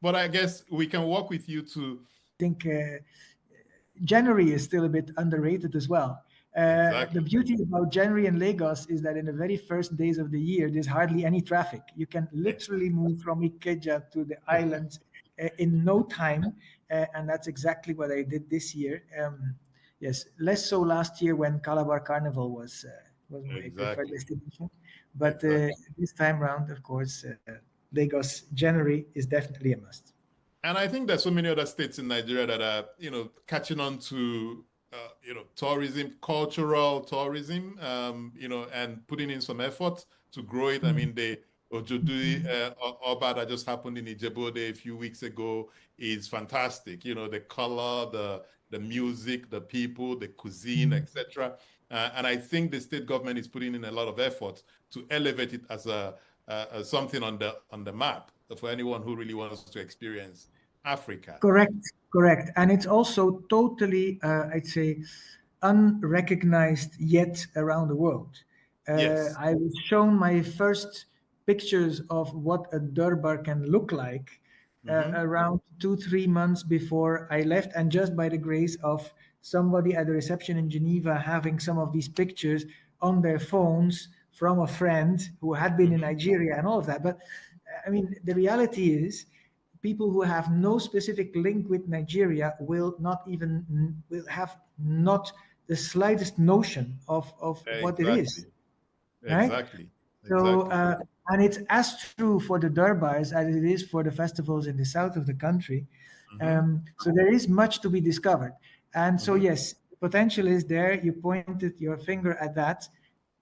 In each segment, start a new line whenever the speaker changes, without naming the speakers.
but I guess we can work with you to.
I think January is still a bit underrated as well.
Exactly.
The beauty about January in Lagos is that in the very first days of the year, there's hardly any traffic. You can literally move from Ikeja to the islands in no time, and that's exactly what I did this year. Yes, less so last year when Calabar Carnival was my preferred destination, but this time round, of course, Lagos January is definitely a must.
And I think there's so many other states in Nigeria that are, catching on to, tourism, cultural tourism, and putting in some effort to grow it. I mean, the Ojodui Oba that just happened in Ijebu-Ode a few weeks ago is fantastic. The color, the music, the people, the cuisine, etc. And I think the state government is putting in a lot of effort to elevate it as something on the map for anyone who really wants to experience Africa.
Correct. And it's also totally, I'd say, unrecognized yet around the world.
Yes.
I was shown my first pictures of what a Durbar can look like around 2-3 months before I left, and just by the grace of somebody at the reception in Geneva having some of these pictures on their phones from a friend who had been in Nigeria and all of that. But I mean, the reality is, people who have no specific link with Nigeria will have not the slightest notion of what it is. Right?
Exactly.
So, and it's as true for the Durbars as it is for the festivals in the south of the country. So there is much to be discovered. And so, yes, potential is there. You pointed your finger at that.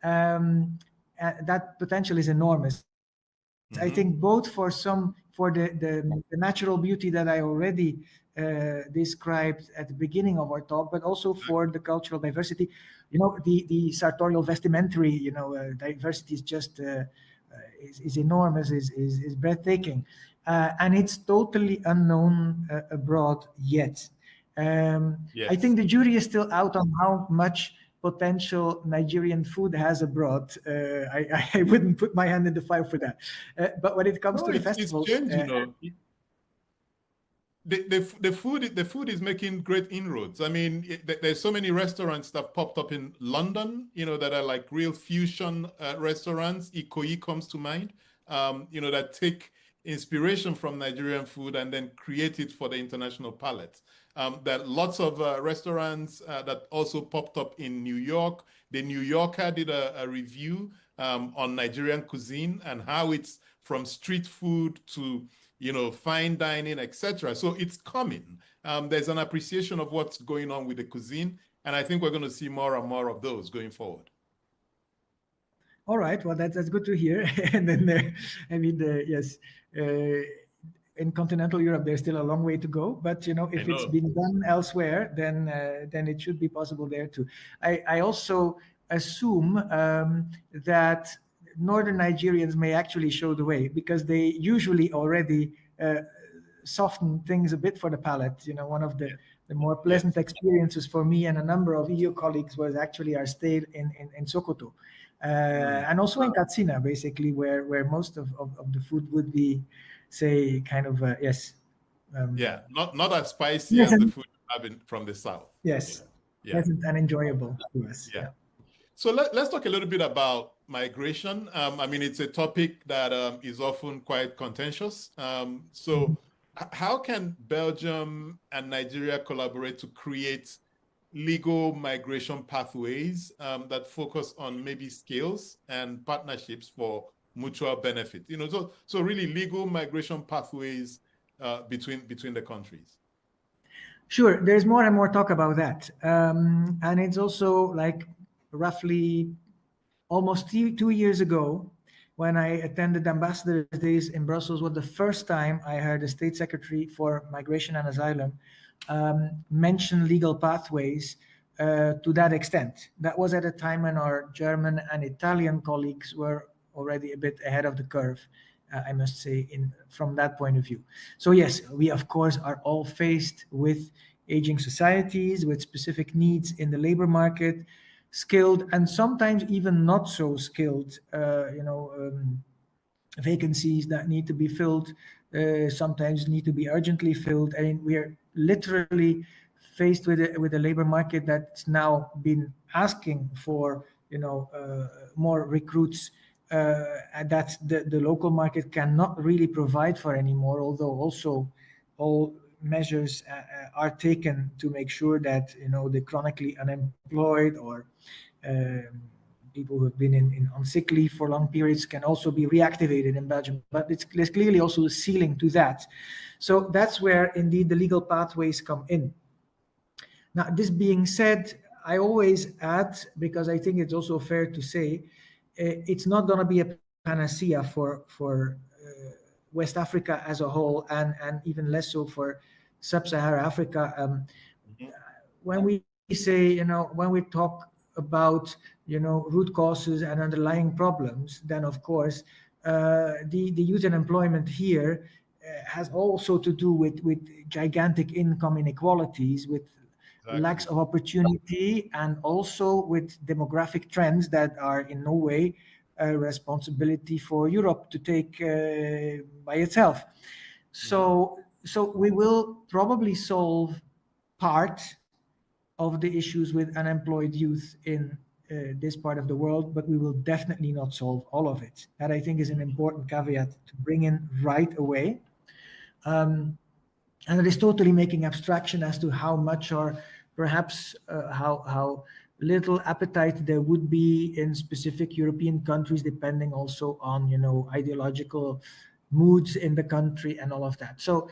That potential is enormous. I think both for the natural beauty that I already described at the beginning of our talk, but also for the cultural diversity. The sartorial vestimentary, diversity is just is enormous, is breathtaking, and it's totally unknown abroad yet. I think the jury is still out on how much potential Nigerian food has abroad. I wouldn't put my hand in the fire for that. But when it comes to the festivals,
it's changed, the food is making great inroads. I mean, there's so many restaurants that popped up in London, that are like real fusion restaurants. Ikoyi comes to mind, that take inspiration from Nigerian food and then create it for the international palate. There are lots of restaurants that also popped up in New York. The New Yorker did a review on Nigerian cuisine and how it's from street food to fine dining, etc. So it's coming. There's an appreciation of what's going on with the cuisine, and I think we're going to see more and more of those going forward.
All right, well, that's good to hear. And then, yes, in continental Europe, there's still a long way to go. But if it's been done elsewhere, then it should be possible there too. I also assume that Northern Nigerians may actually show the way, because they usually already soften things a bit for the palate. One of the more pleasant experiences for me and a number of EU colleagues was actually our stay in Sokoto. And also in Katsina, basically, where most of the food would be, say, kind of, yes.
Not as spicy as the food you have from the south.
Yes, pleasant and enjoyable to us. Yeah.
So let's talk a little bit about migration. I mean, it's a topic that is often quite contentious. So how can Belgium and Nigeria collaborate to create legal migration pathways that focus on maybe skills and partnerships for mutual benefit? So really legal migration pathways between the countries.
Sure, there's more and more talk about that, and it's also like roughly almost 2 years ago, when I attended Ambassadors' Days in Brussels, was the first time I heard the State Secretary for Migration and Asylum mention legal pathways to that extent. That was at a time when our German and Italian colleagues were already a bit ahead of the curve, I must say, from that point of view. So yes, we of course are all faced with aging societies, with specific needs in the labor market, skilled and sometimes even not so skilled, vacancies that need to be filled sometimes need to be urgently filled. I mean, we are literally faced with a labor market that's now been asking for, more recruits, that the local market cannot really provide for anymore, although also all measures are taken to make sure that, the chronically unemployed or um, people who have been on sick leave for long periods can also be reactivated in Belgium. But there's clearly also a ceiling to that. So that's where indeed the legal pathways come in. Now, this being said, I always add, because I think it's also fair to say, it's not going to be a panacea for West Africa as a whole, and even less so for Sub-Saharan Africa.
Mhm.
When we say, when we talk about, root causes and underlying problems, then of course, the youth unemployment here has also to do with gigantic income inequalities, with lacks
Exactly.
of opportunity, and also with demographic trends that are in no way a responsibility for Europe to take by itself.
Mhm.
So we will probably solve part of the issues with unemployed youth in this part of the world, but we will definitely not solve all of it. That, I think, is an
Mhm.
important caveat to bring in right away. Um, and it is totally making abstraction as to how much, or perhaps how little appetite there would be in specific European countries, depending also on, ideological moods in the country and all of that. So,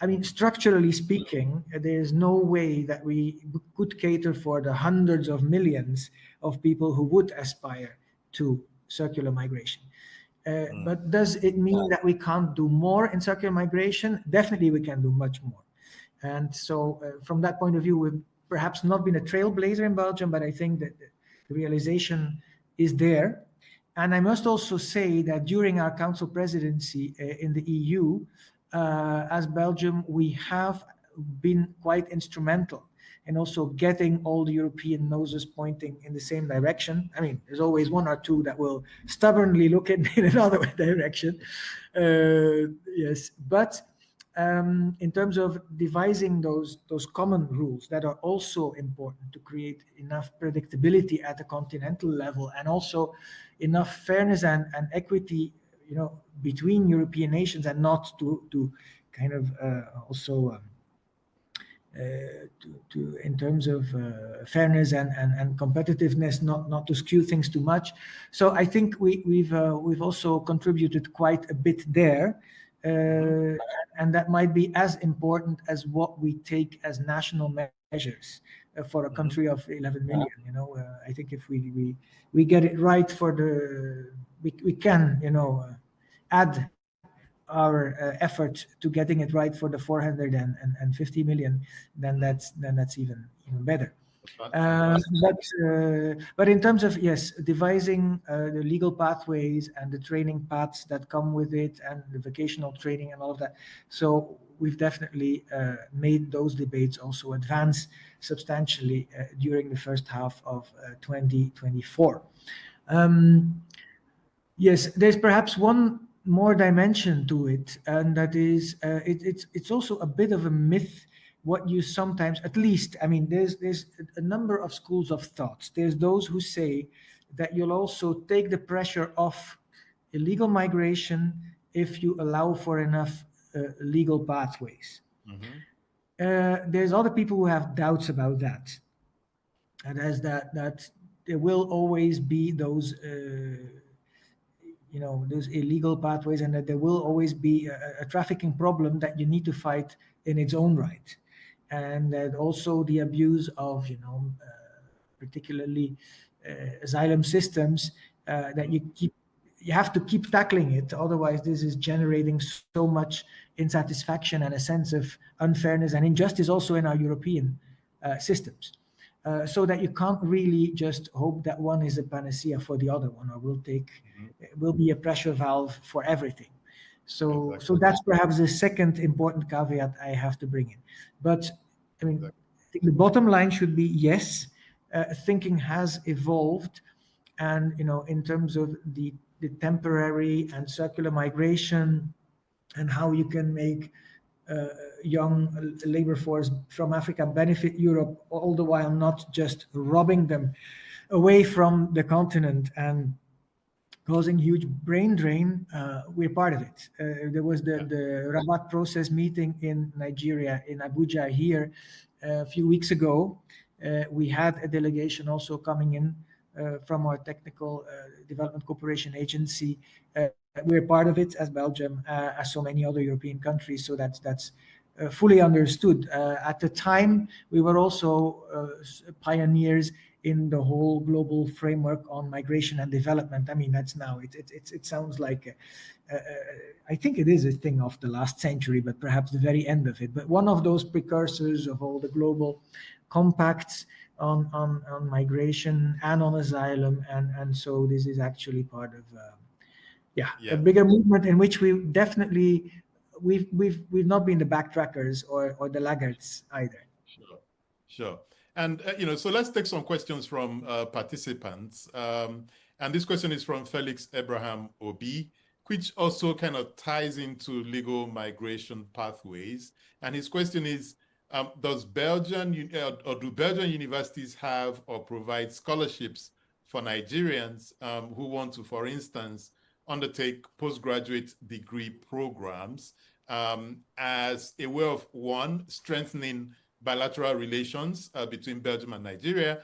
I mean,
Mhm.
structurally speaking, there is no way that we could cater for the hundreds of millions of people who would aspire to circular migration.
Mm.
But does it mean that we can't do more in circular migration? Definitely, we can do much more. And so, from that point of view, we've perhaps not been a trailblazer in Belgium, but I think that the realization is there. And I must also say that during our council presidency in the EU, as Belgium, we have been quite instrumental in also getting all the European noses pointing in the same direction. I mean, there's always one or two that will stubbornly look in another direction. Yes, but in terms of devising those common rules that are also important to create enough predictability at the continental level, and also enough fairness and equity, between European nations, and not to kind of also to in terms of fairness and competitiveness, not to skew things too much. So I think we've also contributed quite a bit there,
Mhm.
and that might be as important as what we take as national measures for a country
Mhm.
of 11 million. I think if we get it right for we can, add our effort to getting it right for the 450 million, then
Mhm.
that's even better.
Fantastic.
But in terms of, yes, devising the legal pathways and the training paths that come with it, and the vocational training and all of that, so we've definitely made those debates also advance substantially during the first half of 2024. Um, Yes, there's perhaps one more dimension to it, and that is, it's also a bit of a myth. What you sometimes, at least, I mean, there's a number of schools of thoughts. There's those who say that you'll also take the pressure off illegal migration if you allow for enough legal pathways.
Mhm.
There's other people who have doubts about that, and as that there will always be those. Those illegal pathways, and that there will always be a trafficking problem that you need to fight in its own right, and that also the abuse of, particularly asylum systems, that you have to keep tackling it, otherwise this is generating so much insatisfaction and a sense of unfairness and injustice also in our European systems, so that you can't really just hope that one is a panacea for the other one, or
Mhm.
will be a pressure valve for everything. So
Exactly.
that's perhaps the second important caveat I have to bring in. But I mean,
Exactly.
I think the bottom line should be, yes, thinking has evolved, and in terms of the temporary and circular migration, and how you can make young labor force from Africa benefit Europe, all the while not just robbing them away from the continent and causing huge brain drain. We're part of it. There was the Rabat process meeting in Nigeria, in Abuja here a few weeks ago. We had a delegation also coming in from our technical development cooperation agency. We're part of it as Belgium, as so many other European countries. So that's fully understood. At the time, we were also pioneers in the whole global framework on migration and development. I mean, that's now, it sounds like, I think it is a thing of the last century, but perhaps the very end of it. But one of those precursors of all the global compacts on migration and on asylum. And so this is actually part of, a bigger movement in which we definitely, we've not been the backtrackers or the laggards either.
Sure. And, so let's take some questions from participants. And this question is from Felix Abraham Obi, which also kind of ties into legal migration pathways. And his question is, do Belgian universities have or provide scholarships for Nigerians who want to, for instance, undertake postgraduate degree programs as a way of, one, strengthening bilateral relations between Belgium and Nigeria,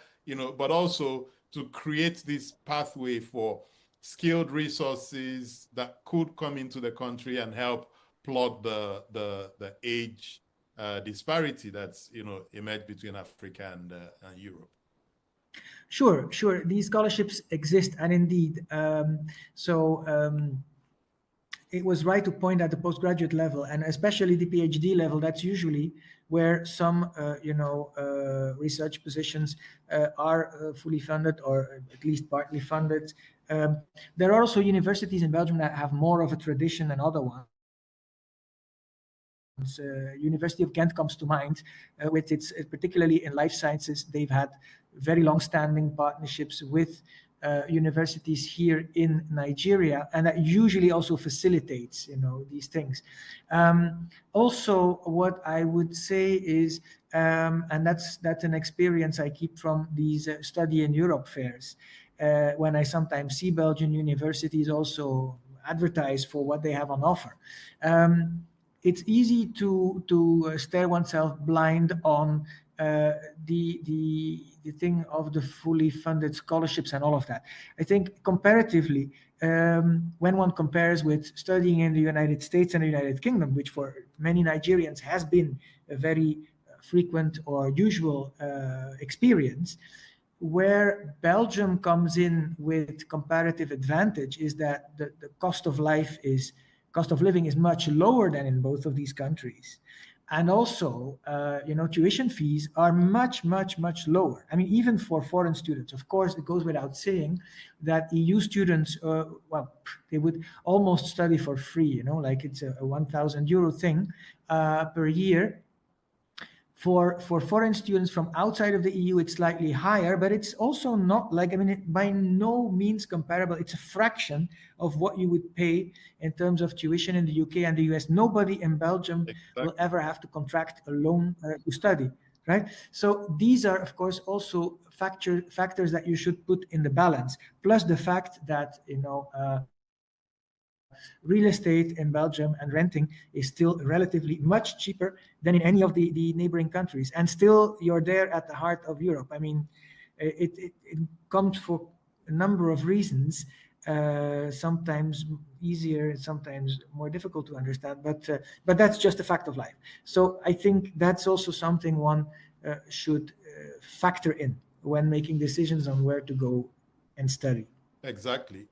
but also to create this pathway for skilled resources that could come into the country and help plug the age disparity that's emerged between Africa and Europe.
Sure. These scholarships exist, and indeed, it was right to point at the postgraduate level, and especially the PhD level. That's usually where some, research positions are fully funded, or at least partly funded. There are also universities in Belgium that have more of a tradition than other ones. University of Ghent comes to mind, with its, particularly in life sciences, they've had very long-standing partnerships with universities here in Nigeria, and that usually also facilitates, these things. Also, what I would say is, and that's an experience I keep from these study in Europe fairs, when I sometimes see Belgian universities also advertise for what they have on offer. It's easy to stare oneself blind on the thing of the fully funded scholarships and all of that. I think comparatively, when one compares with studying in the United States and the United Kingdom, which for many Nigerians has been a very frequent or usual experience, where Belgium comes in with comparative advantage is that the cost of living is much lower than in both of these countries. And also, tuition fees are much, much, much lower. I mean, even for foreign students. Of course, it goes without saying that EU students, they would almost study for free, like it's a 1,000 euro thing per year. For foreign students from outside of the EU, it's slightly higher, but it's also not by no means comparable. It's a fraction of what you would pay in terms of tuition in the UK and the US. Nobody in Belgium will ever have to contract a loan to study, right? So these are, of course, also factors that you should put in the balance. Plus the fact that, real estate in Belgium and renting is still relatively much cheaper than in any of the neighboring countries. And still, you're there at the heart of Europe. I mean, it comes for a number of reasons, sometimes easier, sometimes more difficult to understand, but that's just a fact of life. So I think that's also something one should factor in when making decisions on where to go and study.
Exactly.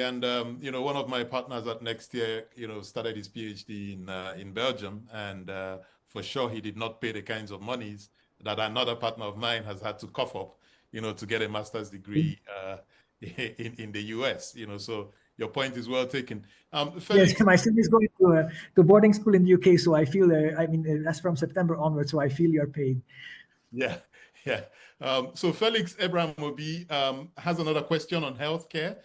And, one of my partners at Next Year, started his PhD in Belgium. And for sure, he did not pay the kinds of monies that another partner of mine has had to cough up, to get a master's degree in the US, so your point is well taken.
Felix, yes, my son is going to boarding school in the UK, so I feel, that's from September onwards, so I feel your pain.
Yeah. So Felix Abraham Obi has another question on healthcare.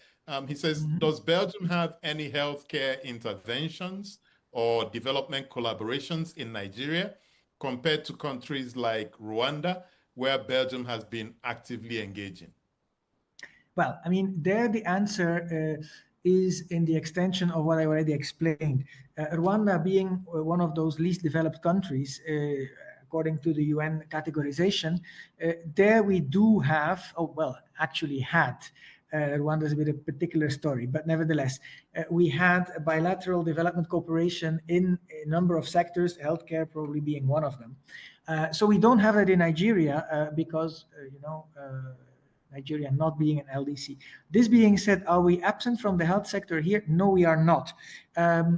He says, does Belgium have any healthcare interventions or development collaborations in Nigeria compared to countries like Rwanda, where Belgium has been actively engaging?
Well, I mean, there the answer is in the extension of what I already explained. Rwanda being one of those least developed countries, according to the UN categorization, there we do have, oh, well, actually had, Rwanda is a bit of a particular story, but nevertheless, we had a bilateral development cooperation in a number of sectors, healthcare probably being one of them. So we don't have that in Nigeria because, Nigeria not being an LDC. This being said, are we absent from the health sector here? No, we are not.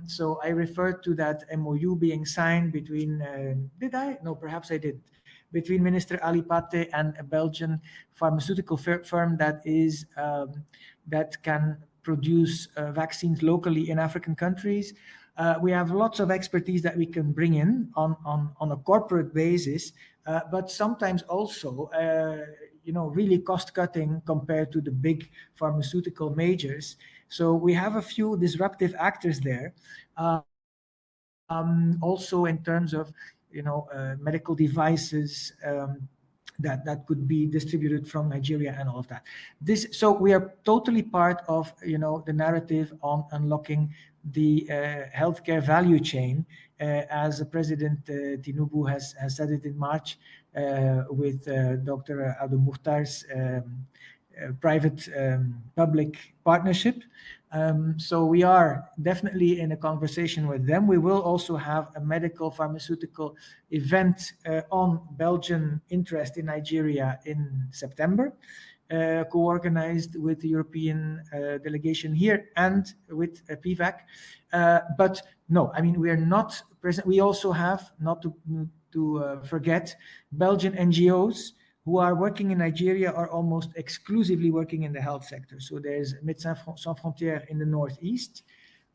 So I referred to that MOU being signed between, did I? No, perhaps I did. Between Minister Ali Pate and a Belgian pharmaceutical firm that is that can produce vaccines locally in African countries. We have lots of expertise that we can bring in on a corporate basis, but sometimes also really cost cutting compared to the big pharmaceutical majors. So we have a few disruptive actors there. Also in terms of medical devices that could be distributed from Nigeria and all of that. So we are totally part of the narrative on unlocking the healthcare value chain, as President Tinubu has said it in March with Dr. Abdul Mukhtar's private public partnership. So we are definitely in a conversation with them. We will also have a medical pharmaceutical event on Belgian interest in Nigeria in September, co-organized with the European delegation here and with PVAC. But no, I mean, we are not present. We also have, not to forget, Belgian NGOs who are working in Nigeria are almost exclusively working in the health sector. So there's Médecins Sans Frontières in the northeast.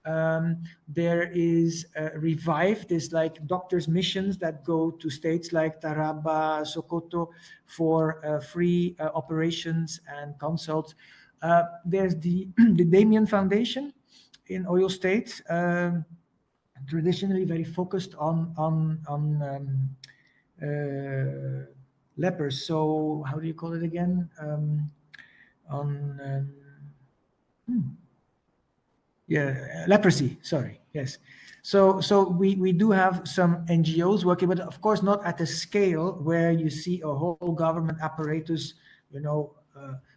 There is Revive, there's like doctors' missions that go to states like Taraba, Sokoto for free operations and consults. There's the Damien Foundation in Oyo State, traditionally very focused on lepers. So how do you call it again? Leprosy. Sorry. Yes. So we do have some NGOs working, but of course not at a scale where you see a whole government apparatus,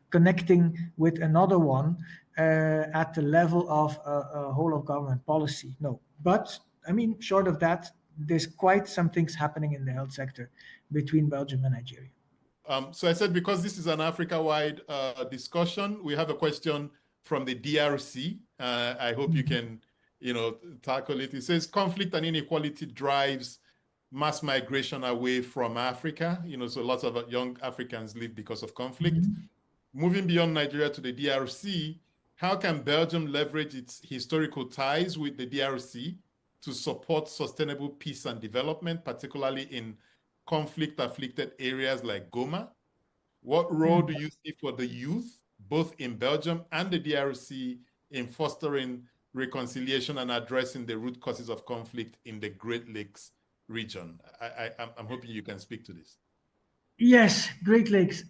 connecting with another one at the level of a whole of government policy. No, but I mean, short of that, there's quite some things happening in the health sector between Belgium and Nigeria.
So I said, because this is an Africa-wide discussion, we have a question from the DRC. I hope you can, tackle it. It says, conflict and inequality drives mass migration away from Africa. So lots of young Africans live because of conflict. Moving beyond Nigeria to the DRC, how can Belgium leverage its historical ties with the DRC to support sustainable peace and development, particularly in conflict-afflicted areas like Goma? What role do you see for the youth, both in Belgium and the DRC, in fostering reconciliation and addressing the root causes of conflict in the Great Lakes region? I'm hoping you can speak to this.
Yes, Great Lakes.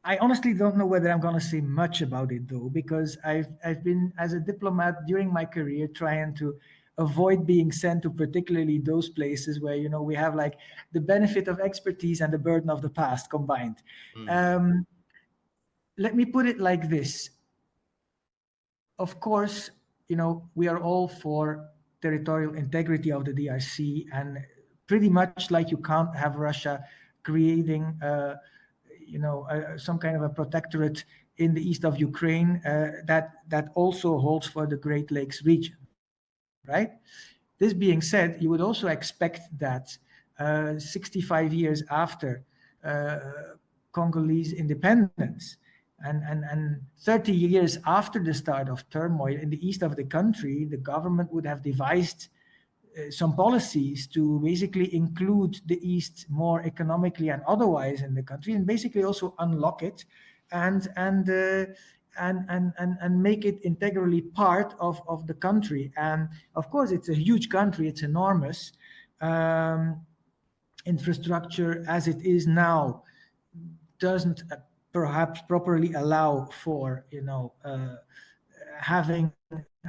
I honestly don't know whether I'm going to say much about it, though, because I've been, as a diplomat during my career, trying to avoid being sent to particularly those places where we have like the benefit of expertise and the burden of the past combined. Let me put it like this. Of course, we are all for territorial integrity of the DRC, and pretty much like you can't have Russia creating some kind of a protectorate in the east of Ukraine, that also holds for the Great Lakes region, right? This being said, you would also expect that 65 years after Congolese independence and 30 years after the start of turmoil in the east of the country, the government would have devised some policies to basically include the East more economically and otherwise in the country, and basically also unlock it and and make it integrally part of the country. And of course, it's a huge country, it's enormous. Infrastructure as it is now doesn't perhaps properly allow for, having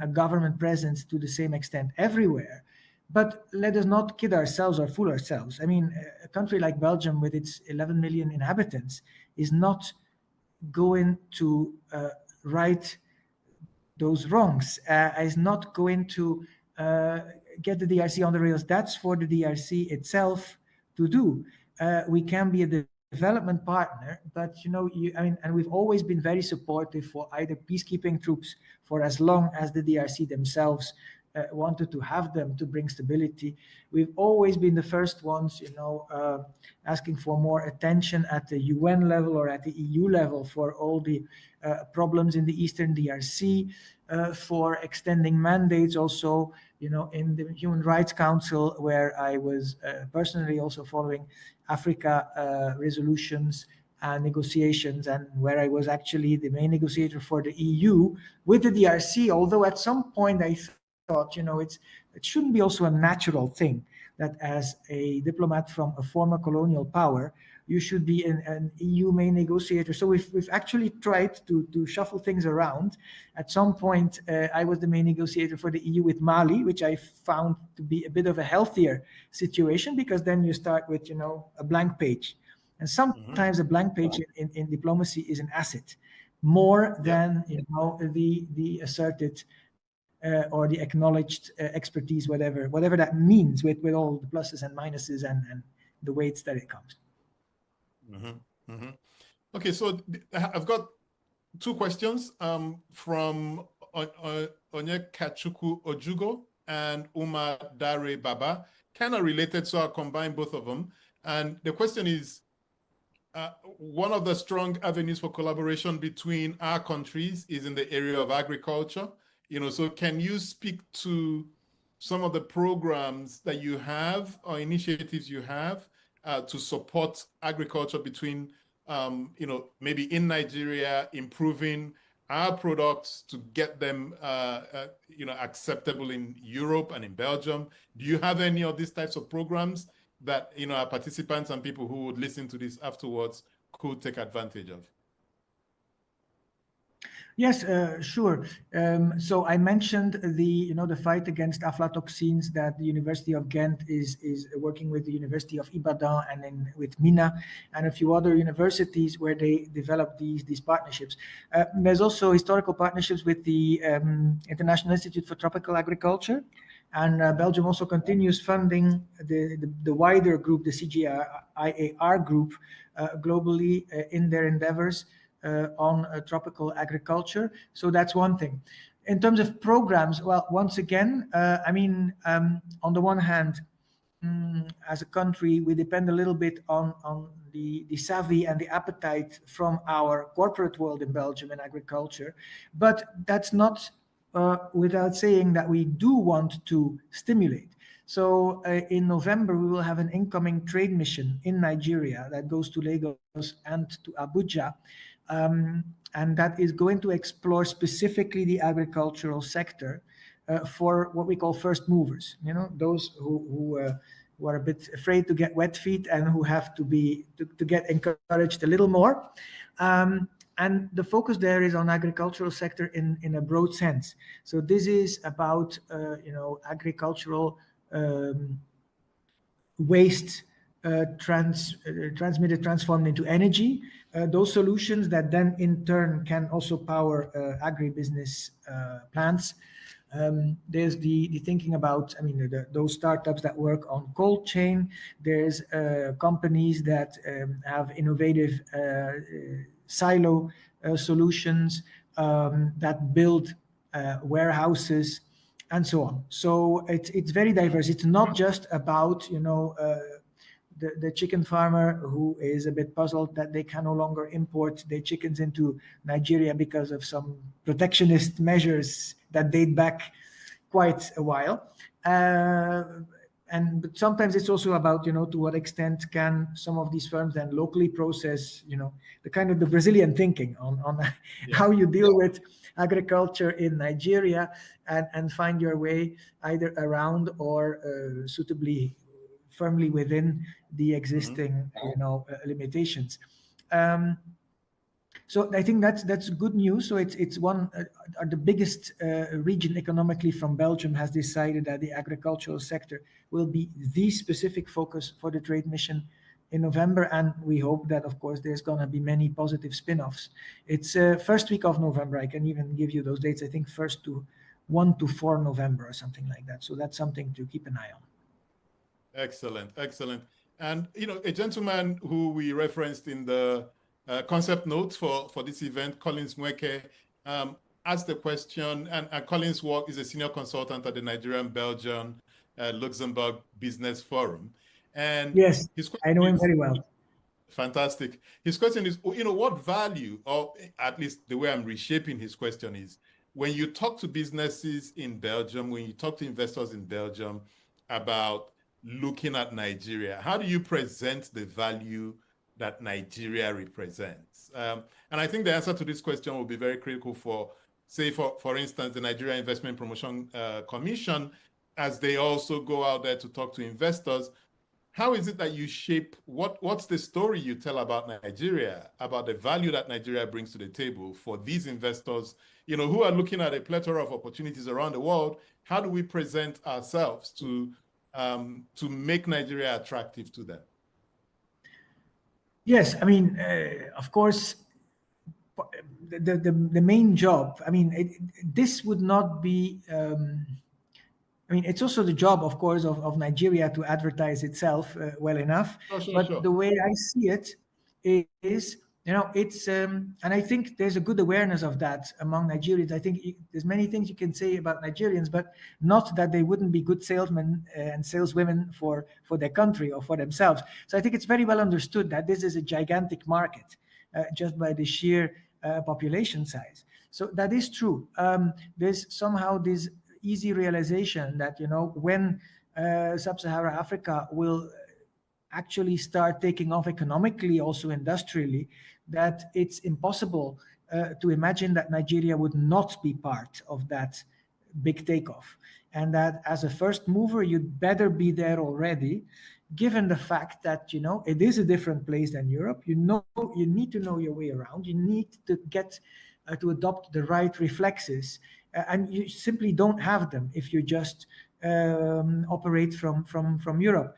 a government presence to the same extent everywhere. But let us not kid ourselves or fool ourselves. I mean, a country like Belgium, with its 11 million inhabitants, is not going to right those wrongs, is not going to get the DRC on the rails. That's for the DRC itself to do. We can be a development partner, but and we've always been very supportive for either peacekeeping troops for as long as the DRC themselves wanted to have them to bring stability. We've always been the first ones, asking for more attention at the UN level or at the EU level for all the problems in the Eastern DRC, for extending mandates also, in the Human Rights Council, where I was personally also following Africa resolutions and negotiations, and where I was actually the main negotiator for the EU with the DRC. Although at some point I thought, it shouldn't be also a natural thing that as a diplomat from a former colonial power, you should be an EU main negotiator. So we've actually tried to shuffle things around. At some point, I was the main negotiator for the EU with Mali, which I found to be a bit of a healthier situation, because then you start with, a blank page. And sometimes a blank page in diplomacy is an asset, more than the asserted or the acknowledged expertise, whatever that means, with all the pluses and minuses and the weights that it comes.
Okay, so I've got two questions from Onyekachuku Ojugo and Umar Dare Baba, kind of related, so I'll combine both of them. And the question is, one of the strong avenues for collaboration between our countries is in the area of agriculture. So can you speak to some of the programs that you have or initiatives you have to support agriculture between, maybe in Nigeria, improving our products to get them, acceptable in Europe and in Belgium? Do you have any of these types of programs that, our participants and people who would listen to this afterwards could take advantage of?
Yes, sure. So I mentioned the fight against aflatoxins that the University of Ghent is working with the University of Ibadan and then with Mina and a few other universities where they develop these partnerships. There's also historical partnerships with the International Institute for Tropical Agriculture, and Belgium also continues funding the wider group, the CGIAR group, globally in their endeavors on tropical agriculture. So that's one thing. In terms of programs, well, once again, on the one hand, as a country, we depend a little bit on the savvy and the appetite from our corporate world in Belgium in agriculture. But that's not without saying that we do want to stimulate. So in November, we will have an incoming trade mission in Nigeria that goes to Lagos and to Abuja. And that is going to explore specifically the agricultural sector for what we call first movers, those who are a bit afraid to get wet feet and who have to get encouraged a little more. And the focus there is on agricultural sector in a broad sense. So this is about agricultural waste transformed into energy. Those solutions that then in turn can also power agribusiness plants. There's the thinking about, those startups that work on cold chain. There's companies that have innovative silo solutions that build warehouses and so on. So it's very diverse. It's not just about the chicken farmer who is a bit puzzled that they can no longer import their chickens into Nigeria because of some protectionist measures that date back quite a while. and but sometimes it's also about, to what extent can some of these firms then locally process, the kind of the Brazilian thinking on
Yeah.
how you deal with agriculture in Nigeria, and find your way either around or suitably firmly within the
Hmm.
existing limitations. um, so I think that's good news. So it's one the biggest region economically from Belgium has decided that the agricultural sector will be the specific focus for the trade mission in November, and we hope that of course there's going to be many positive spin-offs. It's first week of November. I can even give you those dates. I think first to 1 to 4 November or something like that. So that's something to keep an eye on.
Excellent, excellent. And a gentleman who we referenced in the concept notes for this event, Collins Mweke, asked the question, and Collins' work is a senior consultant at the Nigerian Belgian Luxembourg Business Forum. And
Yes,
his
I
question
know him
is,
very well.
fantastic. His question is, what value, or at least the way I'm reshaping his question is, when you talk to businesses in Belgium, when you talk to investors in Belgium about looking at Nigeria, how do you present the value that Nigeria represents? And I think the answer to this question will be very critical for, say, for instance, the Nigeria Investment Promotion Commission, as they also go out there to talk to investors. How is it that you shape what's the story you tell about Nigeria, about the value that Nigeria brings to the table for these investors, who are looking at a plethora of opportunities around the world? How do we present ourselves to make Nigeria attractive to them?
Yes, I mean, of course, the main job. I mean, this would not be. I mean, it's also the job, of course, of Nigeria to advertise itself well enough.
Sure, sure,
But
sure.
the way I see it is, it's, and I think there's a good awareness of that among Nigerians. I think there's many things you can say about Nigerians, but not that they wouldn't be good salesmen and saleswomen for their country or for themselves. So I think it's very well understood that this is a gigantic market just by the sheer population size. So that is true. There's somehow this easy realization that when sub-Saharan Africa will actually start taking off economically, also industrially, that it's impossible to imagine that Nigeria would not be part of that big takeoff, and that as a first mover you'd better be there already, given the fact that it is a different place than Europe. You need to know your way around. You need to get to adopt the right reflexes, and you simply don't have them if you just operate from Europe.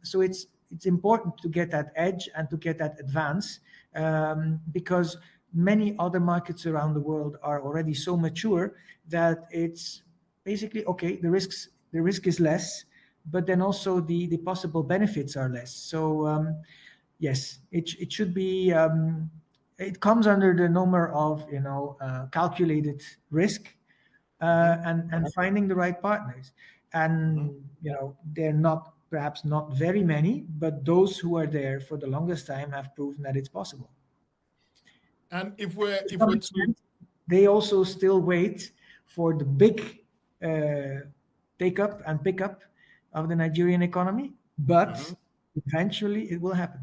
So it's important to get that edge and to get that advance, because many other markets around the world are already so mature that it's basically okay. The risk is less, but then also the possible benefits are less. So yes, it should be. It comes under the number of calculated risk, and finding the right partners. And they're not perhaps not very many, but those who are there for the longest time have proven that it's possible.
And if
To
we're
some
to
extent, they also still wait for the big take up and pick up of the Nigerian economy, but
Mhm.
eventually it will happen.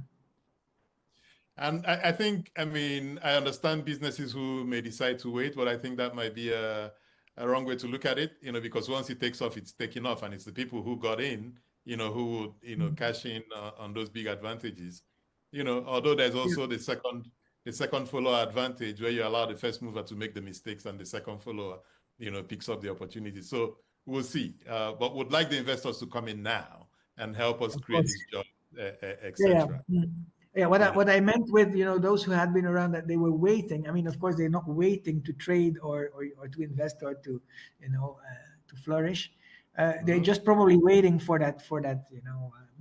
And I think, I mean, I understand businesses who may decide to wait, but I think that might be a wrong way to look at it, because once it takes off, it's taking off, and it's the people who got in, who would, cash in on those big advantages. Although there's
Yeah,
also the second follower advantage, where you allow the first mover to make the mistakes and the second follower, picks up the opportunity. So we'll see. But would like the investors to come in now and help us
of
create
course.
this job,
Yeah,
etc.
yeah. Yeah, what I meant with those who had been around, that they were waiting. I mean, of course, they're not waiting to trade or to invest or to to flourish. They're
Mhm.
just probably waiting for that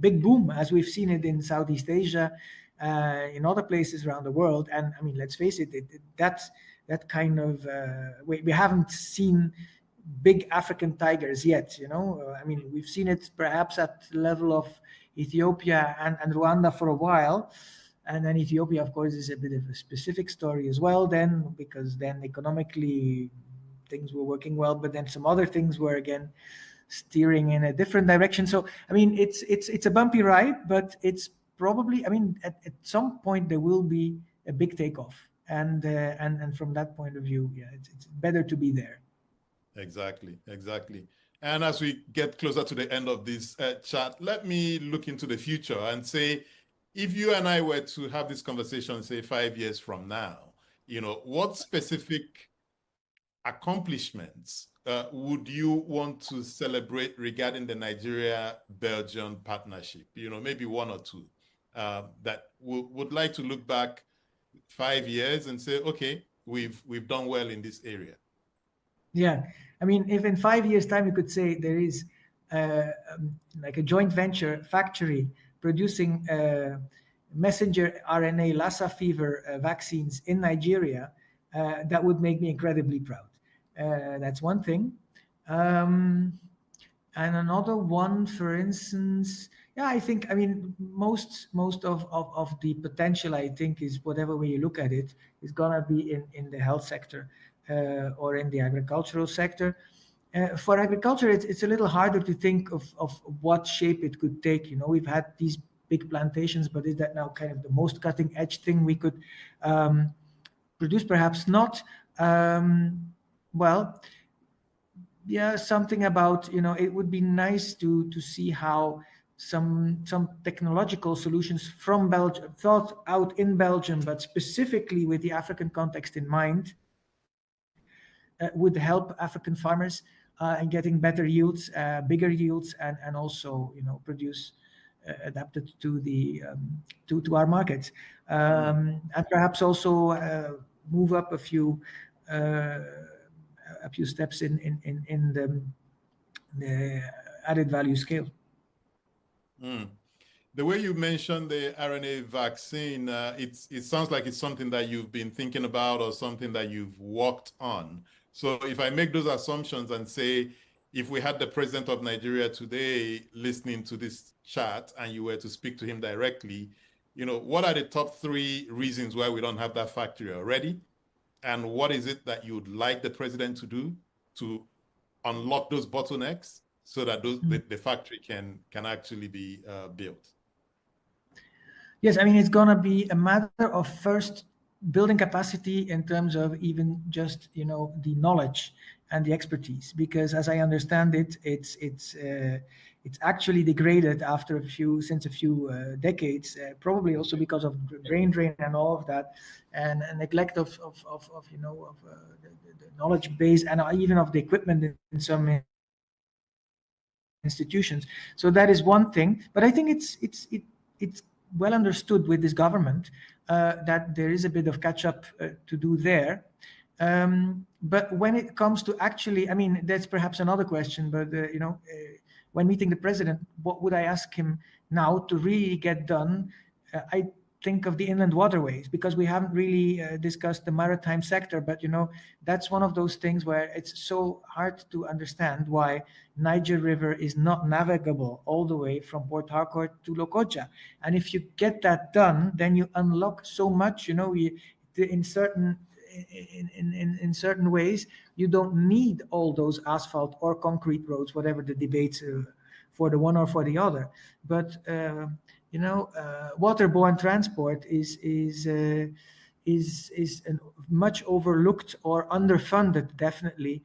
big boom, as we've seen it in Southeast Asia, in other places around the world. And I mean, let's face it, that kind of we haven't seen big African tigers yet. I mean, we've seen it perhaps at the level of Ethiopia and Rwanda for a while. And then Ethiopia, of course, is a bit of a specific story as well, then, because then economically things were working well, but then some other things were again steering in a different direction. So I mean, it's a bumpy ride, but it's probably, I mean, at some point there will be a big takeoff, and from that point of view, yeah, it's better to be there.
Exactly, exactly. And as we get closer to the end of this chat, let me look into the future and say, if you and I were to have this conversation, say 5 years from now, you know, what specific accomplishments would you want to celebrate regarding the Nigeria-Belgium partnership? You know, maybe one or two that would like to look back 5 years and say, okay, we've done well in this area.
Yeah, I mean, if in 5 years' time you could say there is like a joint venture factory producing messenger RNA Lassa fever vaccines in Nigeria, that would make me incredibly proud. That's one thing. And another one, for instance, yeah, I think, I mean, most of the potential, I think, is whatever way you look at it, is gonna be in the health sector or in the agricultural sector. For agriculture, it's a little harder to think of what shape it could take. You know, we've had these big plantations, but is that now kind of the most cutting edge thing we could produce? Perhaps not. Well, yeah, something about, you know, it would be nice to see how some technological solutions from Belgium, thought out in Belgium, but specifically with the African context in mind, would help African farmers in getting better yields, bigger yields, and also, you know, produce adapted to the to our markets, and perhaps also move up a few steps in the added value scale.
The way you mentioned the RNA vaccine, it sounds like it's something that you've been thinking about or something that you've worked on. So if I make those assumptions and say, if we had the president of Nigeria today listening to this chat and you were to speak to him directly, you know, what are the top 3 reasons why we don't have that factory already? And what is it that you would like the president to do to unlock those bottlenecks so that the factory can actually be built?
Yes, I mean, it's going to be a matter of first building capacity in terms of even just, you know, the knowledge and the expertise, because as I understand it, it's actually degraded after a few decades, probably also because of brain drain and all of that, and neglect of you know, of the knowledge base and even of the equipment in some institutions. So that is one thing, but I think it's well understood with this government that there is a bit of catch up to do there. But when it comes to actually, I mean, that's perhaps another question, but you know, when meeting the president, what would I ask him now to really get done? I think of the inland waterways, because we haven't really discussed the maritime sector, but you know, that's one of those things where it's so hard to understand why Niger River is not navigable all the way from Port Harcourt to Lokoja. And if you get that done, then you unlock so much, you know, in certain ways, you don't need all those asphalt or concrete roads, whatever the debates for the one or for the other. But you know, waterborne transport is a much overlooked or underfunded, definitely,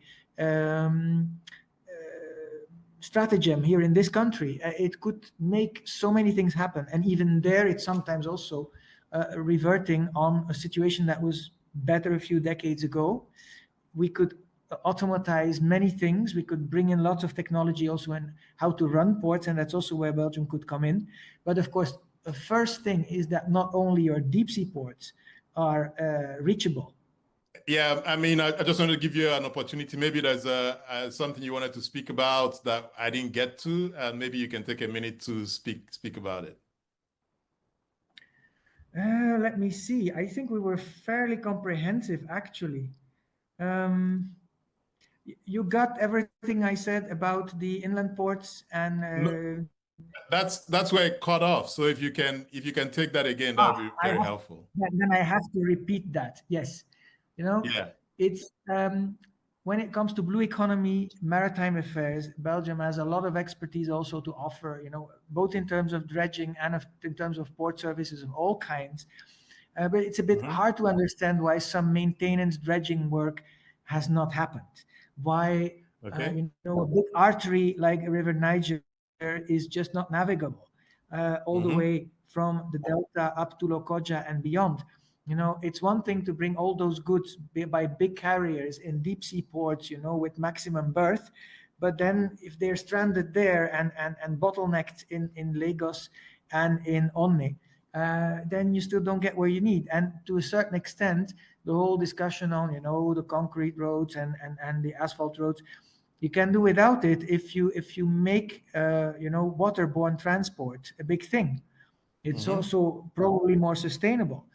stratagem here in this country. It could make so many things happen, and even there, it's sometimes also reverting on a situation that was better a few decades ago. We could automatize many things. We could bring in lots of technology also in how to run ports, and that's also where Belgium could come in. But of course, the first thing is that not only your deep sea ports are reachable.
Yeah, I mean, I just wanted to give you an opportunity. Maybe there's something you wanted to speak about that I didn't get to, and maybe you can take a minute to speak about it.
Let me see. I think we were fairly comprehensive, actually. You got everything I said about the inland ports and
that's where it cut off. So if you can take that again, that would be very helpful.
Then I have to repeat that. Yes, you know,
yeah.
It's when it comes to blue economy, maritime affairs, Belgium has a lot of expertise also to offer, both in terms of dredging and in terms of port services of all kinds. But it's a bit hard to understand why some maintenance dredging work has not happened. Why, a big artery like River Niger is just not navigable all the way from the Delta up to Lokoja and beyond. It's one thing to bring all those goods by big carriers in deep sea ports, with maximum berth. But then if they're stranded there and bottlenecked in Lagos and in Onne, then you still don't get where you need. And to a certain extent, the whole discussion on, the concrete roads and the asphalt roads, you can do without it if you make, waterborne transport a big thing. It's also probably more sustainable.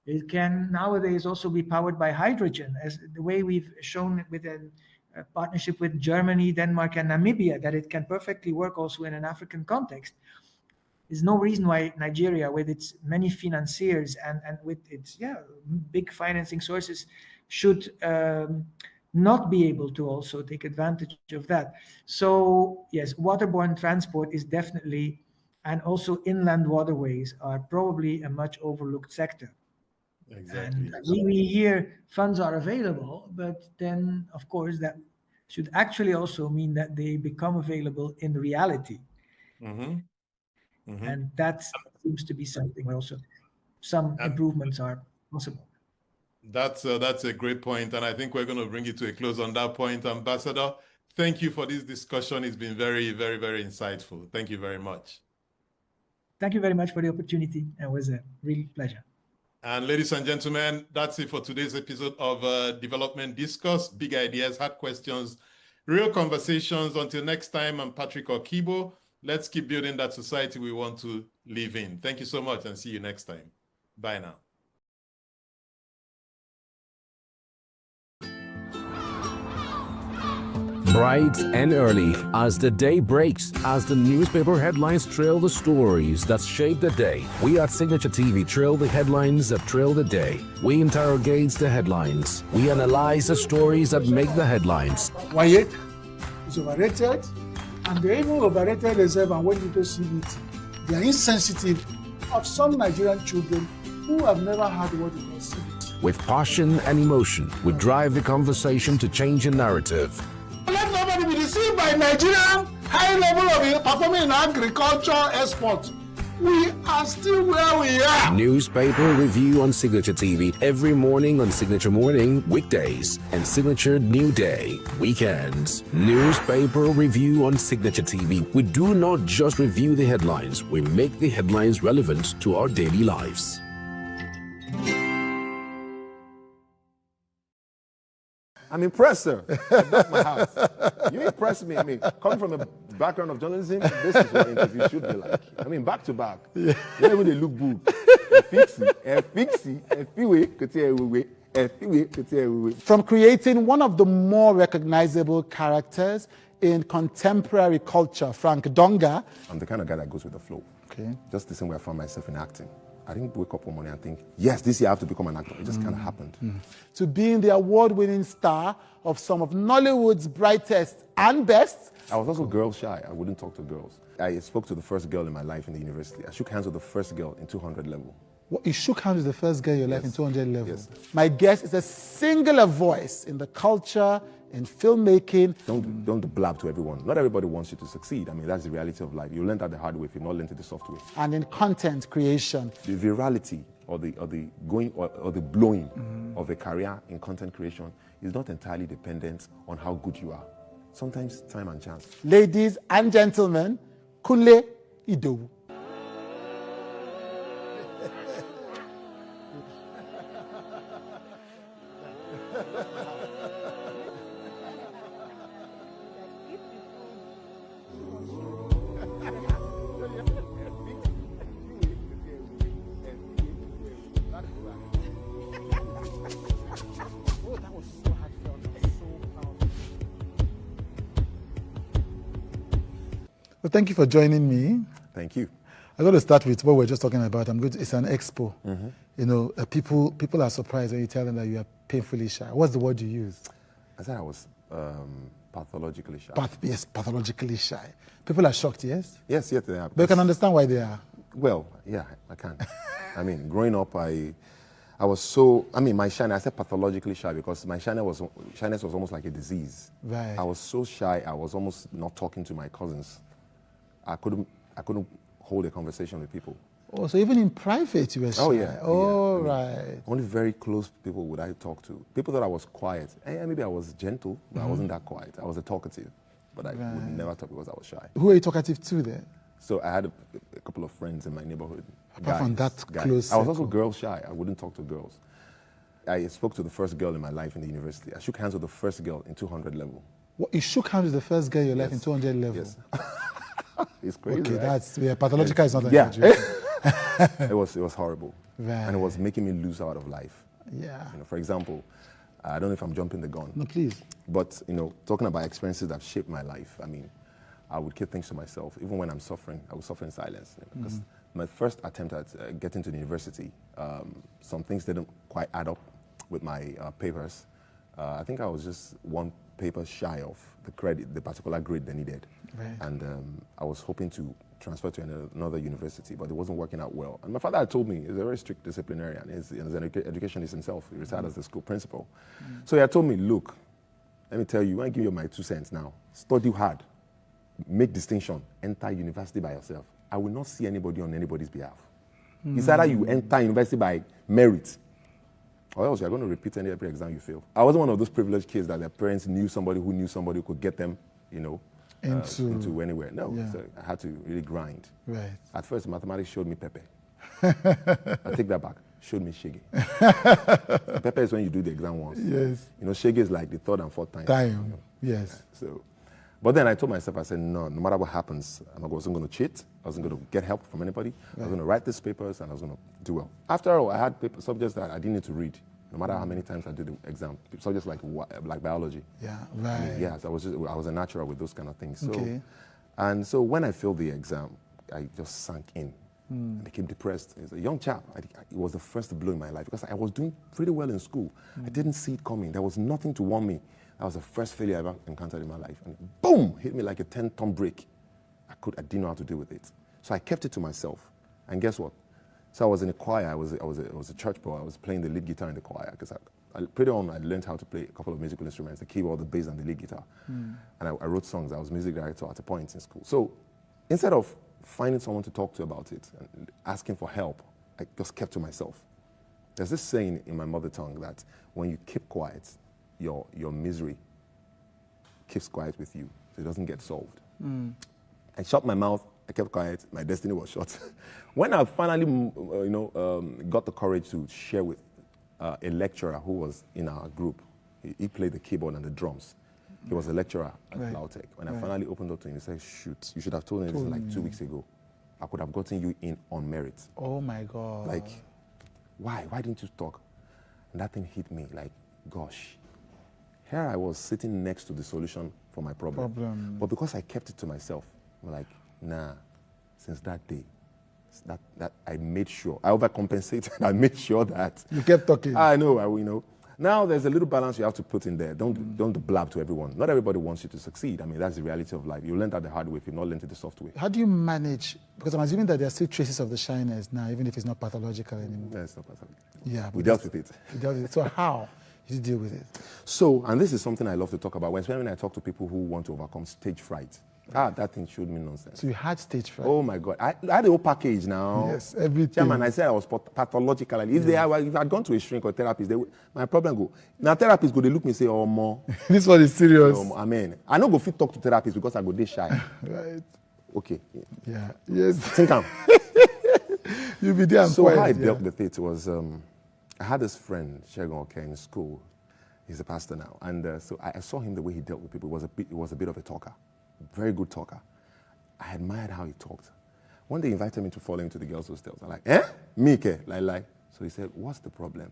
It can nowadays also be powered by hydrogen, as the way we've shown with a partnership with Germany, Denmark, and Namibia, that it can perfectly work also in an African context. There's no reason why Nigeria, with its many financiers and with its big financing sources, should not be able to also take advantage of that. So yes, waterborne transport is definitely, and also inland waterways are probably a much overlooked sector.
Exactly.
And we hear funds are available, but then of course that should actually also mean that they become available in reality. And that seems to be something where also some improvements are possible.
That's a great point, and I think we're going to bring it to a close on that point. Ambassador, thank you for this discussion. It's been very, very, very insightful. Thank you very much.
Thank you very much for the opportunity. It was a real pleasure.
And ladies and gentlemen, that's it for today's episode of Development Discuss. Big ideas, hard questions, real conversations. Until next time, I'm Patrick Okibo. Let's keep building that society we want to live in. Thank you so much, and see you next time. Bye now.
Bright and early, as the day breaks, as the newspaper headlines trail the stories that shape the day, we at Signature TV trail the headlines that trail the day. We interrogate the headlines. We analyze the stories that make the headlines.
Wyatt is overrated, and they even overrated themselves and went into CBT. They are insensitive of some Nigerian children who have never had what they call CBT.
With passion and emotion, we drive the conversation to change a narrative.
Let nobody be deceived by Nigerian high level of performing in agriculture export. We are still where we are.
Newspaper review on Signature TV every morning on Signature Morning, weekdays, and Signature New Day, weekends. Newspaper review on Signature TV. We do not just review the headlines, we make the headlines relevant to our daily lives.
I'm impressed, sir. That's my house. You impress me. I mean, coming from the background of journalism, this is what interviews should be like. I mean, back to back. Yeah. You know, when they look good.
From creating one of the more recognizable characters in contemporary culture, Frank Donga.
I'm the kind of guy that goes with the flow.
Okay.
Just the same way I found myself in acting. I didn't wake up one morning and think, yes, this year I have to become an actor. It just kind of happened.
To being the award-winning star of some of Nollywood's brightest and best.
I was also girl shy. I wouldn't talk to girls. I spoke to the first girl in my life in the university. I shook hands with the first girl in 200 level.
What, you shook hands with the first girl in your life in 200 level?
Yes.
My guest is a singular voice in the culture, in filmmaking.
Don't blab to everyone. Not everybody wants you to succeed. I mean, that's the reality of life. You learn that the hard way if you're not learned it the soft way.
And in content creation.
The virality or the blowing of a career in content creation is not entirely dependent on how good you are. Sometimes time and chance.
Ladies and gentlemen, Kunle Idowu. Well, thank you for joining me.
Thank you.
I'm going to start with what we're just talking about. It's an expo. You know, people are surprised when you tell them that you are painfully shy. What's the word you use?
I said I was pathologically shy.
Yes, pathologically shy. People are shocked, yes?
Yes, they are.
But you can understand why they are.
Well, yeah, I can. I mean, growing up, I was so, my shyness, I said pathologically shy because my shyness was almost like a disease.
Right.
I was so shy, I was almost not talking to my cousins. I couldn't hold a conversation with people.
Oh, so even in private you were shy?
Oh, yeah.
Oh, right.
Only very close people would I talk to. People thought I was quiet. Maybe I was gentle, but I wasn't that quiet. I was a talkative, but I would never talk because I was shy.
Who are you talkative to then?
So I had a couple of friends in my neighborhood.
Apart from that close
I was also girl shy. I wouldn't talk to girls. I spoke to the first girl in my life in the university. I shook hands with the first girl in 200 level.
What, you shook hands with the first girl in your life in 200 level?
Yes. It's crazy.
Okay,
right?
that's pathological is not an
It was horrible.
Right.
And it was making me lose out of life.
Yeah.
For example, I don't know if I'm jumping the gun.
No, please.
But, talking about experiences that shaped my life, I would keep things to myself. Even when I'm suffering, I would suffer in silence. Because my first attempt at getting to the university, some things didn't quite add up with my papers. I think I was just one paper shy of the particular grade they needed.
Right.
And I was hoping to transfer to another university, but it wasn't working out well. And my father had told me, he's a very strict disciplinarian. He's an educationist himself. He retired as the school principal. So he had told me, look, let me tell you, I give you my 2 cents now. Study hard. Make distinction. Enter university by yourself. I will not see anybody on anybody's behalf. It's either you enter university by merit, or else you're going to repeat every exam you fail. I wasn't one of those privileged kids that their parents knew somebody who could get them, into anywhere. No, so I had to really grind.
Right.
At first, mathematics showed me Pepe. I take that back. Showed me Shege. Pepe is when you do the exam once.
Yes.
Shege is like the third and fourth time.
Yes.
So, but then I told myself, I said, no matter what happens, I wasn't going to cheat. I wasn't going to get help from anybody. Right. I was going to write these papers and I was going to do well. After all, I had subjects that I didn't need to read. No matter how many times I did the exam, subjects like biology.
Yeah, right.
So I was a natural with those kind of things. So,
okay.
And so when I failed the exam, I just sank in. I became depressed. As a young chap, it was the first blow in my life because I was doing pretty well in school. I didn't see it coming. There was nothing to warn me. That was the first failure I ever encountered in my life. And boom, hit me like a 10-ton brake. I didn't know how to deal with it. So I kept it to myself. And guess what? So I was in a choir. I was a church boy. I was playing the lead guitar in the choir because pretty on I learned how to play a couple of musical instruments, the keyboard, the bass, and the lead guitar. And I wrote songs. I was music director at a point in school. So instead of finding someone to talk to about it and asking for help, I just kept to myself. There's this saying in my mother tongue that when you keep quiet, your misery keeps quiet with you, so it doesn't get solved. I shut my mouth. I kept quiet. My destiny was short. When I finally, got the courage to share with a lecturer who was in our group, he played the keyboard and the drums. He was a lecturer at Lautech. When I finally opened up to him, he said, shoot, you should have told me this like 2 weeks ago. I could have gotten you in on merit.
Oh my God.
Like, why? Why didn't you talk? And that thing hit me like, gosh. Here I was sitting next to the solution for my problem. But because I kept it to myself, I'm like, nah, since that day, that I made sure, I overcompensated, I made sure that.
You kept talking.
I know. Now there's a little balance you have to put in there. Don't blab to everyone. Not everybody wants you to succeed. That's the reality of life. You learn that the hard way if you've not learned it the soft way.
How do you manage, because I'm assuming that there are still traces of the shyness now, even if it's not pathological anymore.
No, it's not pathological.
Yeah.
We dealt with it.
So how did you deal with it?
So, and this is something I love to talk about, especially when I talk to people who want to overcome stage fright. That thing showed me nonsense.
So you had stage fright?
Oh my God. I had the whole package now.
Yes, everything.
Chairman, I said I was pathological. If I had gone to a shrink or therapist, my problem go. Now therapists go, they look me and say, oh, more.
This one is serious.
Amen. I don't go fit talk to therapists because I go they shy.
Right.
Okay.
Yeah. Yes.
Think I'm.
You be there and
so
quiet.
How I dealt with it was, I had this friend, Shegon Oke, in school. He's a pastor now. And so I saw him the way he dealt with people. He was a bit of a talker. Very good talker. I admired how he talked. One day he invited me to follow him to the girls' hostels. I'm like, Me, ke? Like. So he said, what's the problem?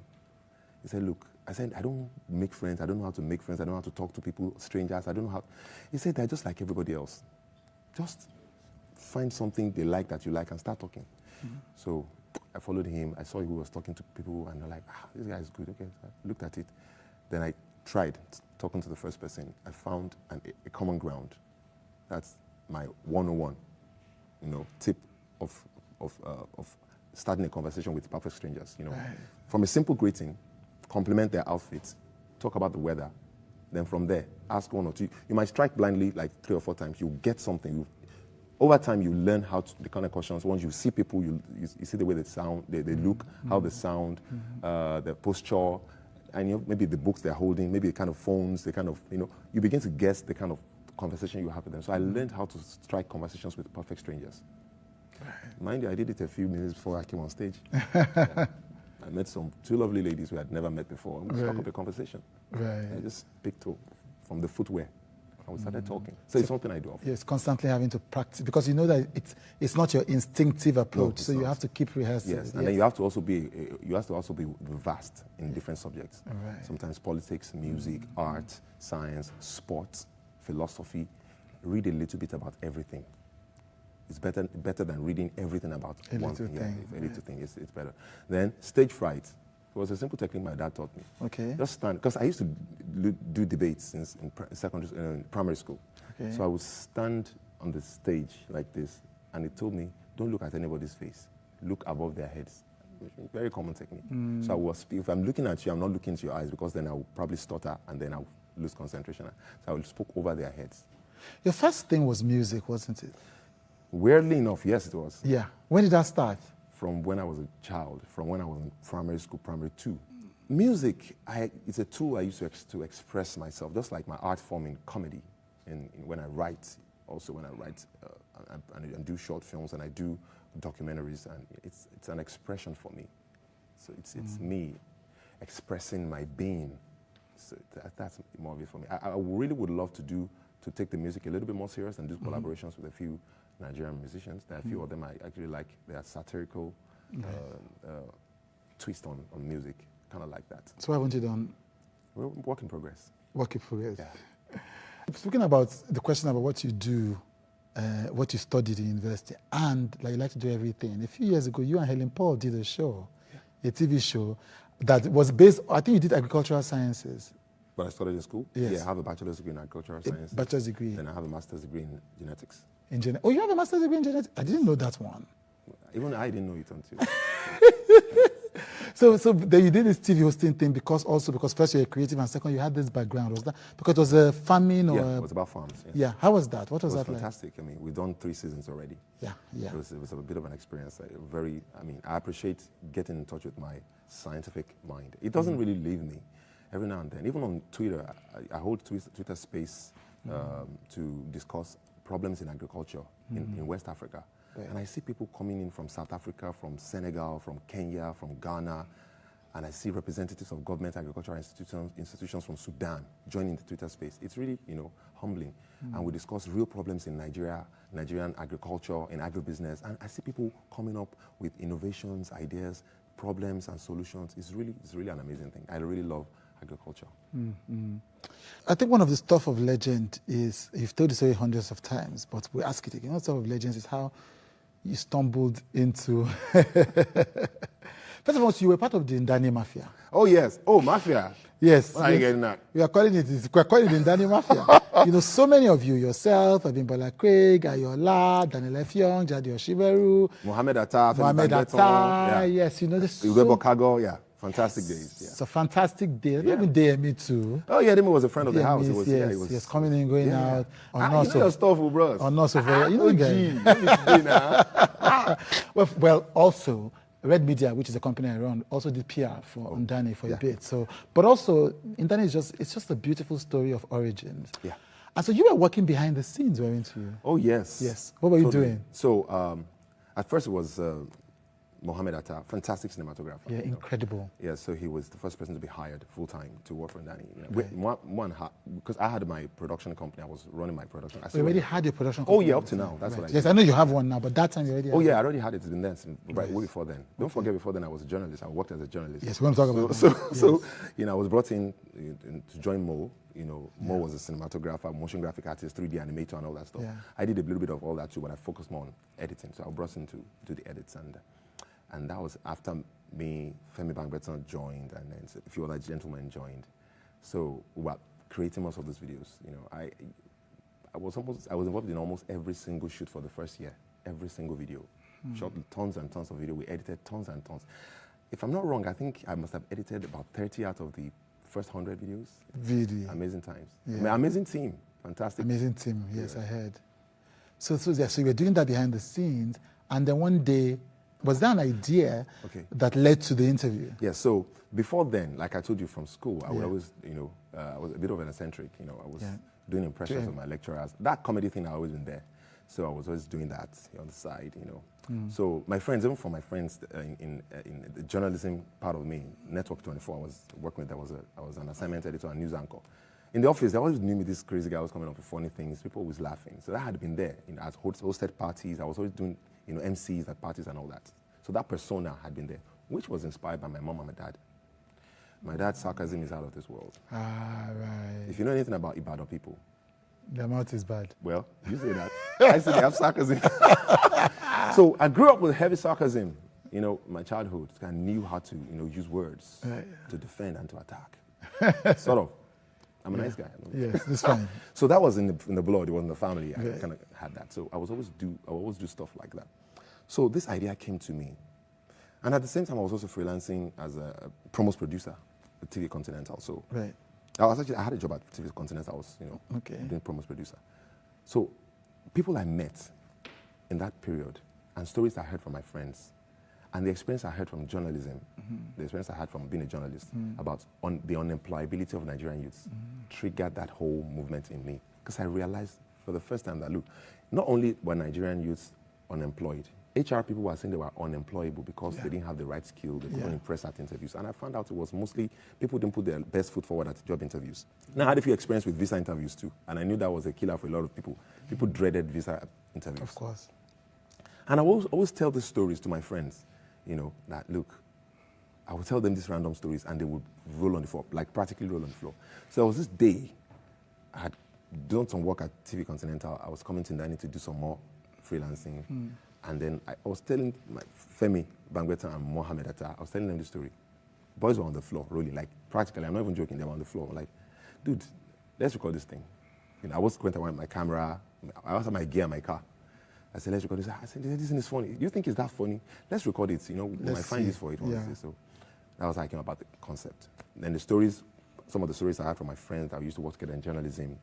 He said, look, I said, I don't make friends. I don't know how to make friends. I don't know how to talk to people, strangers. I don't know how. He said, they're just like everybody else. Just find something they like that you like and start talking. So I followed him. I saw he was talking to people and they're like, this guy is good. Okay, so I looked at it. Then I tried talking to the first person. I found a common ground. That's my 101, tip of starting a conversation with perfect strangers. From a simple greeting, compliment their outfits, talk about the weather, then from there, ask one or two. You might strike blindly like 3 or 4 times. You get something. Over time, you learn how to, the kind of questions. Once you see people, you see the way they sound, they look, how they sound, their posture, and maybe the books they're holding, maybe the kind of phones, the kind of, you begin to guess the kind of conversation you have with them. So I learned how to strike conversations with perfect strangers. Mind you, I did it a few minutes before I came on stage. I met 2 lovely ladies who I had never met before, and we struck up a conversation. I just picked up from the footwear, and we started talking. So it's something I do often.
Yes, constantly having to practice, because you know that it's not your instinctive approach, so you have to keep rehearsing.
Yes, and then you have to also be vast in different subjects. Sometimes politics, music, art, science, sports, philosophy. Read a little bit about everything. It's better than reading everything about one thing. A little thing. It's better. Then stage fright. It was a simple technique my dad taught me.
Okay.
Just stand, because I used to do debates in primary school. Okay. So I would stand on the stage like this, and it told me, don't look at anybody's face. Look above their heads. Very common technique. So I will speak. If I'm looking at you, I'm not looking into your eyes, because then I will probably stutter, and then I'll lose concentration. So I will speak over their heads.
Your first thing was music, wasn't it?
Weirdly enough, yes, it was.
Yeah. When did that start?
From when I was a child, from when I was in primary school, primary 2. Music, it's a tool I use to express myself, just like my art form in comedy. And when I write, also when I write and do short films, and I do documentaries, and it's an expression for me. So it's me expressing my being. So that's more of it for me. I really would love to take the music a little bit more serious and do collaborations with a few Nigerian musicians. There are a few of them I actually like. They are satirical twist on music, kind of like that.
So why haven't you done?
Well, work in progress.
Work in progress.
Yeah.
Speaking about the question about what you do, what you studied in university, and like you like to do everything. A few years ago, you and Helen Paul did a show, a TV show, that was based, I think you did agricultural sciences.
But I studied in school?
Yes.
Yeah, I have a bachelor's degree in agricultural sciences.
Bachelor's degree.
Then I have a master's degree in genetics.
Oh, you have a master's degree in genetics? I didn't know that one.
Even I didn't know it until.
So then you did this TV hosting thing because first you're creative, and second you had this background. Was that because it was a farming or?
Yeah, it was about farms.
Yeah. How was that? What was that like?
Fantastic. I mean, we've done 3 seasons already.
Yeah.
It was a bit of an experience. I appreciate getting in touch with my scientific mind. It doesn't really leave me. Every now and then, even on Twitter, I hold Twitter space to discuss problems in agriculture in West Africa. Right. And I see people coming in from South Africa, from Senegal, from Kenya, from Ghana, and I see representatives of government agricultural institutions from Sudan joining the Twitter space. It's really, humbling. And we discuss real problems in Nigeria, Nigerian agriculture, in agribusiness, and I see people coming up with innovations, ideas, problems, and solutions. It's really an amazing thing. I really love agriculture.
I think one of the stuff of legend is, you've told the story hundreds of times, but we ask it again. One stuff of legends is how you stumbled into... First of all, you were part of the Ndani Mafia.
Oh, yes. Oh, Mafia.
Yes.
Why are you getting that?
We're calling it the Ndani Mafia. So many of you, yourself, Abimbola Craig, Ayola, Daniel F. Young, Jadi Oshiberu,
Mohammed Atta,
yes,
there's so... Kago, yeah. Fantastic days. Yeah.
It's a fantastic day. Even DME too.
Oh yeah, Demi was a friend of the house.
It was, yes, coming in, going out.
You know your stuff, bros.
Or not so very. You know well, also Red Media, which is a company I run, also did PR for Ndani for a bit. So, but also Ndani it's just a beautiful story of origins. Yeah. And so you were working behind the scenes, weren't you?
Oh yes.
Yes. What were you doing?
So at first it was. Mohammed Atta, fantastic cinematographer.
Yeah, incredible.
Yeah, so he was the first person to be hired full-time to work for Ndani. Because I had my production company, I was running my production.
You already had your production company?
Oh yeah, up to now. That's what I did.
Yes, I know you have one now, but that time you already had
I already had it. It's been there way before then. Don't forget, before then I was a journalist. I worked as a journalist.
Yes, we're going to talk about that.
So, I was brought in to join Mo. Mo was a cinematographer, motion graphic artist, 3D animator, and all that stuff. Yeah. I did a little bit of all that too, but I focused more on editing. So I was brought in to do the edits, and that was after me, Femi Bangbeton joined, and then a few other gentlemen joined. So while creating most of those videos, you know, I was involved in almost every single shoot for the first year, every single video. Shot tons and tons of video. We edited tons and tons. If I'm not wrong, I think I must have edited about 30 out of the first 100 videos.
Really?
Amazing times.
Yeah.
I mean, amazing team. Fantastic.
Amazing team. Yes, I heard. So you were doing that behind the scenes, and then one day, was there an idea that led to the interview?
Yeah, so before then, like I told you from school, I would always, you know, I was a bit of an eccentric, you know, I was doing impressions of my lecturers. That comedy thing had always been there. So I was always doing that on the side, you know. So my friends, even for my friends in the journalism part of me, Network 24, I was working with, I was an assignment editor and news anchor. In the office, they always knew me, this crazy guy was coming up with funny things, people always laughing. So that had been there. You know, I hosted parties, I was always doing, you know, MCs at parties and all that. So that persona had been there, which was inspired by my mom and my dad. My dad's sarcasm is out of this world.
Ah, right.
If you know anything about Ibadan people,
their mouth is bad.
Well, you say that. I say they have sarcasm. So I grew up with heavy sarcasm. You know, my childhood, I knew how to, you know, use words to defend and to attack. Sort of. I'm a nice guy.
Yes, that's fine.
So that was in the blood. It was in the family. I kind of had that. So I would always do stuff like that. So this idea came to me, and at the same time, I was also freelancing as a promos producer at TV Continental. So I had a job at TV Continental. I was, you know, doing promos producer. So people I met in that period, and stories I heard from my friends, and the experience I heard from journalism, the experience I had from being a journalist about the unemployability of Nigerian youths, triggered that whole movement in me. Because I realized for the first time that, look, not only were Nigerian youths unemployed, HR people were saying they were unemployable because they didn't have the right skill, they couldn't impress at interviews. And I found out it was mostly people didn't put their best foot forward at job interviews. Now, I had a few experience with visa interviews too, and I knew that was a killer for a lot of people. People dreaded visa interviews.
Of course.
And I always tell these stories to my friends, you know, that look, I would tell them these random stories and they would roll on the floor, like practically roll on the floor. So there was this day, I had done some work at TV Continental. I was coming to Ndani to do some more freelancing. And then I was telling my Femi Bangweta and Mohammed Atta, I was telling them the story. Boys were on the floor, rolling, like practically, I'm not even joking, they were on the floor. Like, dude, let's record this thing. You know, I was going to want my camera, I also had my gear, my car. I said, let's record this. I said, this thing is funny. Do you think it's that funny? Let's record it. You know, we might find this for it. So that was how I came about the concept. Then the stories, some of the stories I had from my friends that I used to work together in journalism,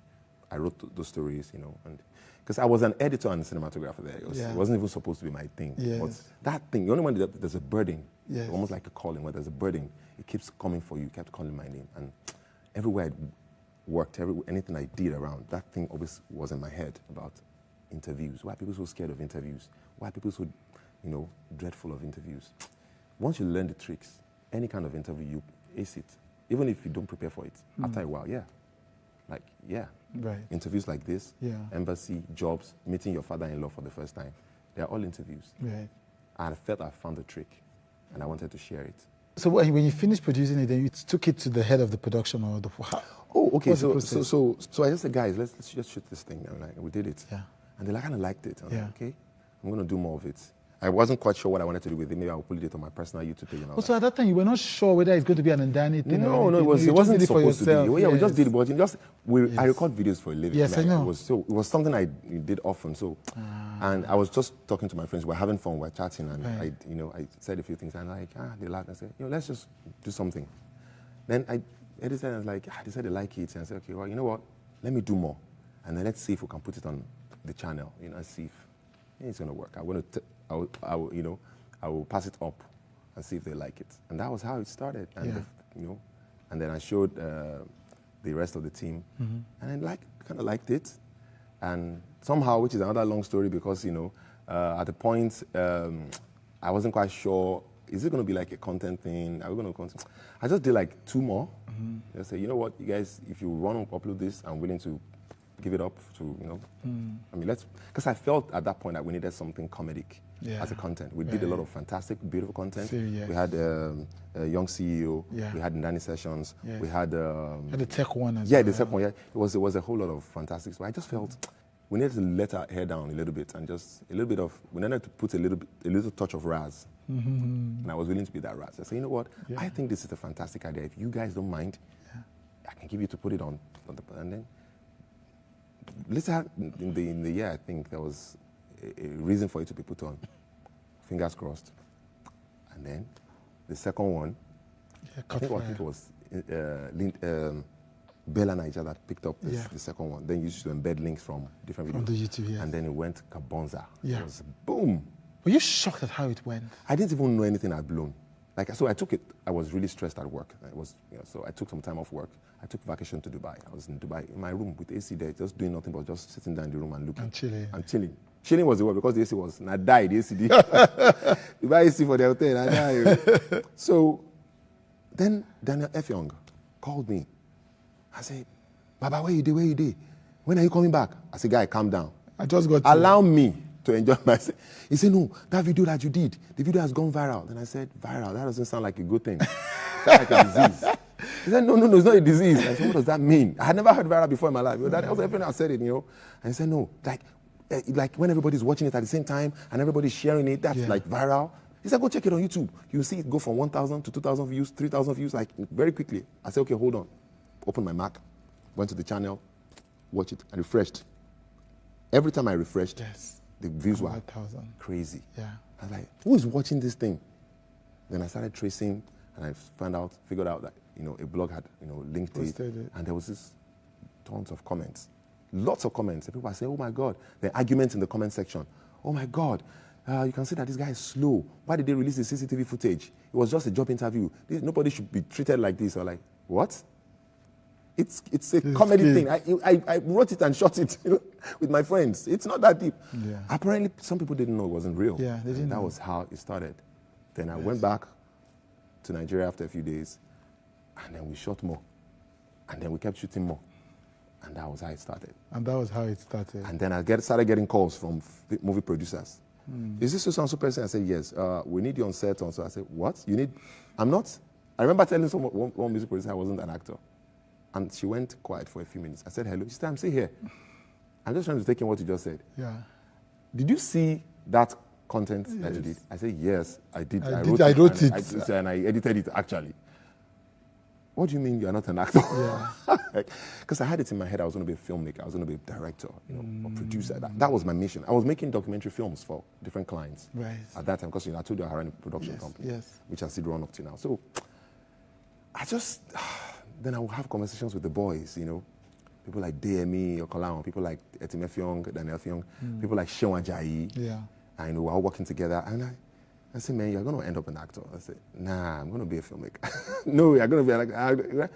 I wrote those stories, you know, and because I was an editor and cinematographer there. It wasn't even supposed to be my thing. But that thing, the only one that there's a burden, almost like a calling, where there's a burden, it keeps coming for you, it kept calling my name. And everywhere I worked, anything I did around, that thing always was in my head about interviews. Why are people so scared of interviews? Why are people so, you know, dreadful of interviews? Once you learn the tricks, any kind of interview, you ace it. Even if you don't prepare for it. After a while, interviews like this, embassy, jobs, meeting your father-in-law for the first time, they're all interviews. And I felt I found the trick, and I wanted to share it.
So when you finished producing it, then you took it to the head of the production or the...
Oh, okay. So I just said, guys, let's just shoot this thing. And we did it. And they kind of liked it. I'm like, okay, I'm going to do more of it. I wasn't quite sure what I wanted to do with it. Maybe I'll put it on my personal YouTube page.
Also, at that time, you were not sure whether it's going to be an Ndani thing.
No, it wasn't supposed to be. We just did it. But I record videos for a living.
Yes, I know.
It was something I did often. So, and I was just talking to my friends. We're having fun. We're chatting, and I said a few things, and they laughed. I said, let's just do something. Then I edited, and I was like, they said they like it, and I said, okay, well, you know what? Let me do more, and then let's see if we can put it on the channel. You know, and see if it's going to work. I will pass it up and see if they like it. And that was how it started. And and then I showed the rest of the team, and I kind of liked it. And somehow, which is another long story, because at the point I wasn't quite sure. Is it going to be like a content thing? Are we going to content? I just did like 2 more. I said, you know what, you guys, if you want to upload this, I'm willing to give it up to, I mean, because I felt at that point that we needed something comedic as a content. We did a lot of fantastic, beautiful content. We had a young CEO. We had Ndani sessions. We had
the tech one as well.
Yeah, the tech one. Yeah, it was a whole lot of fantastic. So I just felt we needed to let our hair down a little bit and just a little bit of. We needed to put a little touch of Raz. And I was willing to be that Raz. I said, you know what? I think this is a fantastic idea. If you guys don't mind, I can give you to put it on and then later in the year, I think there was a reason for it to be put on. Fingers crossed. And then the second one, I think it was Bella Niger that picked up the second one. Then you used to embed links from different videos. From the YouTube, yes. And then it went kabonza. Yeah. It was boom.
Were you shocked at how it went?
I didn't even know anything had blown. So I took it. I was really stressed at work. So I took some time off work. I took vacation to Dubai. I was in Dubai in my room with AC there, just doing nothing but just sitting down in the room and looking.
And chilling.
Chilling was the word because the AC was, and I died, the AC did. You buy AC for the hotel, and I died. So then Daniel F. Young called me. I said, Baba, where you did? When are you coming back? I said, guy, calm down.
I just got
Allow me to enjoy myself. He said, no, that video that you did, the video has gone viral. Then I said, viral? That doesn't sound like a good thing. It sounds like a disease. He said, no, it's not a disease. I said, what does that mean? I had never heard viral before in my life. That was everything I said it, And he said, no, like when everybody's watching it at the same time and everybody's sharing it, that's like viral. He said, go check it on YouTube. You'll see it go from 1,000 to 2,000 views, 3,000 views, like very quickly. I said, okay, hold on. Opened my Mac, went to the channel, watched it, and refreshed. Every time I refreshed, the views were crazy.
Yeah.
I was like, who is watching this thing? Then I started tracing, and I figured out that, a blog had, linked it, and there was this tons of comments. Lots of comments. And people are saying, oh my God. The arguments in the comment section. Oh my God. You can see that this guy is slow. Why did they release the CCTV footage? It was just a job interview. Nobody should be treated like this. Or like, what? It's a comedy thing. I wrote it and shot it with my friends. It's not that deep.
Yeah.
Apparently, some people didn't know it wasn't real.
Yeah, they didn't know.
That was how it started. Then I went back to Nigeria after a few days, and then we shot more. And then we kept shooting more. And that was how it started.
And
then I started getting calls from movie producers. Is this so-and-so person? I said, yes. We need you on set. So I said, what? I'm not. I remember telling one music producer I wasn't an actor. And she went quiet for a few minutes. I said, hello. She said, I'm still here. I'm just trying to take in what you just said.
Yeah.
Did you see that content that you did? I said, yes, I did.
I wrote it.
And I edited it, actually. What do you mean you're not an actor?
Yeah.
Because I had it in my head I was going to be a filmmaker, I was going to be a director, a producer. That was my mission. I was making documentary films for different clients at that time because I told you I ran a production company, which I still run up to now. So then I would have conversations with the boys, people like DME or Kolan, people like Etim F. Young, Daniel F. Young, people like Shewan Ajayi.
Yeah.
And we're all working together. And I said, man, you're going to end up an actor. I said, nah, I'm going to be a filmmaker. No, you're going to be an actor.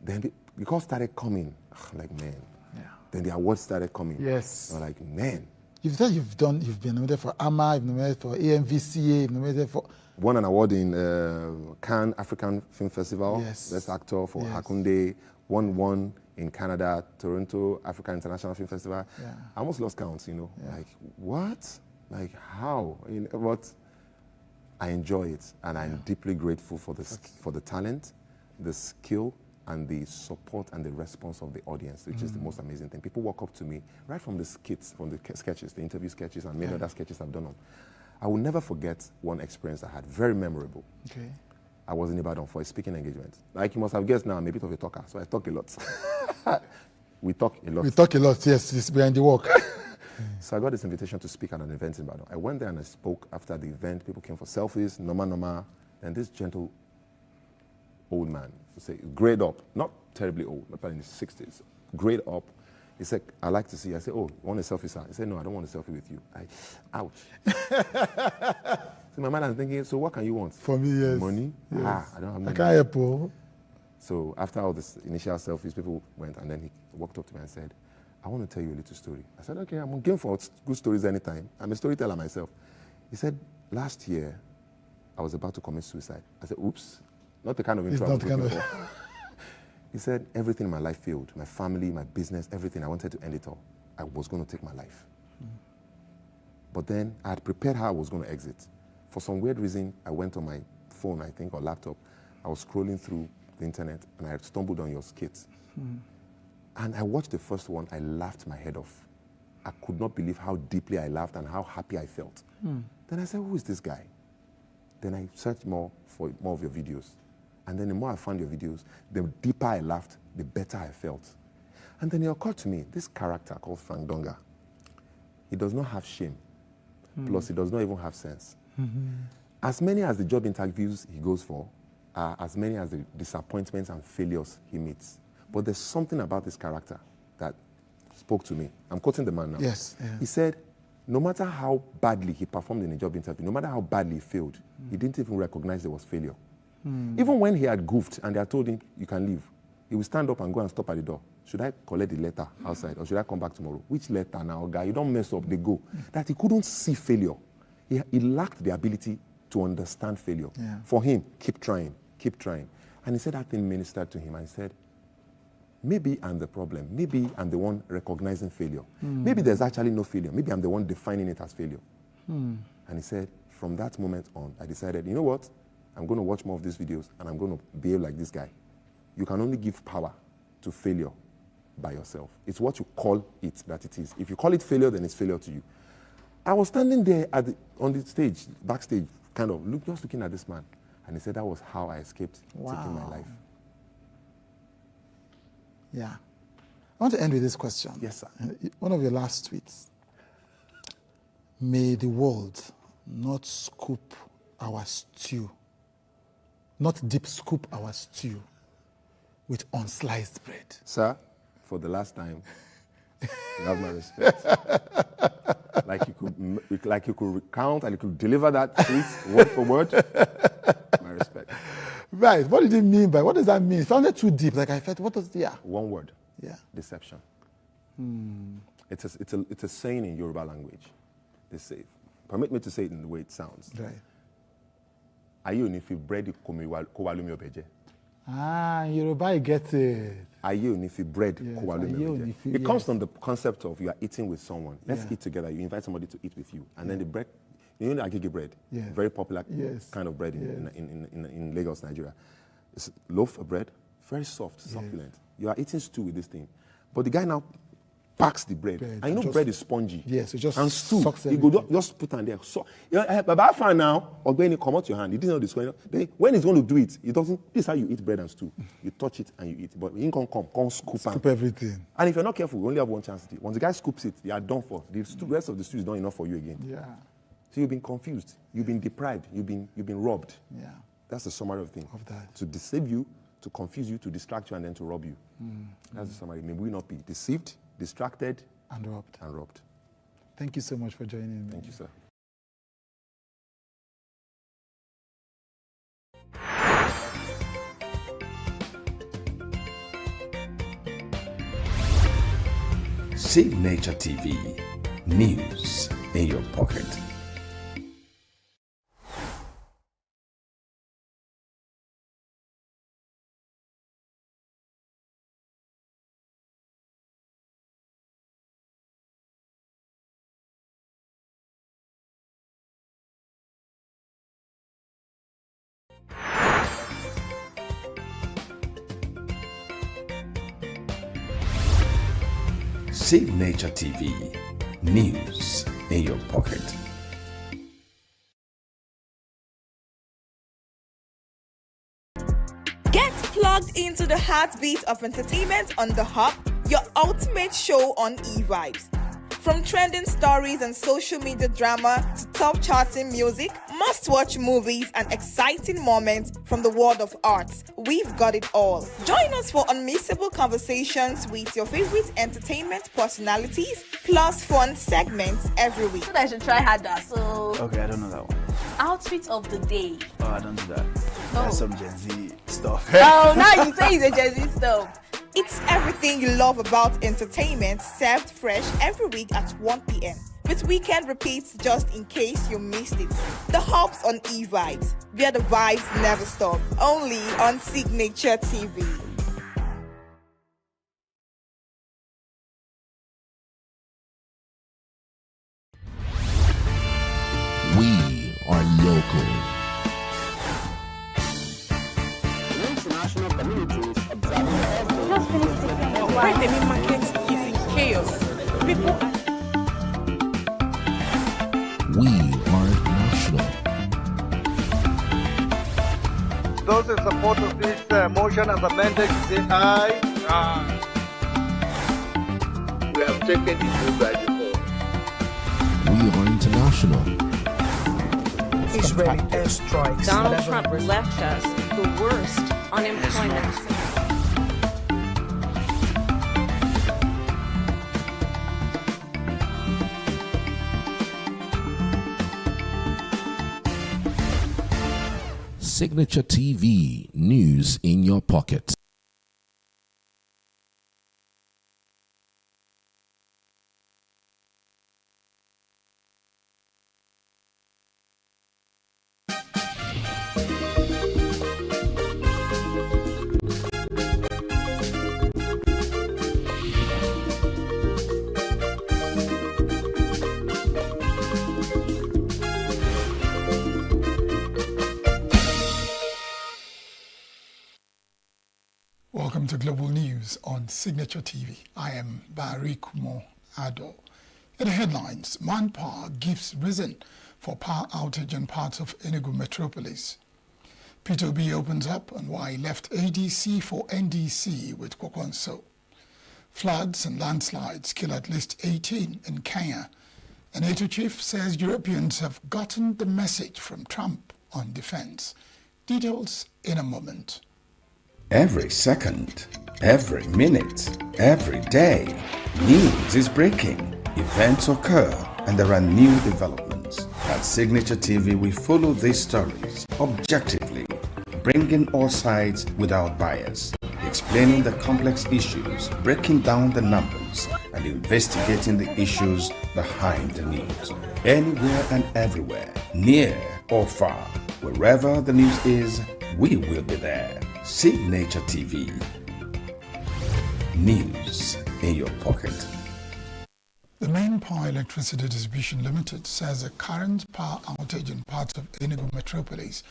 Then the calls started coming. Like, man.
Yeah.
Then the awards started coming.
Yes.
I'm like, man.
You've been nominated for AMA, you've been nominated for AMVCA, you've been nominated for...
Won an award in Cannes African Film Festival.
Yes.
Best actor for Hakunde. Won one in Canada, Toronto African International Film Festival.
Yeah.
I almost lost count, Like, what? Like, how? But I enjoy it, and I'm deeply grateful for the talent, the skill, and the support and the response of the audience, which is the most amazing thing. People walk up to me right from the skits, from the sketches, the interview sketches, and many other sketches I've done. I will never forget one experience I had, very memorable.
Okay.
I was in Ibadan for a speaking engagement. Like you must have guessed now, I'm a bit of a talker, so I talk a lot. We talk a lot.
Yes, it's behind the work.
So I got this invitation to speak at an event in Ibadan. I went there and I spoke. After the event, people came for selfies, normal. And this gentle old man, grade up, not terribly old, but in his 60s, grade up. He said, I'd like to see you. I said, oh, you want a selfie, sir? He said, no, I don't want a selfie with you. Ouch. So my mind, I'm thinking, so what can you want?
For me, yes.
Money?
Yes.
I don't have money.
I can't help you.
So after all this initial selfies, people went, and then he walked up to me and said, I want to tell you a little story. I said, okay, I'm game for good stories anytime. I'm a storyteller myself. He said, last year, I was about to commit suicide. I said, oops, not the kind of intro I was looking for. He said, everything in my life failed. My family, my business, everything. I wanted to end it all. I was going to take my life. But then I had prepared how I was going to exit. For some weird reason, I went on my phone, I think, or laptop. I was scrolling through the internet, and I had stumbled on your skits. And I watched the first one. I laughed my head off. I could not believe how deeply I laughed and how happy I felt. Then I said, who is this guy? Then I searched more for more of your videos. And then the more I found your videos, the deeper I laughed, the better I felt. And then it occurred to me, this character called Frank Donga, he does not have shame. Plus, he does not even have sense. As many as the job interviews he goes for, are as many as the disappointments and failures he meets. But there's something about this character that spoke to me. I'm quoting the man now.
Yes. Yeah.
He said, no matter how badly he performed in a job interview, no matter how badly he failed, he didn't even recognize there was failure. Even when he had goofed and they had told him, you can leave, he would stand up and go and stop at the door. Should I collect the letter outside or should I come back tomorrow? Which letter now, guy? You don't mess up, they go. That he couldn't see failure. He lacked the ability to understand failure.
Yeah.
For him, keep trying, keep trying. And he said that thing ministered to him and he said, maybe I'm the problem. Maybe I'm the one recognizing failure. Maybe there's actually no failure. Maybe I'm the one defining it as failure. And he said, from that moment on, I decided, you know what? I'm going to watch more of these videos and I'm going to behave like this guy. You can only give power to failure by yourself. It's what you call it that it is. If you call it failure, then it's failure to you. I was standing there on the stage, backstage, kind of just looking at this man. And he said that was how I escaped taking my life.
Yeah. I want to end with this question.
Yes, sir.
One of your last tweets. May the world not scoop our stew, not deep scoop our stew with unsliced bread.
Sir, for the last time, you have my respect. like you could recount and you could deliver that tweet word for word. My respect.
Right. What did he mean by? What does that mean? It sounded too deep. Like I felt, what does? Yeah.
One word.
Yeah.
Deception. It's a saying in Yoruba language. They say, permit me to say it in the way it sounds.
Right.
Aye oni fi bread ko wa lumi obeje.
Yoruba, I get it.
Aye oni fi bread ko wa lumi obeje. It comes from the concept of you are eating with someone. Let's eat together. You invite somebody to eat with you, and then the bread. You know the agege bread, very popular kind of bread in Lagos, Nigeria. It's loaf of bread, very soft, succulent. You are eating stew with this thing, but the guy now packs the bread, and you know bread is spongy.
Yes, it just
and stew.
You
go just put on there. So, but by far now, or when you come out your hand, you didn't know this. When he's going to do it, it doesn't. This is how you eat bread and stew. You touch it and you eat. But you can't come scoop
everything.
And if you're not careful, you only have one chance to eat. Once the guy scoops it, you are done for. The rest of the stew is not enough for you again.
Yeah.
So you've been confused, you've been deprived, you've been robbed.
Yeah.
That's the summary of things.
Of that.
To deceive you, to confuse you, to distract you, and then to rob you. That's the summary. May we not be deceived, distracted,
and robbed.
And robbed.
Thank you so much for joining me.
Thank you, sir.
Signature TV. News in your pocket. Signature TV. News in your pocket.
Get plugged into the heartbeat of entertainment on The Hub, your ultimate show on eVibes. From trending stories and social media drama to top charting music, must-watch movies and exciting moments from the world of arts, we've got it all. Join us for unmissable conversations with your favorite entertainment personalities, plus fun segments every week.
I should try harder, so...
Okay, I don't know that one.
Outfit of the day.
Oh, I don't do that. That's some Gen Z stuff.
Oh, now you say it's a Gen Z stuff.
It's everything you love about entertainment, served fresh every week at 1 p.m. with weekend repeats just in case you missed it. The Hub's on eVibes, where the vibes never stop. Only on Signature TV.
We are local.
International communities observe
Right, the main market is in chaos. People are...
We are national.
Those in support of this motion as amended say aye. We have taken the move by the ball.
We are international.
Israeli airstrikes.
Donald Trump left us the worst unemployment.
Signature TV, news in your pocket.
Welcome to Global News on Signature TV. I am Barry Kumo Ado. In the headlines, manpower gives reason for power outage in parts of ENUGU metropolis. Peter Obi opens up on why he left ADC for NDC with Kwakwanso. Floods and landslides kill at least 18 in Kenya. A NATO chief says Europeans have gotten the message from Trump on defense. Details in a moment.
Every second, every minute, every day, news is breaking, events occur, and there are new developments. At Signature TV, we follow these stories objectively, bringing all sides without bias, explaining the complex issues, breaking down the numbers, and investigating the issues behind the news. Anywhere and everywhere, near or far, wherever the news is, we will be there. Signature TV. News in your pocket.
The Main Power Electricity Distribution Limited says a current power outage in parts of ENUGU metropolis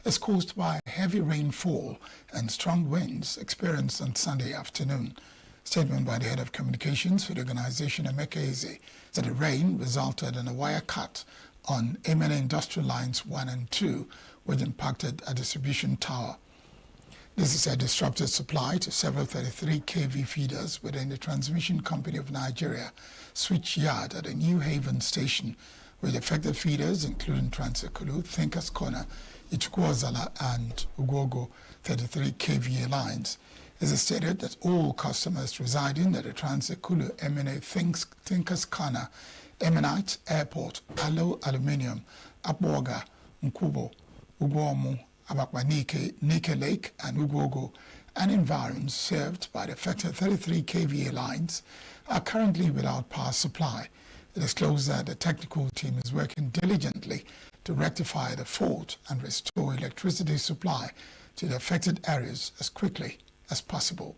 is caused by heavy rainfall and strong winds experienced on Sunday afternoon. Statement by the head of communications for the organization, Emeka Eze, said the rain resulted in a wire cut on Emene Industrial Lines 1 and 2, which impacted a distribution tower. This is a disrupted supply to several 33 kV feeders within the Transmission Company of Nigeria switch yard at a New Haven station, with affected feeders including Transekulu, Thinkers Corner, Ichukwuozala and Ugogo 33 kVA lines. It is stated that all customers residing at the Transekulu Emene Thinkers Corner, Emenite Airport, Alo Aluminium, Apboga, Nkubo, Ugomu, Abakwanike, Nike Lake, and Ugogo, and environs served by the affected 33 kVA lines are currently without power supply. It is closed that the technical team is working diligently to rectify the fault and restore electricity supply to the affected areas as quickly as possible.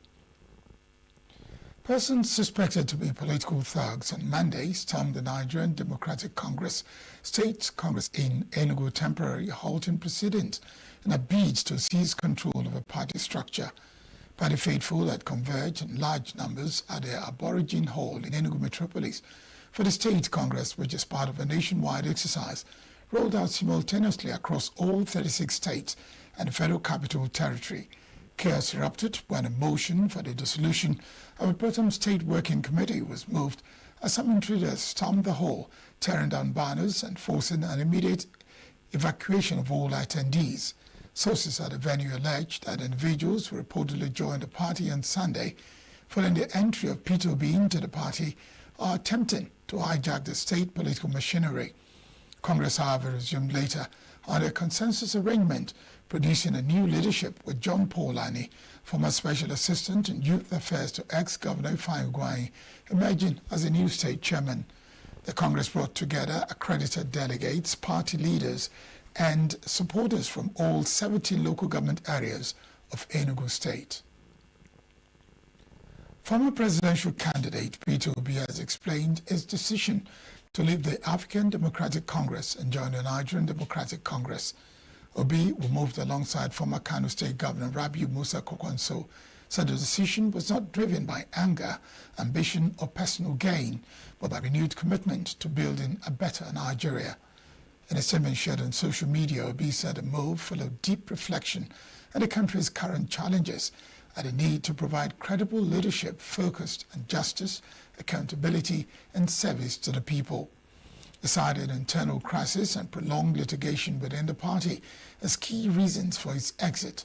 Persons suspected to be political thugs on Monday stormed the Nigerian Democratic Congress State Congress in Enugu, temporarily halting proceedings in a bid to seize control of a party structure. Party faithful had converged in large numbers at the Aborigine Hall in Enugu metropolis for the State Congress, which is part of a nationwide exercise rolled out simultaneously across all 36 states and the Federal Capital Territory. Chaos erupted when a motion for the dissolution of a Protem State Working Committee was moved as some intruders stormed the hall, tearing down banners and forcing an immediate evacuation of all attendees. Sources at the venue alleged that individuals who reportedly joined the party on Sunday following the entry of Peter Obi into the party are attempting to hijack the state political machinery. Congress, however, resumed later on a consensus arrangement producing a new leadership with John Paulani, former Special Assistant in Youth Affairs to ex-Governor Ifeanyi Ugwuanyi, emerging as a new state chairman. The Congress brought together accredited delegates, party leaders, and supporters from all 70 local government areas of Enugu State. Former presidential candidate Peter Obi has explained his decision to leave the African Democratic Congress and join the Nigerian Democratic Congress. Obi, who moved alongside former Kano State Governor Rabiu Musa Kwakwanso, said the decision was not driven by anger, ambition, or personal gain, but by renewed commitment to building a better Nigeria. In a statement shared on social media, Obi said the move followed deep reflection on the country's current challenges and the need to provide credible leadership focused on justice, accountability, and service to the people. He cited internal crisis and prolonged litigation within the party as key reasons for its exit,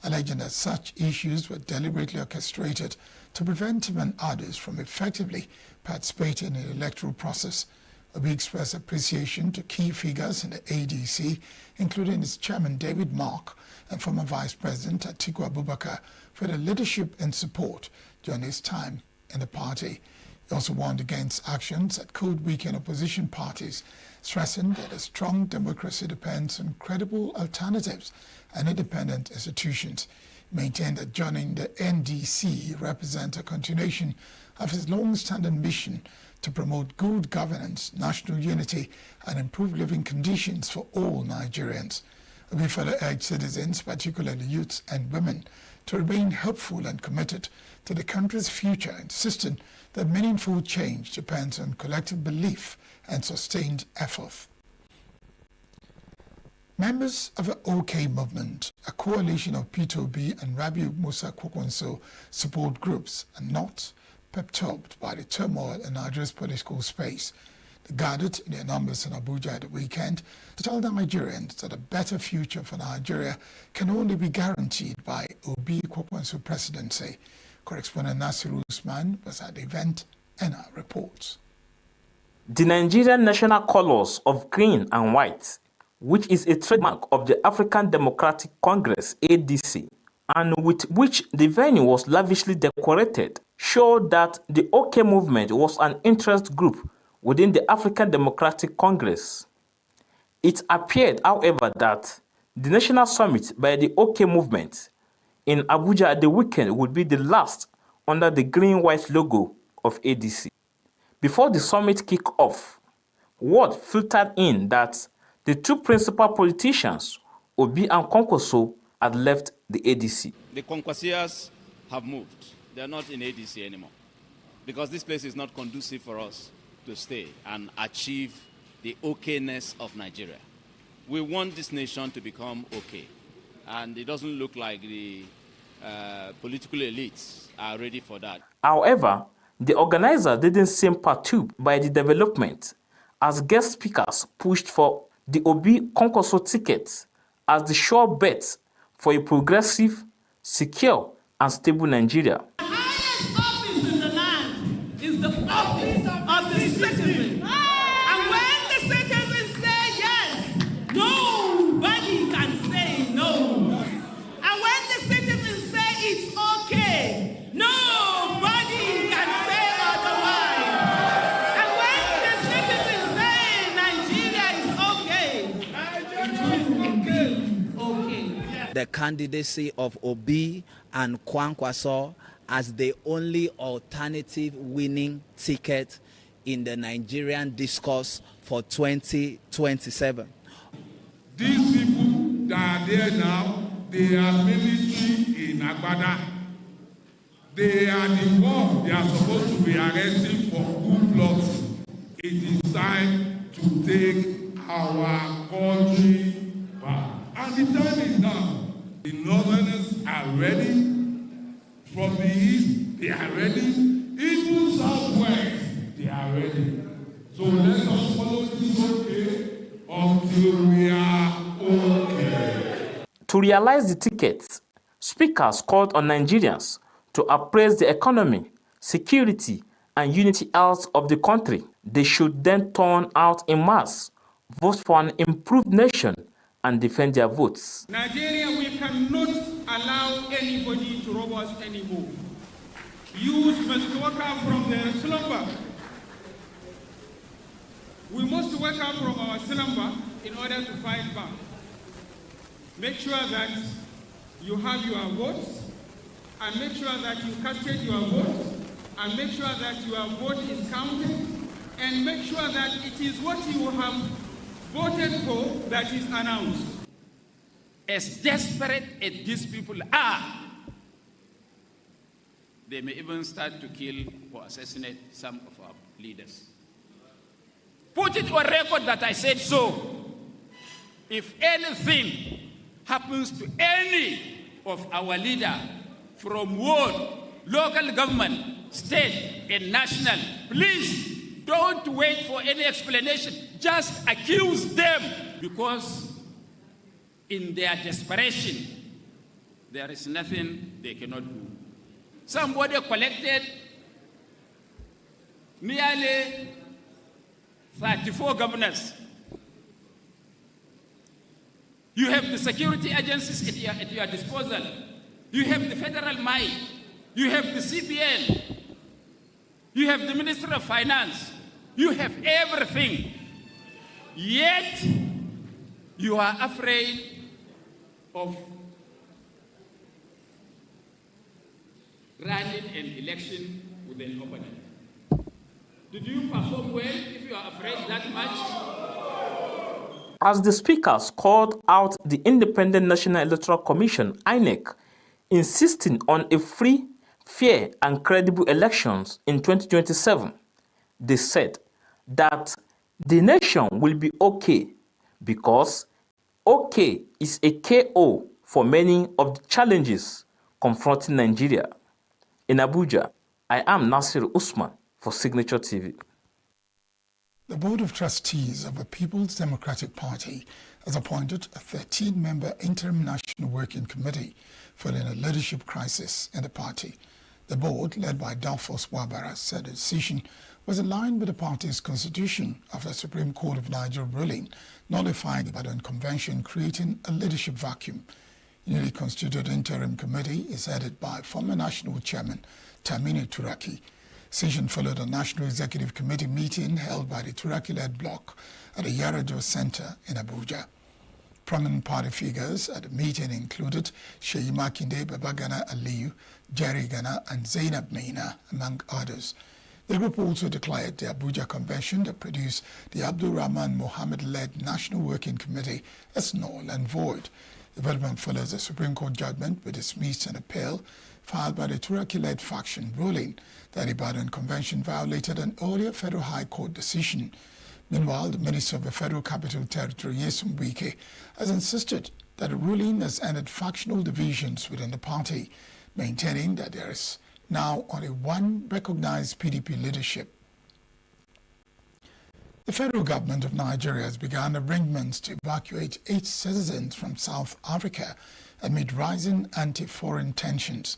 alleging that such issues were deliberately orchestrated to prevent him and others from effectively participating in the electoral process. Obi expressed appreciation to key figures in the ADC, including its chairman David Mark and former Vice President Atiku Abubakar, for their leadership and support during his time in the party. He also warned against actions that could weaken opposition parties, stressing that a strong democracy depends on credible alternatives and independent institutions. He maintained that joining the NDC represents a continuation of his long-standing mission to promote good governance, national unity, and improve living conditions for all Nigerians. We further urge citizens, particularly youths and women, to remain hopeful and committed to the country's future, insisting that meaningful change depends on collective belief and sustained effort. Members of the OK Movement, a coalition of Peter Obi and Rabiu Musa Kwankwaso support groups, are not perturbed by the turmoil in Nigeria's political space. They gathered in their numbers in Abuja at the weekend to tell Nigerians that a better future for Nigeria can only be guaranteed by Obi Kwankwaso presidency. Correspondent Nasiru Usman was at the event and reports.
The Nigerian national colors of green and white, which is a trademark of the African Democratic Congress, ADC, and with which the venue was lavishly decorated, showed that the OK movement was an interest group within the African Democratic Congress. It appeared, however, that the national summit by the OK movement in Abuja at the weekend would be the last under the green-white logo of ADC. Before the summit kicked off, word filtered in that the two principal politicians, Obi and Kwankwaso, had left the ADC.
The Kwankwasians have moved. They are not in ADC anymore because this place is not conducive for us to stay and achieve the okayness of Nigeria. We want this nation to become okay, and it doesn't look like the political elites are ready for that.
However, the organizer didn't seem perturbed by the development, as guest speakers pushed for the Obi Kwankwaso ticket as the sure bet for a progressive, secure, and stable Nigeria.
The highest office in the land is the office of the citizen. And when the citizens say yes, nobody can say no. And when the citizens say it's okay, nobody can say otherwise. And when the citizens say Nigeria is okay,
the candidacy of Obi and Kwankwaso as the only alternative winning ticket in the Nigerian discourse for 2027.
These people that are there now, they are military in Agbada. They are the ones they are supposed to be arresting for coup plots. It is time to take our country back. And the time is now. The Northerners are ready. From the East, they are ready. Even Southwest, they are ready. So let us follow this okay until we are okay.
To realize the tickets, speakers called on Nigerians to appraise the economy, security, and unity health of the country. They should then turn out in mass, vote for an improved nation, and defend their votes.
Nigeria, we cannot allow anybody to rob us anymore. Youth must wake up from their slumber. We must wake up from our slumber in order to fight back. Make sure that you have your votes, and make sure that you cascade your votes, and make sure that your vote is counted, and make sure that it is what you have voted for that is announced. As desperate as these people are, they may even start to kill or assassinate some of our leaders. Put it on record that I said so. If anything happens to any of our leaders from ward, local government, state, and national. Please don't wait for any explanation. Just accuse them, because in their desperation, there is nothing they cannot do. Somebody collected nearly 34 governors. You have the security agencies at your disposal. You have the federal might. You have the CBN. You have the Minister of Finance. You have everything. Yet, you are afraid of running an election with an opponent. Did you perform well if you are afraid that much?
As the speakers called out the Independent National Electoral Commission, INEC, insisting on a free, fair, and credible elections in 2027, they said that the nation will be okay because okay is a KO for many of the challenges confronting Nigeria. In Abuja, I am Nasir Usman for Signature TV.
The Board of Trustees of the People's Democratic Party has appointed a 13-member interim national working committee filling a leadership crisis in the party. The board, led by Dalphos Wabara, said the decision was in line with the party's constitution after the Supreme Court of Nigeria ruling nullifying the Ibadan Convention, creating a leadership vacuum. The newly constituted interim committee is headed by former national chairman Tamini Turaki. Decision followed a National Executive Committee meeting held by the Turaki-led bloc at the Yarajo Center in Abuja. Prominent party figures at the meeting included Sheyi Makinde, Babagana Aliyu, Jerry Gana, and Zainab Meena, among others. The group also declared the Abuja Convention that produced the Abdul Rahman Mohammed-led National Working Committee as null and void. The development follows a Supreme Court judgment which dismissed an appeal filed by the Turaki-led faction ruling that the Ibadan Convention violated an earlier Federal High Court decision. Meanwhile, the Minister of the Federal Capital Territory, Nyesom Wike, has insisted that the ruling has ended factional divisions within the party, maintaining that there is now only one recognized PDP leadership. The federal government of Nigeria has begun arrangements to evacuate 8 citizens from South Africa amid rising anti-foreign tensions.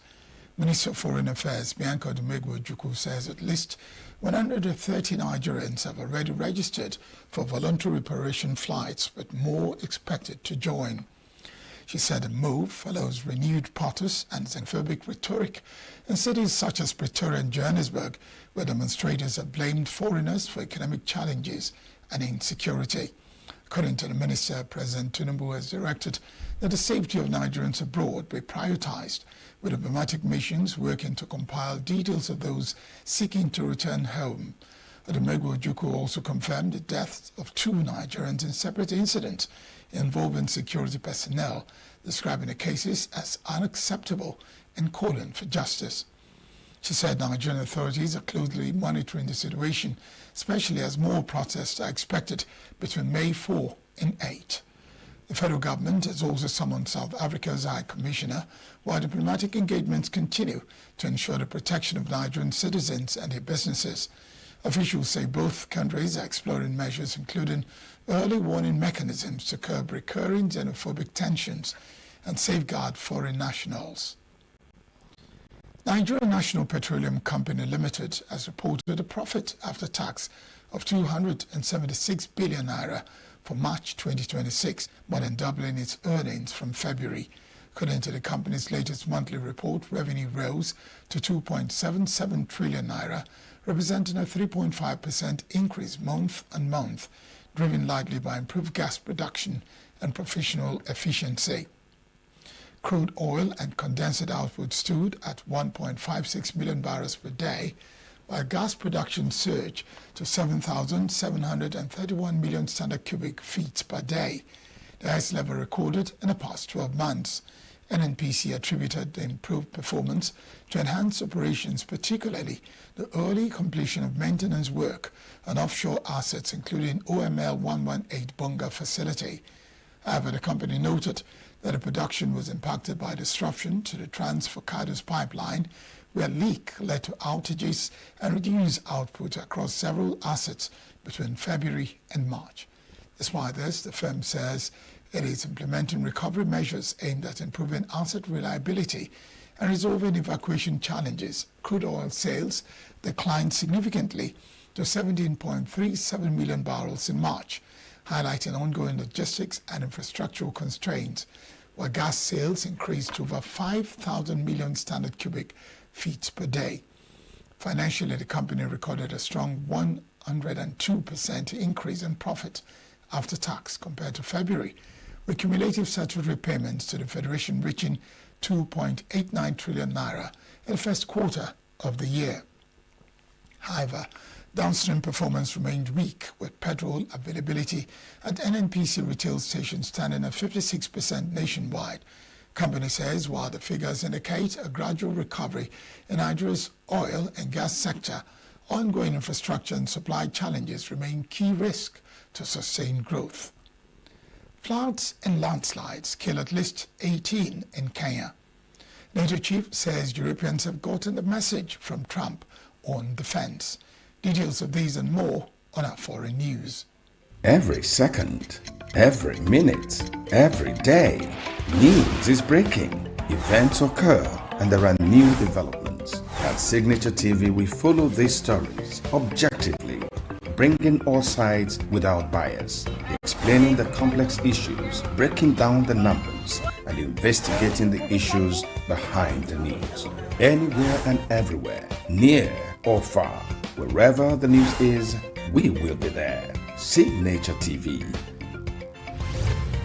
Minister of Foreign Affairs Bianca Odumegwu-Ojukwu says at least 130 Nigerians have already registered for voluntary repatriation flights, with more expected to join. She said the move follows renewed protests and xenophobic rhetoric in cities such as Pretoria and Johannesburg, where demonstrators have blamed foreigners for economic challenges and insecurity. According to the minister, President Tinubu has directed that the safety of Nigerians abroad be prioritized, with diplomatic missions working to compile details of those seeking to return home. Odumegwu-Ojukwu also confirmed the deaths of 2 Nigerians in separate incidents involving security personnel, describing the cases as unacceptable and calling for justice. She said Nigerian authorities are closely monitoring the situation, especially as more protests are expected between May 4 and 8. The federal government has also summoned South Africa's High Commissioner, while diplomatic engagements continue to ensure the protection of Nigerian citizens and their businesses. Officials say both countries are exploring measures including early warning mechanisms to curb recurring xenophobic tensions and safeguard foreign nationals. Nigeria National Petroleum Company Limited has reported a profit after tax of 276 billion naira for March 2026, more than doubling its earnings from February. According to the company's latest monthly report, revenue rose to 2.77 trillion naira, representing a 3.5% increase month on month, driven largely by improved gas production and professional efficiency. Crude oil and condensate output stood at 1.56 million barrels per day, while gas production surged to 7,731 million standard cubic feet per day, the highest level recorded in the past 12 months. NNPC attributed the improved performance to enhanced operations, particularly the early completion of maintenance work on offshore assets, including OML 118 Bonga facility. However, the company noted that the production was impacted by disruption to the Trans-Forcados pipeline, where a leak led to outages and reduced output across several assets between February and March. Despite this, the firm says it is implementing recovery measures aimed at improving asset reliability and resolving evacuation challenges. Crude oil sales declined significantly to 17.37 million barrels in March, highlighting ongoing logistics and infrastructural constraints, while gas sales increased to over 5,000 million standard cubic feet per day. Financially, the company recorded a strong 102% increase in profit after tax compared to February, with cumulative settled repayments to the Federation reaching 2.89 trillion naira in the first quarter of the year. However, downstream performance remained weak, with petrol availability at NNPC retail stations standing at 56% nationwide. Company says while the figures indicate a gradual recovery in Nigeria's oil and gas sector, ongoing infrastructure and supply challenges remain key risks to sustained growth. Floods and landslides kill at least 18 in Kenya. NATO chief says Europeans have gotten the message from Trump on defense. Details of these and more on our foreign news.
Every second, every minute, every day, news is breaking. Events occur and there are new developments. At Signature TV, we follow these stories objectively, bringing all sides without bias, explaining the complex issues, breaking down the numbers, and investigating the issues behind the news. Anywhere and everywhere, near or far, wherever the news is, we will be there. Signature TV.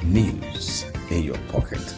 News in your pocket.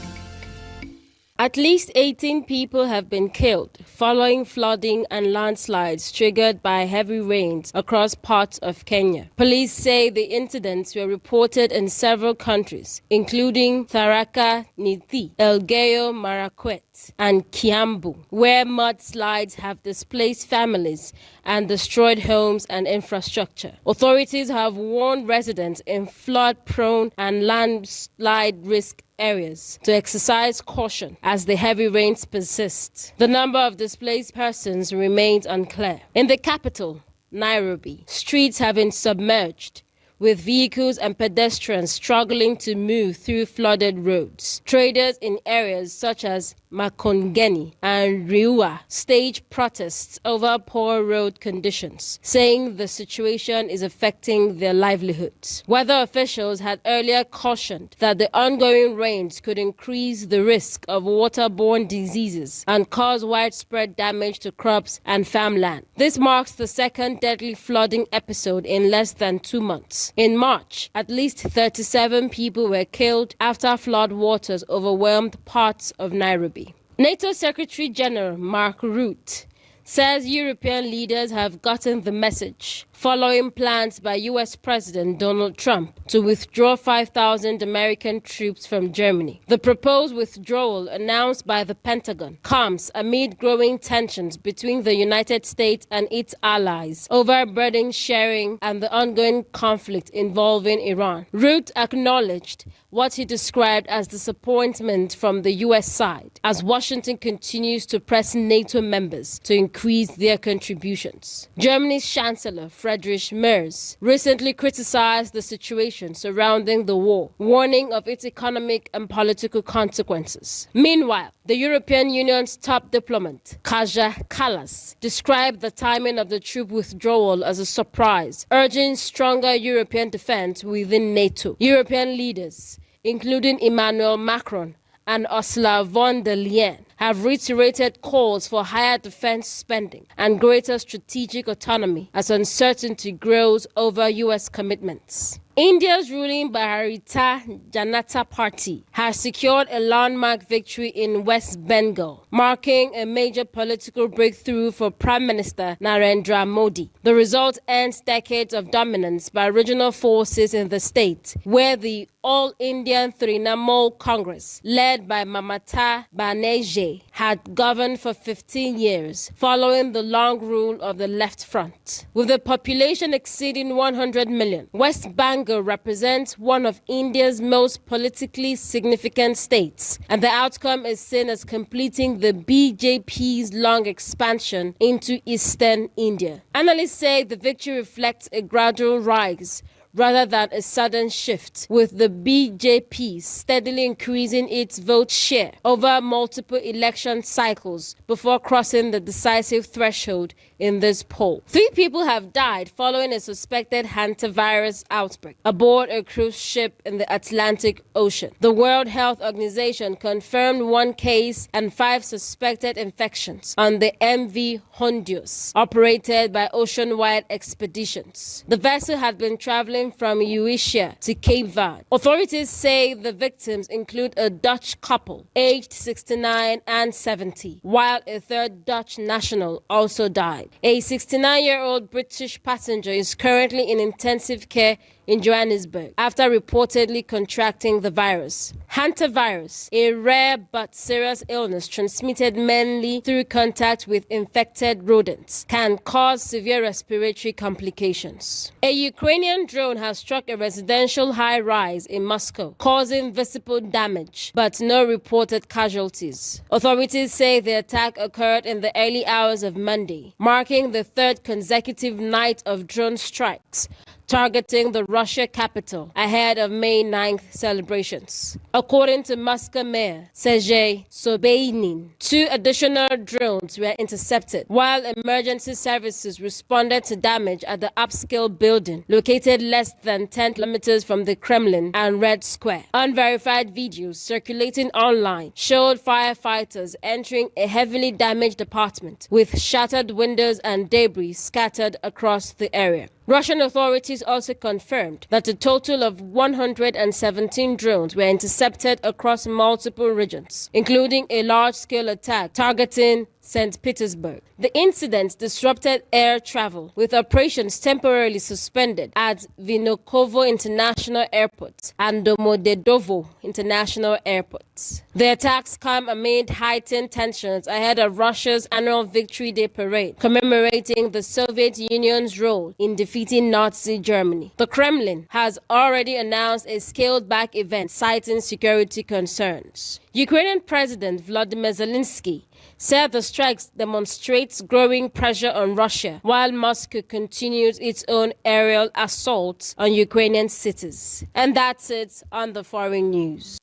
At least 18 people have been killed following flooding and landslides triggered by heavy rains across parts of Kenya. Police say the incidents were reported in several countries, including Tharaka Nithi, Elgeyo Marakwet, and Kiambu, where mudslides have displaced families and destroyed homes and infrastructure. Authorities have warned residents in flood-prone and landslide risk areas to exercise caution as the heavy rains persist. The number of displaced persons remains unclear. In the capital, Nairobi, streets have been submerged, with vehicles and pedestrians struggling to move through flooded roads. Traders in areas such as Makongeni and Riua staged protests over poor road conditions, saying the situation is affecting their livelihoods. Weather officials had earlier cautioned that the ongoing rains could increase the risk of waterborne diseases and cause widespread damage to crops and farmland. This marks the second deadly flooding episode in less than 2 months. In March, at least 37 people were killed after flood waters overwhelmed parts of Nairobi. NATO Secretary General Mark Rutte says European leaders have gotten the message following plans by U.S. President Donald Trump to withdraw 5,000 American troops from Germany. The proposed withdrawal, announced by the Pentagon, comes amid growing tensions between the United States and its allies over burden sharing and the ongoing conflict involving Iran. Rutte acknowledged what he described as disappointment from the U.S. side as Washington continues to press NATO members to increase their contributions. Germany's Chancellor Friedrich Merz recently criticized the situation surrounding the war, warning of its economic and political consequences. Meanwhile, the European Union's top diplomat, Kaja Kallas, described the timing of the troop withdrawal as a surprise, urging stronger European defense within NATO. European leaders, including Emmanuel Macron and Ursula von der Leyen, have reiterated calls for higher defense spending and greater strategic autonomy as uncertainty grows over U.S. commitments. India's ruling Bharatiya Janata Party has secured a landmark victory in West Bengal, marking a major political breakthrough for Prime Minister Narendra Modi. The result ends decades of dominance by regional forces in the state, where the All-Indian Trinamool Congress, led by Mamata Banerjee, had governed for 15 years, following the long rule of the Left Front. With the population exceeding 100 million, West Bengal ENUGU represents one of India's most politically significant states, and the outcome is seen as completing the BJP's long expansion into eastern India. Analysts say the victory reflects a gradual rise rather than a sudden shift, with the BJP steadily increasing its vote share over multiple election cycles before crossing the decisive threshold in this poll. 3 people have died following a suspected hantavirus outbreak aboard a cruise ship in the Atlantic Ocean. The World Health Organization confirmed 1 case and 5 suspected infections on the MV Hondios, operated by Oceanwide Expeditions. The vessel had been traveling from Eurasia to Cape Verde. Authorities say the victims include a Dutch couple aged 69 and 70, while a 3rd Dutch national also died. A 69-year-old British passenger is currently in intensive care in Johannesburg after reportedly contracting the virus. Hantavirus, a rare but serious illness transmitted mainly through contact with infected rodents, can cause severe respiratory complications. A Ukrainian drone has struck a residential high-rise in Moscow, causing visible damage, but no reported casualties. Authorities say the attack occurred in the early hours of Monday, marking the 3rd consecutive night of drone strikes targeting the Russia capital ahead of May 9th celebrations. According to Moscow Mayor Sergei Sobyanin, 2 additional drones were intercepted, while emergency services responded to damage at the upscale building located less than 10 kilometers from the Kremlin and Red Square. Unverified videos circulating online showed firefighters entering a heavily damaged apartment with shattered windows and debris scattered across the area. Russian authorities also confirmed that a total of 117 drones were intercepted across multiple regions, including a large-scale attack targeting St. Petersburg. The incident disrupted air travel, with operations temporarily suspended at Vinokovo International Airport and Domodedovo International Airports. The attacks come amid heightened tensions ahead of Russia's annual Victory Day parade, commemorating the Soviet Union's role in defeating Nazi Germany. The Kremlin has already announced a scaled-back event, citing security concerns. Ukrainian President Volodymyr Zelensky said the strikes demonstrates growing pressure on Russia, while Moscow continues its own aerial assaults on Ukrainian cities. And that's it on the foreign news.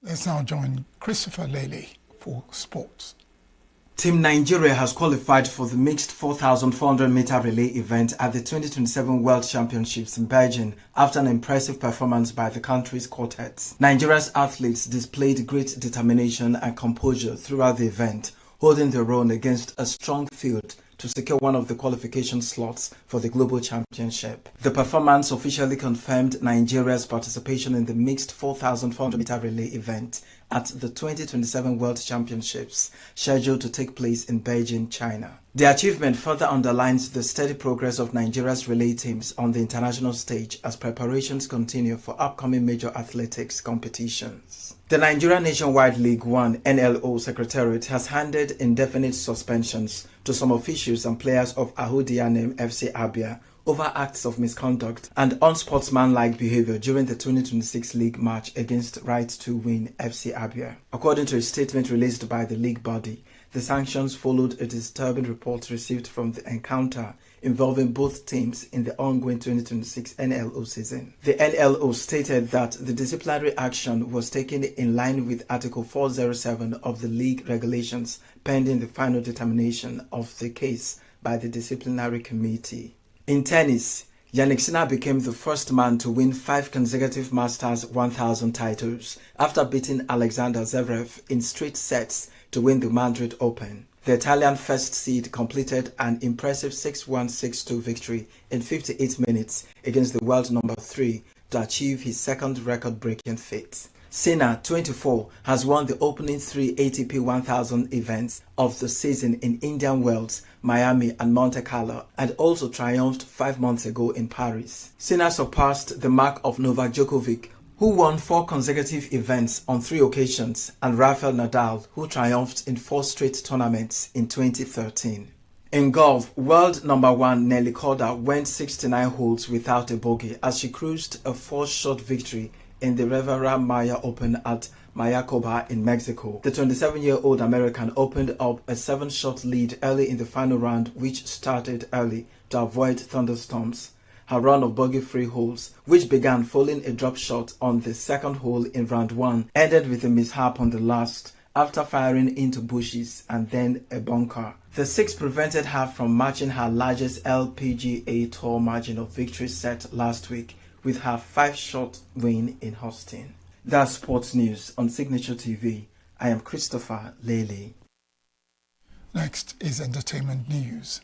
Let's now join Christopher Lely for sports.
Team Nigeria has qualified for the mixed 4,400-meter relay event at the 2027 World Championships in Beijing after an impressive performance by the country's quartets. Nigeria's athletes displayed great determination and composure throughout the event, holding their own against a strong field to secure one of the qualification slots for the Global Championship. The performance officially confirmed Nigeria's participation in the mixed 4,400-meter relay event at the 2027 World Championships, scheduled to take place in Beijing, China. The achievement further underlines the steady progress of Nigeria's relay teams on the international stage as preparations continue for upcoming major athletics competitions. The Nigeria Nationwide League One NLO Secretariat has handed indefinite suspensions to some officials and players of Ahodianem FC Abia over acts of misconduct and unsportsmanlike behavior during the 2026 league match against Right to Win FC Abia. According to a statement released by the league body, the sanctions followed a disturbing report received from the encounter involving both teams in the ongoing 2026 NLO season. The NLO stated that the disciplinary action was taken in line with Article 407 of the league regulations, pending the final determination of the case by the disciplinary committee. In tennis, Yannick Sinner became the first man to win 5 consecutive Masters 1000 titles after beating Alexander Zverev in straight sets to win the Madrid Open. The Italian first seed completed an impressive 6-1, 6-2 victory in 58 minutes against the world number 3 to achieve his second record-breaking feat. Sinner, 24, has won the opening 3 ATP 1000 events of the season in Indian Wells, Miami and Monte Carlo, and also triumphed 5 months ago in Paris. Sinner surpassed the mark of Novak Djokovic, who won 4 consecutive events on 3 occasions, and Rafael Nadal, who triumphed in 4 straight tournaments in 2013. In golf, world number 1 Nelly Korda went 69 holes without a bogey as she cruised a 4-shot victory in the Rivera Maya Open at Mayakoba in Mexico. The 27-year-old American opened up a 7-shot lead early in the final round, which started early to avoid thunderstorms. Her run of bogey-free holes, which began following a drop shot on the second hole in round 1, ended with a mishap on the last after firing into bushes and then a bunker. The 6 prevented her from matching her largest LPGA Tour margin of victory set last week with her 5-shot win in Houston. That's sports news on Signature TV. I am Christopher Lele.
Next is entertainment news.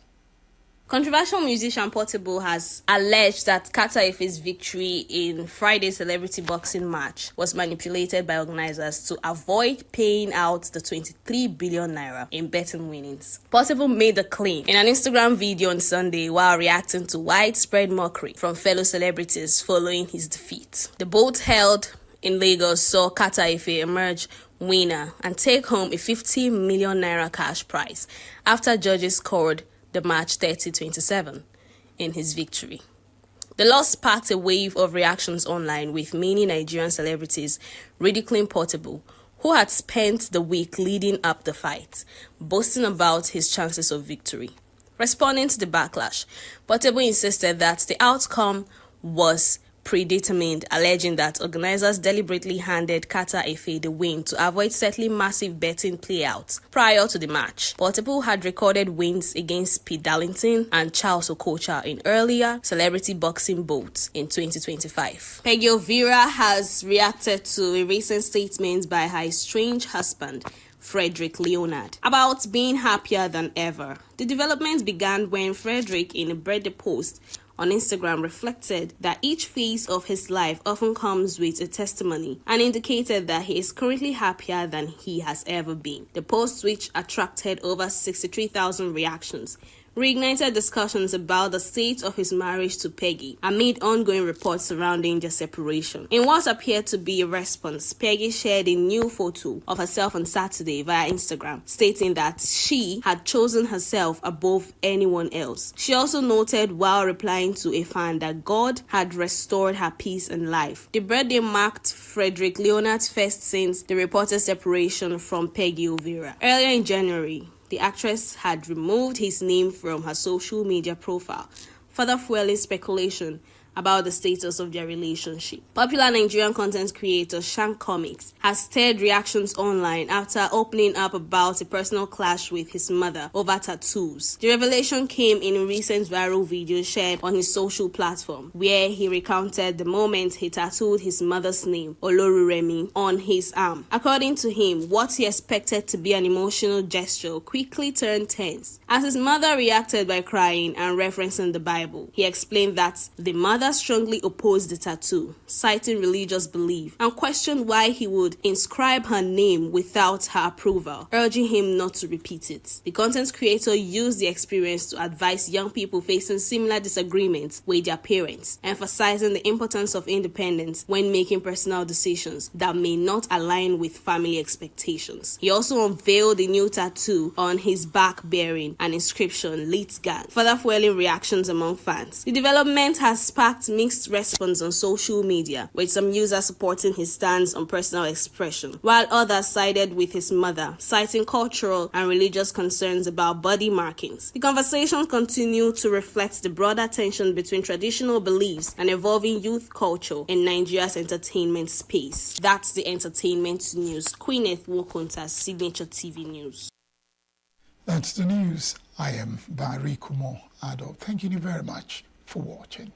Controversial musician Portable has alleged that Kata Efe's victory in Friday's celebrity boxing match was manipulated by organizers to avoid paying out the 23 billion naira in betting winnings. Portable made the claim in an Instagram video on Sunday while reacting to widespread mockery from fellow celebrities following his defeat. The bout held in Lagos saw Kata Efe emerge winner and take home a 50 million naira cash prize after judges scored the match 30-27 in his victory. The loss sparked a wave of reactions online, with many Nigerian celebrities ridiculing Portable, who had spent the week leading up the fight, boasting about his chances of victory. Responding to the backlash, Portable insisted that the outcome was predetermined, alleging that organizers deliberately handed Kata Efe the win to avoid settling massive betting payouts prior to the match. Portable had recorded wins against Pete Darlington and Charles Okocha in earlier celebrity boxing bouts in 2025. Peggy Ovira has reacted to a recent statement by her estranged husband, Frederick Leonard, about being happier than ever. The development began when Frederick, in a birthday post on Instagram, reflected that each phase of his life often comes with a testimony and indicated that he is currently happier than he has ever been. The post, which attracted over 63,000 reactions, reignited discussions about the state of his marriage to Peggy amid ongoing reports surrounding their separation. In what appeared to be a response, Peggy shared a new photo of herself on Saturday via Instagram, stating that she had chosen herself above anyone else. She also noted, while replying to a fan, that God had restored her peace and life. The birthday marked Frederick Leonard's first since the reported separation from Peggy Ovira. Earlier in January, the actress had removed his name from her social media profile, further fueling speculation about the status of their relationship. Popular Nigerian content creator Shank Comics has stirred reactions online after opening up about a personal clash with his mother over tattoos. The revelation came in a recent viral video shared on his social platform, where he recounted the moment he tattooed his mother's name, Oloruremi, on his arm. According to him, what he expected to be an emotional gesture quickly turned tense, as his mother reacted by crying and referencing the Bible. He explained that the mother strongly opposed the tattoo, citing religious belief, and questioned why he would inscribe her name without her approval, urging him not to repeat it. The content creator used the experience to advise young people facing similar disagreements with their parents, emphasizing the importance of independence when making personal decisions that may not align with family expectations. He also unveiled a new tattoo on his back bearing an inscription, Leeds Gang, further fueling reactions among fans. The development has sparked mixed response on social media, with some users supporting his stance on personal expression, while others sided with his mother, citing cultural and religious concerns about body markings. The conversation continued to reflect the broader tension between traditional beliefs and evolving youth culture in Nigeria's entertainment space. That's the entertainment news. Queeneth Wokonta's Signature TV News.
That's the news. I am Barry Kumo Ado. Thank you very much for watching.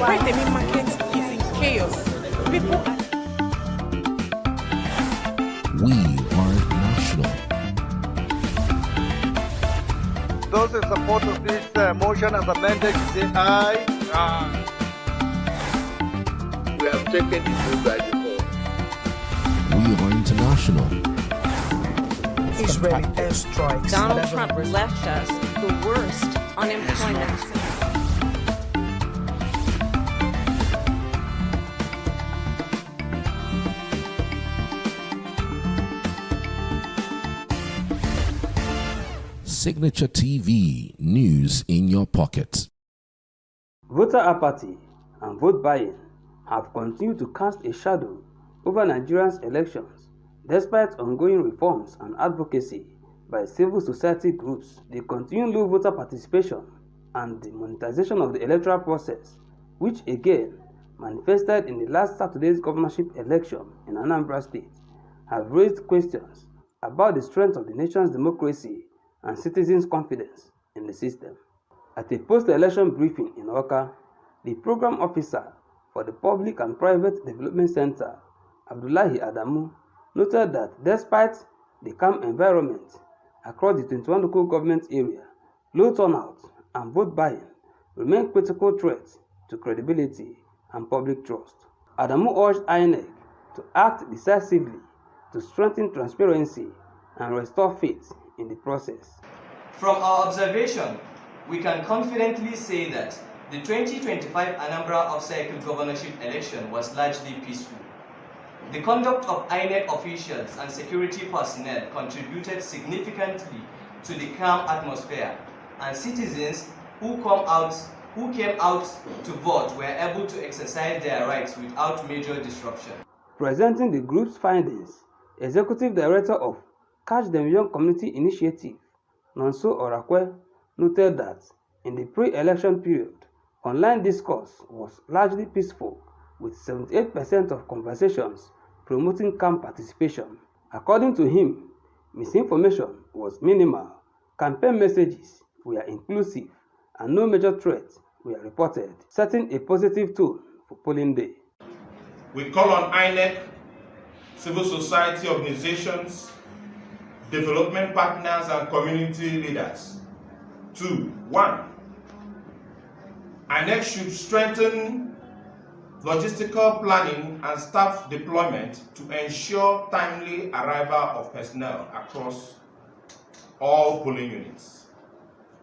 Operate market is in chaos. People
We are national.
Those in support of this motion as amended, say aye. Aye. We have taken the vote by default.
We are international.
Israeli airstrikes. Donald Trump left us the worst unemployment.
Signature TV, news in your pocket.
Voter apathy and vote buying have continued to cast a shadow over Nigeria's elections. Despite ongoing reforms and advocacy by civil society groups, the continued low voter participation and the monetization of the electoral process, which again manifested in the last Saturday's governorship election in Anambra State, have raised questions about the strength of the nation's democracy and citizens' confidence in the system. At a post-election briefing in Oka, the program officer for the Public and Private Development Center, Abdullahi Adamu, noted that despite the calm environment across the 21 local government area, low turnout and vote buying remain critical threats to credibility and public trust. Adamu urged INEC to act decisively to strengthen transparency and restore faith in the process.
From our observation, we can confidently say that the 2025 Anambra off-cycle governorship election was largely peaceful. The conduct of INEC officials and security personnel contributed significantly to the calm atmosphere, and citizens who came out to vote were able to exercise their rights without major disruption.
Presenting the group's findings, Executive Director of Catch Them Young Community Initiative, Nonso Orakwe, noted that in the pre-election period, online discourse was largely peaceful, with 78% of conversations promoting calm participation. According to him, misinformation was minimal, campaign messages were inclusive, and no major threats were reported, setting a positive tone for polling day.
We call on INEC, civil society organizations, development partners, and community leaders to 1. INEC should strengthen logistical planning and staff deployment to ensure timely arrival of personnel across all polling units.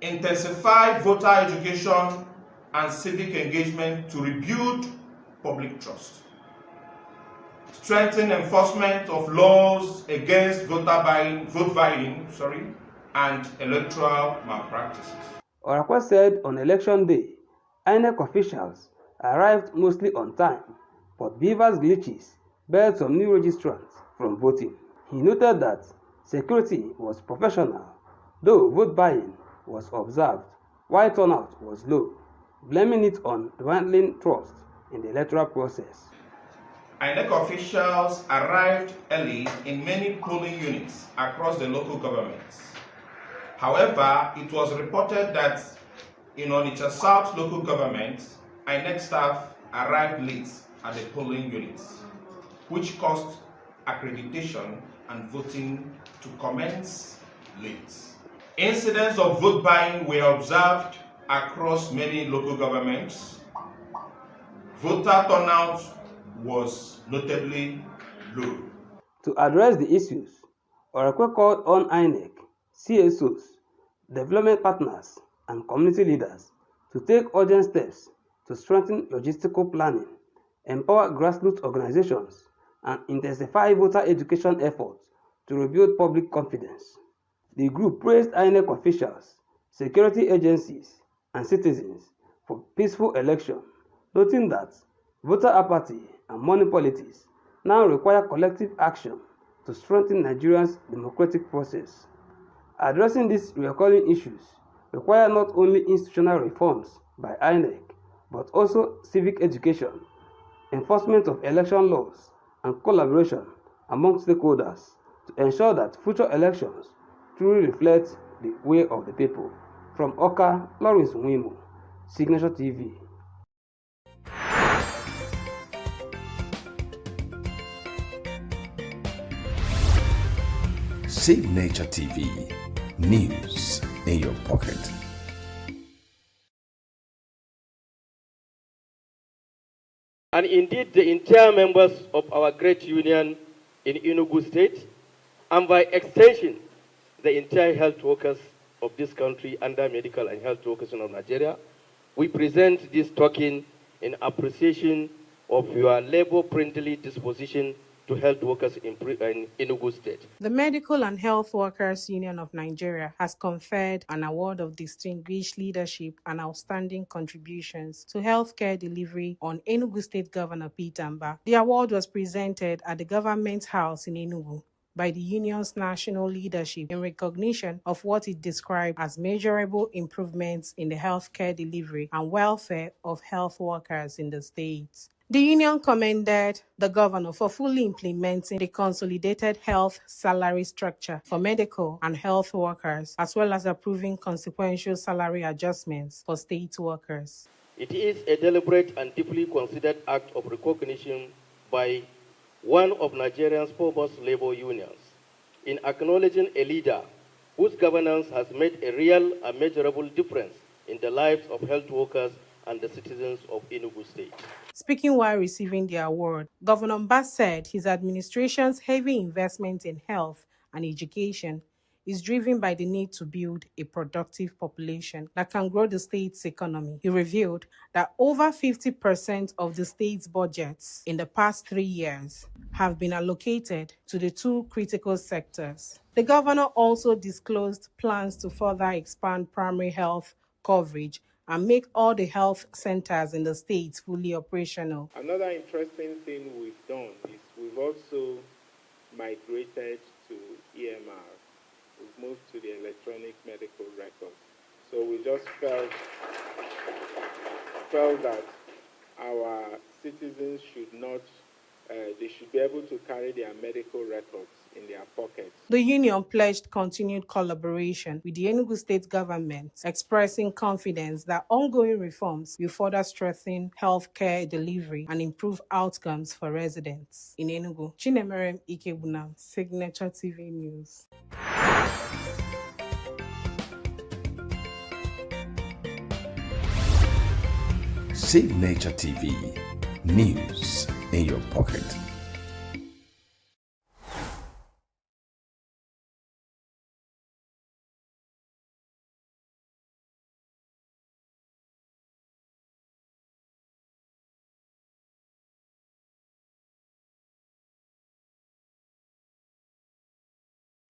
Intensify voter education and civic engagement to rebuild public trust. Strengthen enforcement of laws against vote buying, and electoral malpractices.
Orakwa said on election day, INEC officials arrived mostly on time, but beavers glitches barred some new registrants from voting. He noted that security was professional, though vote buying was observed, while turnout was low, blaming it on dwindling trust in the electoral process.
INEC officials arrived early in many polling units across the local governments. However, it was reported that in Onitsha South local government, INEC staff arrived late at the polling units, which caused accreditation and voting to commence late. Incidents of vote buying were observed across many local governments. Voter turnout was notably low.
To address the issues, Orakwe called on INEC, CSOs, development partners, and community leaders to take urgent steps to strengthen logistical planning, empower grassroots organizations, and intensify voter education efforts to rebuild public confidence. The group praised INEC officials, security agencies, and citizens for peaceful election, noting that voter apathy and money politics now require collective action to strengthen Nigeria's democratic process. Addressing these recurring issues require not only institutional reforms by INEC, but also civic education, enforcement of election laws, and collaboration among stakeholders to ensure that future elections truly reflect the will of the people. From Oka, Lawrence Nwimo, Signature TV.
Signature TV, news in your pocket.
And indeed, the entire members of our great union in ENUGU State, and by extension, the entire health workers of this country under Medical and Health Workers of Nigeria, we present this token in appreciation of your labor-friendly disposition to health workers in ENUGU State.
The Medical and Health Workers Union of Nigeria has conferred an award of distinguished leadership and outstanding contributions to healthcare delivery on Enugu State Governor Peter Mba. The award was presented at the Government House in Enugu by the union's national leadership in recognition of what it described as measurable improvements in the healthcare delivery and welfare of health workers in the state. The union commended the governor for fully implementing the consolidated health salary structure for medical and health workers, as well as approving consequential salary adjustments for state workers.
It is a deliberate and deeply considered act of recognition by one of Nigeria's foremost labor unions in acknowledging a leader whose governance has made a real and measurable difference in the lives of health workers and the citizens of Enugu State.
Speaking while receiving the award, Governor Mba said his administration's heavy investment in health and education is driven by the need to build a productive population that can grow the state's economy. He revealed that over 50% of the state's budgets in the past 3 years have been allocated to the two critical sectors. The governor also disclosed plans to further expand primary health coverage and make all the health centers in the state fully operational.
Another interesting thing we've done is we've also migrated to EMR. We've moved to the electronic medical record. So we just felt that our citizens should not, they should be able to carry their medical records in their pockets.
The union pledged continued collaboration with the Enugu State government, expressing confidence that ongoing reforms will further strengthen healthcare delivery and improve outcomes for residents. In Enugu, Chinemerem Ikebuna, Signature TV News.
Signature TV, news in your pocket.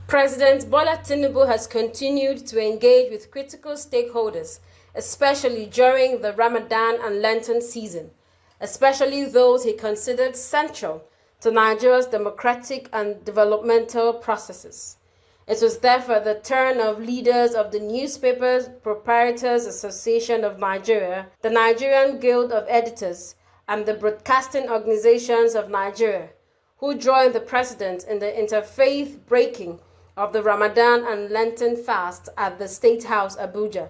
President Bola Tinubu has continued to engage with critical stakeholders, especially during the Ramadan and Lenten season, especially those he considered central to Nigeria's democratic and developmental processes. It was therefore the turn of leaders of the Newspapers Proprietors Association of Nigeria, the Nigerian Guild of Editors, and the Broadcasting Organizations of Nigeria, who joined the president in the interfaith breaking of the Ramadan and Lenten fast at the State House, Abuja.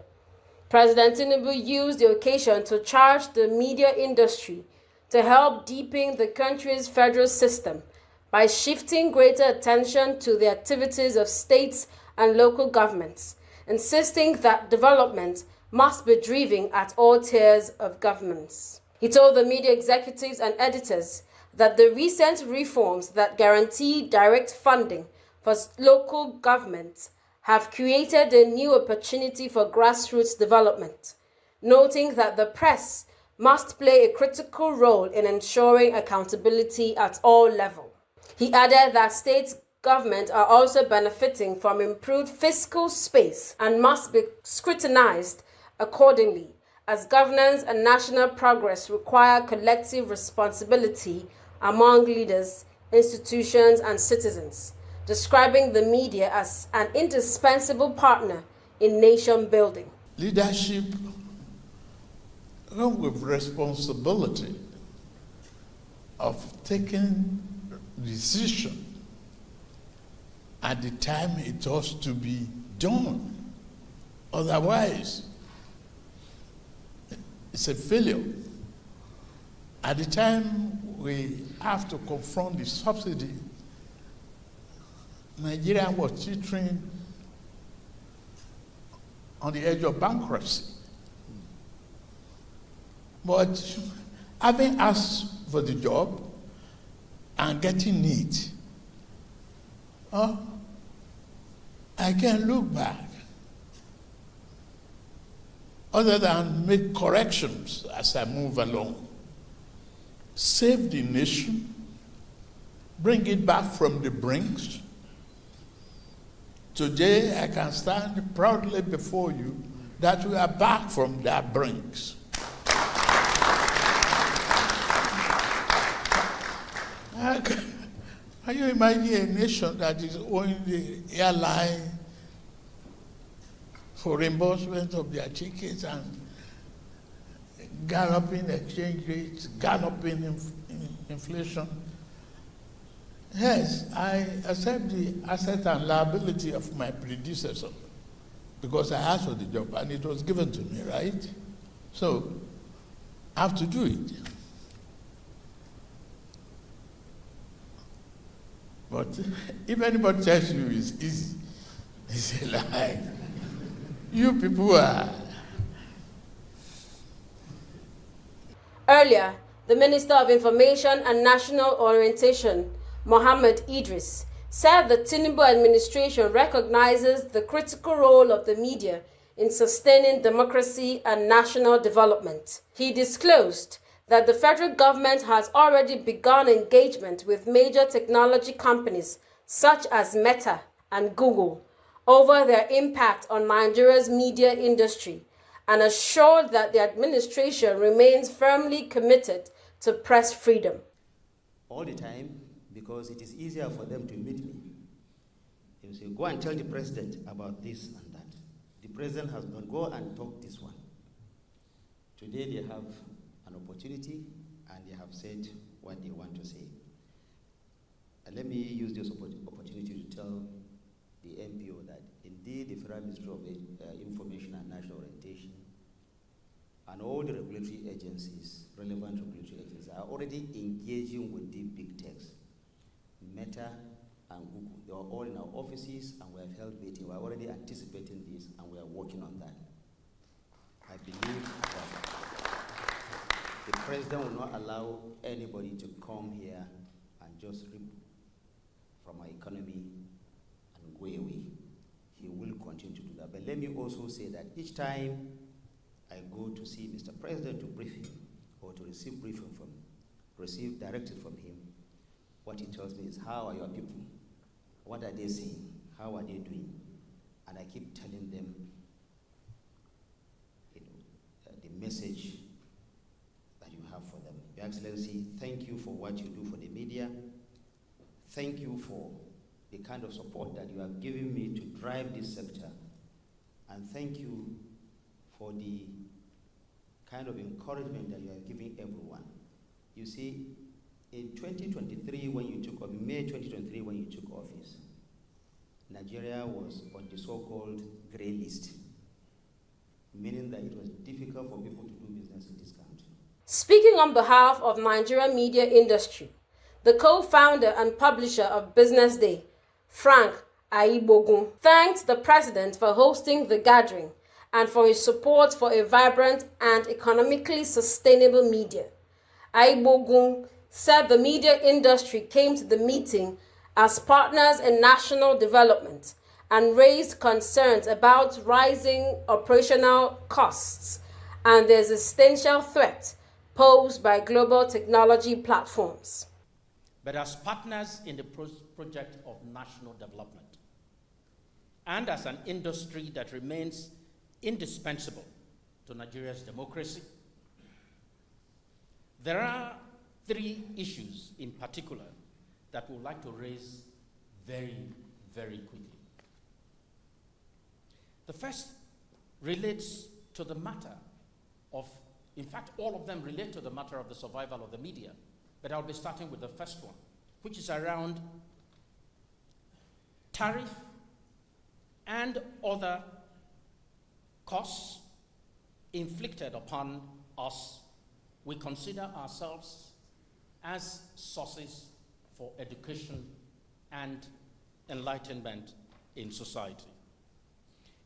President Tinubu used the occasion to charge the media industry to help deepen the country's federal system by shifting greater attention to the activities of states and local governments, insisting that development must be driven at all tiers of governments. He told the media executives and editors that the recent reforms that guarantee direct funding for local governments have created a new opportunity for grassroots development, noting that the press must play a critical role in ensuring accountability at all levels. He added that state governments are also benefiting from improved fiscal space and must be scrutinized accordingly, as governance and national progress require collective responsibility among leaders, institutions, and citizens, describing the media as an indispensable partner in nation building.
Leadership comes with responsibility of taking decision at the time it has to be done. Otherwise, it's a failure. At the time we have to confront the subsidy Nigeria was teetering on the edge of bankruptcy. But having asked for the job and getting it, I can look back other than make corrections as I move along. Save the nation, bring it back from the brinks. Today I can stand proudly before you that we are back from that brinks. Can you imagine a nation that is owing the airline for reimbursement of their tickets and galloping exchange rates, galloping inflation? Yes, I accept the asset and liability of my predecessor because I asked for the job and it was given to me, right? So I have to do it. But if anybody tells you it's easy, it's a lie. You people are.
Earlier, the Minister of Information and National Orientation, Mohammed Idris, said the Tinubu administration recognizes the critical role of the media in sustaining democracy and national development. He disclosed that the federal government has already begun engagement with major technology companies such as Meta and Google over their impact on Nigeria's media industry and assured that the administration remains firmly committed to press freedom.
All the time, because it is easier for them to meet me. You say, go and tell the president about this and that. The president has not, go and talk this one. Today they have an opportunity and they have said what they want to say. And let me use this opportunity to tell the MPO that indeed the Federal Ministry of Information and National Orientation and all the regulatory agencies, relevant regulatory agencies, are already engaging with the big techs, Meta and Google. They are all in our offices and we have held meetings. We are already anticipating this and we are working on that. I believe that the president will not allow anybody to come here and just rip from our economy and go away. He will continue to do that. But let me also say that each time I go to see Mr. President to brief him or to receive directive from him, what he tells me is, how are your people? What are they saying? How are they doing? And I keep telling them, the message that you have for them. Your Excellency, thank you for what you do for the media. Thank you for the kind of support that you have given me to drive this sector. And thank you for the kind of encouragement that you are giving everyone. You see, in 2023, when you took, May 2023, when you took office, Nigeria was on the so-called gray list, meaning that it was difficult for people to do business in this country.
Speaking on behalf of Nigerian media industry, the co-founder and publisher of Business Day, Frank Aibogun, thanked the president for hosting the gathering and for his support for a vibrant and economically sustainable media. Aibogun said the media industry came to the meeting as partners in national development and raised concerns about rising operational costs and the existential threat posed by global technology platforms.
But as partners in the project of national development, and as an industry that remains indispensable to Nigeria's democracy, there are three issues in particular that we would like to raise very, very quickly. The first relates to the matter of, in fact, all of them relate to the matter of the survival of the media, but I'll be starting with the first one, which is around tariff and other costs inflicted upon us. We consider ourselves as sources for education and enlightenment in society.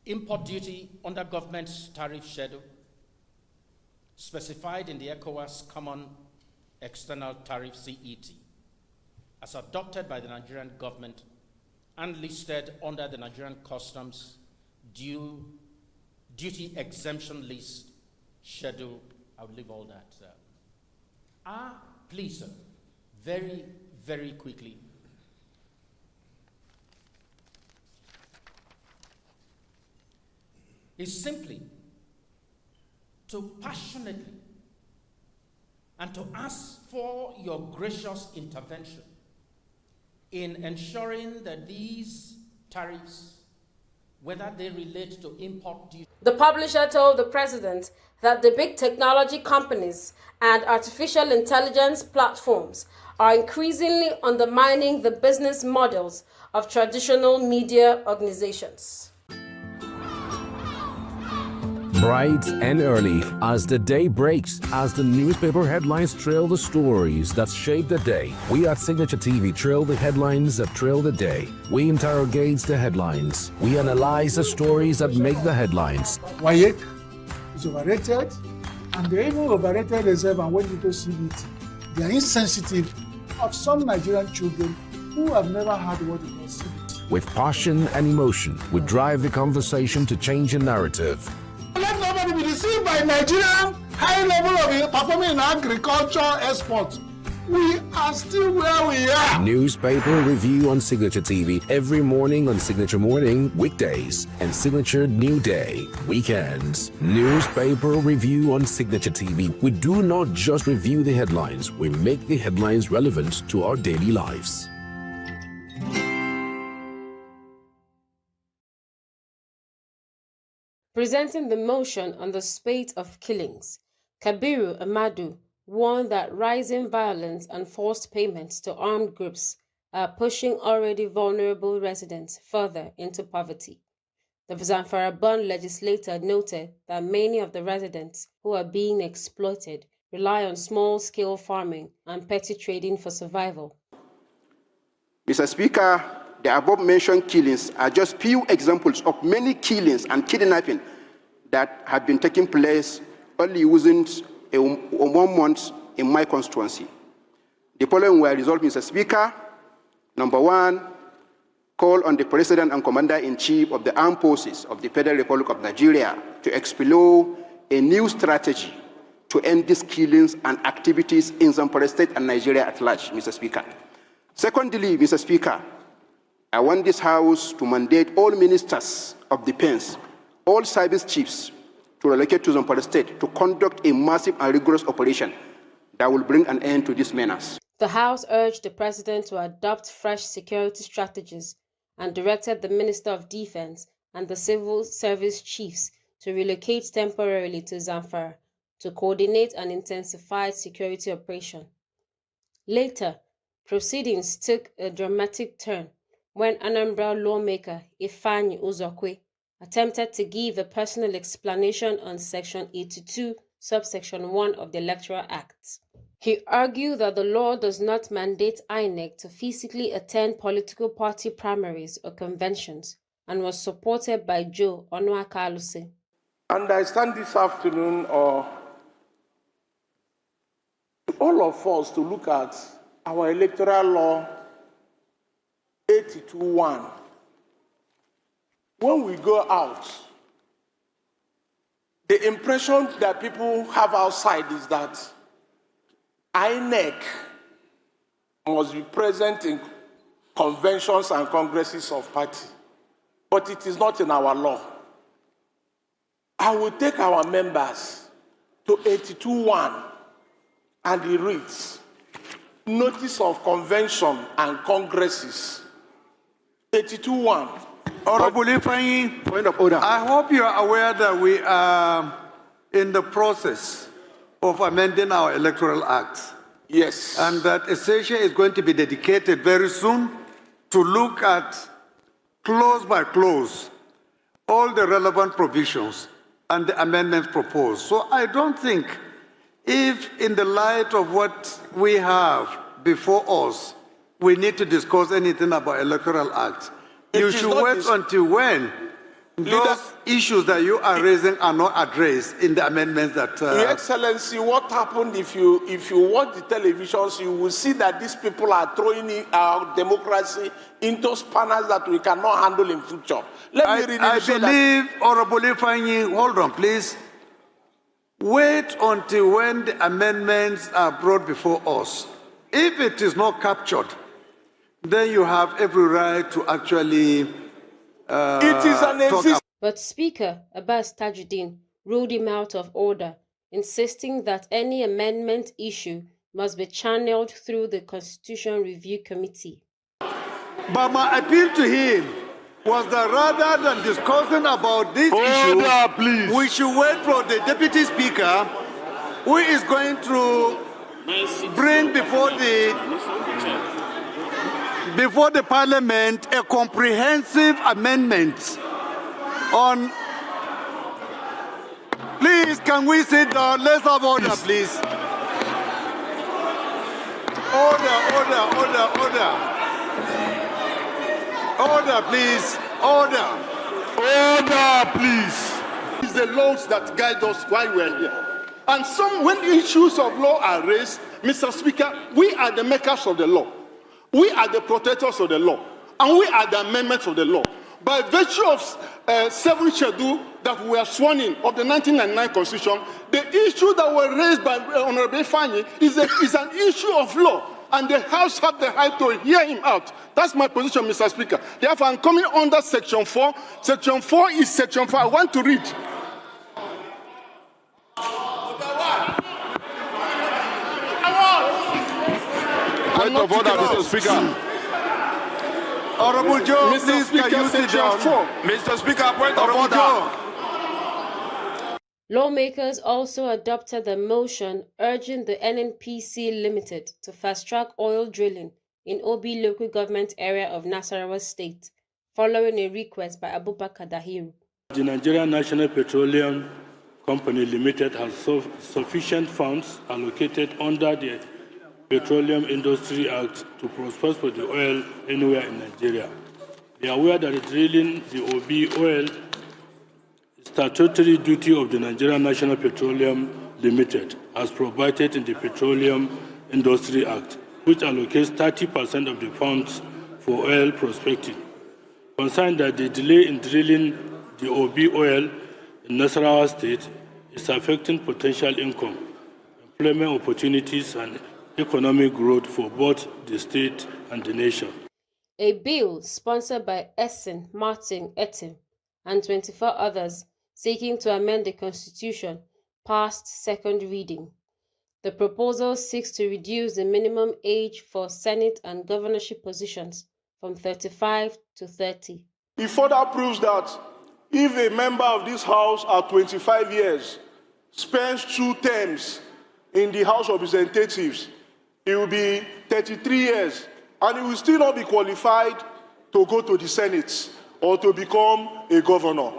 Import duty under government's tariff schedule, specified in the ECOWAS Common External Tariff CET, as adopted by the Nigerian government and listed under the Nigerian Customs duty exemption list schedule. I will leave all that. Please, sir, very, very quickly. Is simply to passionately and to ask for your gracious intervention in ensuring that these tariffs, whether they relate to import duty.
The publisher told the president that the big technology companies and artificial intelligence platforms are increasingly undermining the business models of traditional media organizations.
Bright and early as the day breaks, as the newspaper headlines trail the stories that shape the day, we at Signature TV trail the headlines that trail the day. We interrogate the headlines. We analyze the stories that make the headlines.
WAEC is overrated, and they even overrated themselves and went into CBT. They are insensitive of some Nigerian children who have never had what we call CBT.
With passion and emotion, we drive the conversation to change the narrative.
Let nobody be deceived by Nigerian high level of performing in agriculture export. We are still where we are.
Newspaper review on Signature TV every morning on Signature Morning, weekdays, and Signature New Day, weekends. Newspaper review on Signature TV. We do not just review the headlines, we make the headlines relevant to our daily lives.
Presenting the motion on the spate of killings, Kabiru Amadu warned that rising violence and forced payments to armed groups are pushing already vulnerable residents further into poverty. The Zamfara-born legislator noted that many of the residents who are being exploited rely on small-scale farming and petty trading for survival.
Mr. Speaker, the above-mentioned killings are just few examples of many killings and kidnapping that have been taking place only within 1 month in my constituency. The following were resolved, Mr. Speaker. Number 1, call on the President and Commander-in-Chief of the Armed Forces of the Federal Republic of Nigeria to explore a new strategy to end these killings and activities in Zamfara State and Nigeria at large, Mr. Speaker. Secondly, Mr. Speaker, I want this House to mandate all ministers of defense, all service chiefs to relocate to Zamfara State to conduct a massive and rigorous operation that will bring an end to this menace.
The House urged the President to adopt fresh security strategies and directed the Minister of Defense and the civil service chiefs to relocate temporarily to Zamfara to coordinate an intensified security operation. Later, proceedings took a dramatic turn when Anambra lawmaker Ifeanyi Uzokwe attempted to give a personal explanation on Section 82, subsection 1 of the Electoral Act. He argued that the law does not mandate INEC to physically attend political party primaries or conventions and was supported by Joe Onwuakaluse.
And I stand this afternoon all of us to look at our electoral law 82(1). When we go out, the impression that people have outside is that INEC must be present in conventions and congresses of party, but it is not in our law. I will take our members to 82(1), and it reads, Notice of Convention and Congresses. 82(1).
Honorable Ifeanyi, point of order. I hope you are aware that we are in the process of amending our Electoral Act.
Yes.
And that a session is going to be dedicated very soon to look at, clause by clause, all the relevant provisions and the amendments proposed. So I don't think, if in the light of what we have before us, we need to discuss anything about electoral acts. You should wait until when those issues that you are raising are not addressed in the amendments that...
Your Excellency, what happened if you watch the televisions, you will see that these people are throwing our democracy into spanners that we cannot handle in future. Let me read it.
I believe, Honorable Ifeanyi, hold on, please. Wait until when the amendments are brought before us. If it is not captured, then you have every right to actually
it is an existing.
But Speaker Abbas Tajuddin ruled him out of order, insisting that any amendment issue must be channeled through the Constitution Review Committee.
But my appeal to him was that rather than discussing about this issue, please, we should wait for the Deputy Speaker, who is going to bring before the Parliament a comprehensive amendment on... Please, can we sit down? Let's have order, please. Order, please.
Order, please. It's the laws that guide us while we're here. And when issues of law are raised, Mr. Speaker, we are the makers of the law. We are the protectors of the law. And we are the amendments of the law. By virtue of 7th schedule that we are sworn in of the 1999 Constitution, the issue that were raised by Honorable Ifeanyi is an issue of law. And the House have the right to hear him out. That's my position, Mr. Speaker. Therefore, I'm coming under Section 4. Section 4 is Section 4. I want to read. Point of order, Mr. Speaker.
Honorable Joe,
Mr.
please,
Speaker,
can you sit down?
Mr. Speaker, point of order.
Joe.
Lawmakers also adopted a motion urging the NNPC Limited to fast-track oil drilling in Obi local government area of Nasarawa State, following a request by Abubakar Dahiru.
The Nigerian National Petroleum Company Limited has sufficient funds allocated under the Petroleum Industry Act to process for the oil anywhere in Nigeria. We are aware that drilling the OB oil statutory duty of the Nigerian National Petroleum Limited, as provided in the Petroleum Industry Act, which allocates 30% of the funds for oil prospecting. Concerned that the delay in drilling the OB oil in Nasarawa State is affecting potential income, employment opportunities, and economic growth for both the state and the nation.
A bill sponsored by Essen Martin Etim and 24 others seeking to amend the Constitution passed second reading. The proposal seeks to reduce the minimum age for Senate and governorship positions from 35 to 30.
It further proves that if a member of this House at 25 years spends 2 terms in the House of Representatives, he will be 33 years and he will still not be qualified to go to the Senate or to become a governor.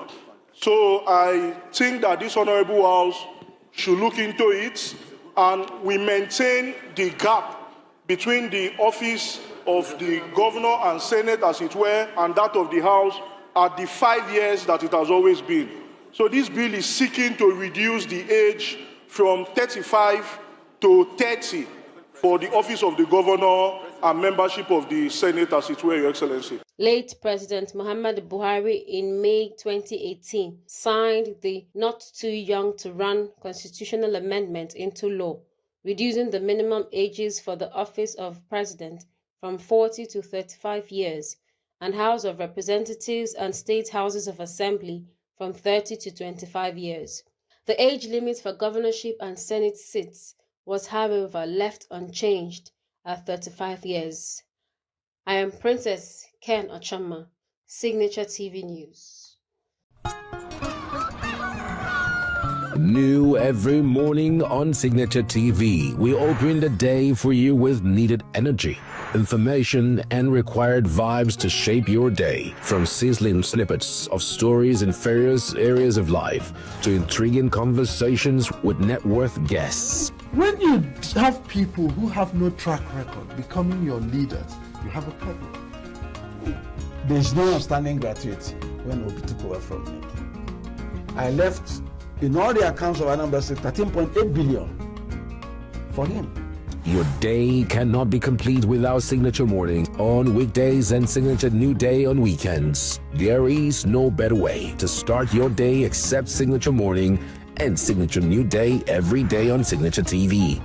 So I think that this Honorable House should look into it, and we maintain the gap between the office of the governor and Senate, as it were, and that of the House at the 5 years that it has always been. So this bill is seeking to reduce the age from 35 to 30 for the office of the governor and membership of the Senate, as it were, Your Excellency.
Late President Muhammadu Buhari in May 2018 signed the Not Too Young to Run constitutional amendment into law, reducing the minimum ages for the office of president from 40 to 35 years, and House of Representatives and State Houses of Assembly from 30 to 25 years. The age limit for governorship and Senate seats was, however, left unchanged at 35 years. I am Princess Ken Ochama, Signature TV News.
New every morning on Signature TV, we open the day for you with needed energy, information, and required vibes to shape your day. From sizzling snippets of stories in various areas of life to intriguing conversations with net worth guests.
When you have people who have no track record becoming your leaders,
you have a problem. There's no outstanding gratuity when Obi took over from me. I left in all the accounts of Anambra State 13.8 billion for him.
Your day cannot be complete without Signature Morning on weekdays and Signature New Day on weekends. There is no better way to start your day except Signature Morning and Signature New Day every day on Signature TV.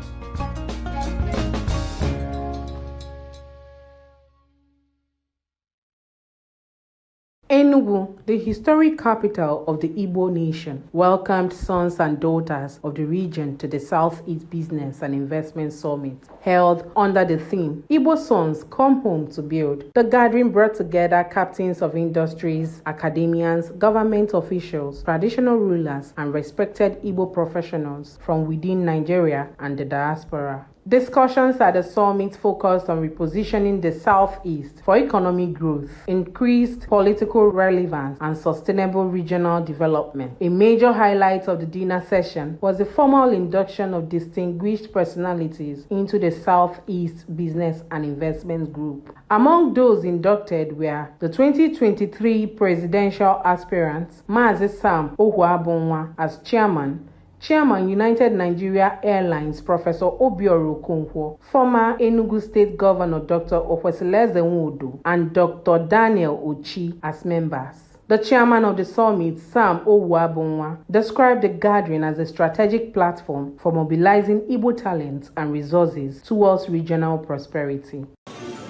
ENUGU, the historic capital of the Igbo nation, welcomed sons and daughters of the region to the Southeast Business and Investment Summit, held under the theme, Igbo Sons Come Home to Build. The gathering brought together captains of industries, academians, government officials, traditional rulers, and respected Igbo professionals from within Nigeria and the diaspora. Discussions at the summit focused on repositioning the Southeast for economic growth, increased political relevance, and sustainable regional development. A major highlight of the dinner session was the formal induction of distinguished personalities into the Southeast Business and Investment Group. Among those inducted were the 2023 presidential aspirants, Mazi Sam Ohuabunwa as chairman, Chairman United Nigeria Airlines Professor Obioro Okonkwo, former Enugu State Governor Dr. Okwesilieze Nwodo, and Dr. Daniel Ochi as members. The chairman of the summit, Sam Ohuabunwa, described the gathering as a strategic platform for mobilizing Igbo talents and resources towards regional prosperity.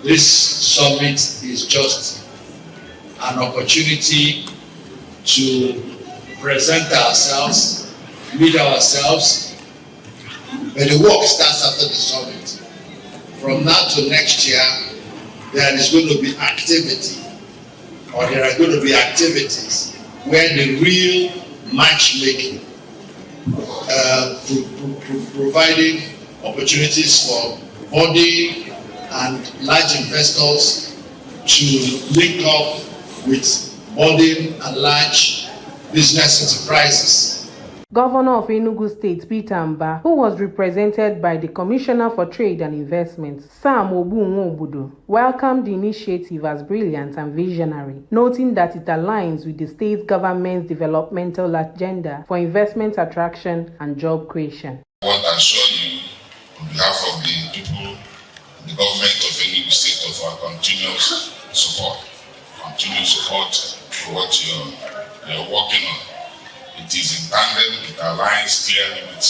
This summit is just an opportunity to present ourselves, meet ourselves, but the work starts after the summit. From now to next year, there is going to be activity, or there are going to be activities where the real matchmaking, providing opportunities for body and large investors to link up with body and large business enterprises.
Governor of Enugu State, Peter Mba, who was represented by the Commissioner for Trade and Investment, Sam Obu-Nwobudo, welcomed the initiative as brilliant and visionary, noting that it aligns with the state government's developmental agenda for investment attraction and job creation.
I want to assure you, on behalf of the people in the government of Enugu State, of our continuous support for what you're working on. It is in tandem, it aligns clearly with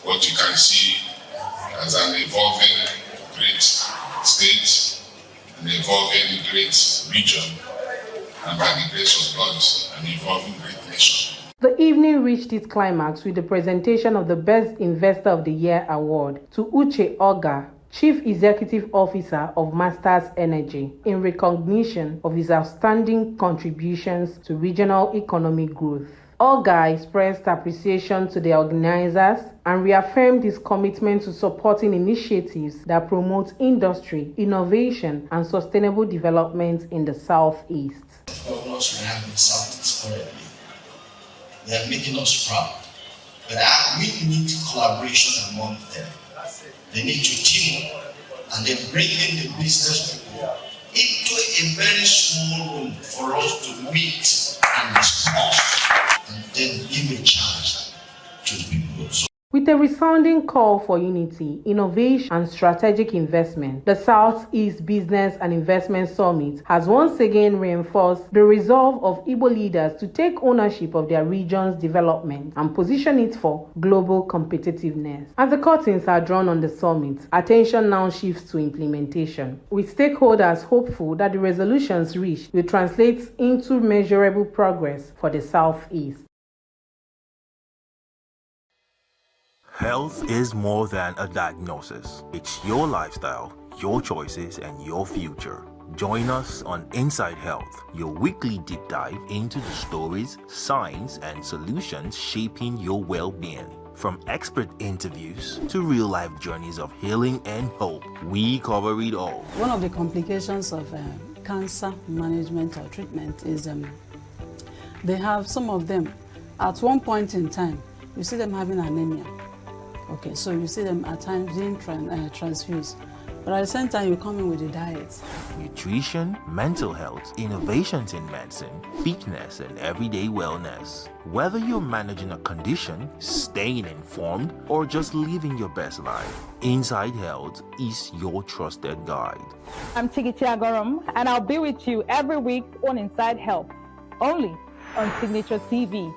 what you can see as an evolving great state, an evolving great region, and by the grace of God, an evolving great nation.
The evening reached its climax with the presentation of the Best Investor of the Year award to Uche Oga, Chief Executive Officer of Masters Energy, in recognition of his outstanding contributions to regional economic growth. Oga expressed appreciation to the organizers and reaffirmed his commitment to supporting initiatives that promote industry, innovation, and sustainable development in the Southeast.
Governors we have in the Southeast currently, they are making us proud. But we need collaboration among them. They need to team up and then bring in the business people into a very small room for us to meet and discuss, and then give a chance to the people.
With a resounding call for unity, innovation, and strategic investment, the Southeast Business and Investment Summit has once again reinforced the resolve of Igbo leaders to take ownership of their region's development and position it for global competitiveness. As the curtains are drawn on the summit, attention now shifts to implementation, with stakeholders hopeful that the resolutions reached will translate into measurable progress for the Southeast.
Health is more than a diagnosis. It's your lifestyle, your choices, and your future. Join us on Inside Health, your weekly deep dive into the stories, science, and solutions shaping your well-being. From expert interviews to real-life journeys of healing and hope, we cover it all.
One of the complications of cancer management or treatment is they have, some of them, at one point in time, you see them having anemia. Okay, so you see them at times being transfused. But at the same time, you come in with the diet.
Nutrition, mental health, innovations in medicine, fitness, and everyday wellness. Whether you're managing a condition, staying informed, or just living your best life, Inside Health is your trusted guide.
I'm Tigiti Agorum, and I'll be with you every week on Inside Health, only on Signature TV.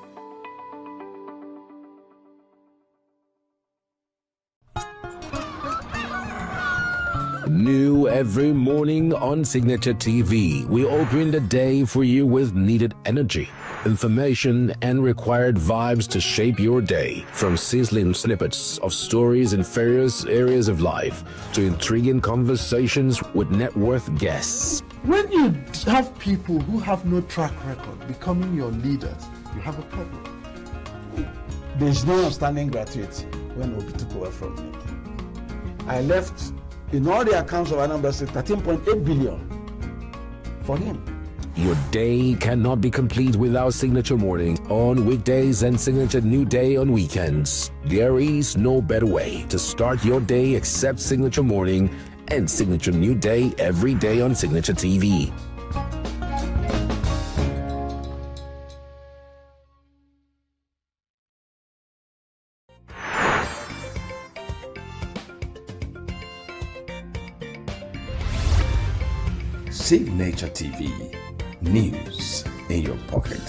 New every morning on Signature TV, we open the day for you with needed energy, information, and required vibes to shape your day. From sizzling snippets of stories in various areas of life to intriguing conversations with net worth guests.
When you have people who have no track record becoming your leaders, you have a problem.
There is no outstanding gratuity when Obi took over from me. I left, in all the accounts of Anambra State, 13.8 billion for him.
Your day cannot be complete without Signature Morning on weekdays and Signature New Day on weekends. There is no better way to start your day except Signature Morning and Signature New Day every day on Signature TV.
Signature TV, news in your pocket.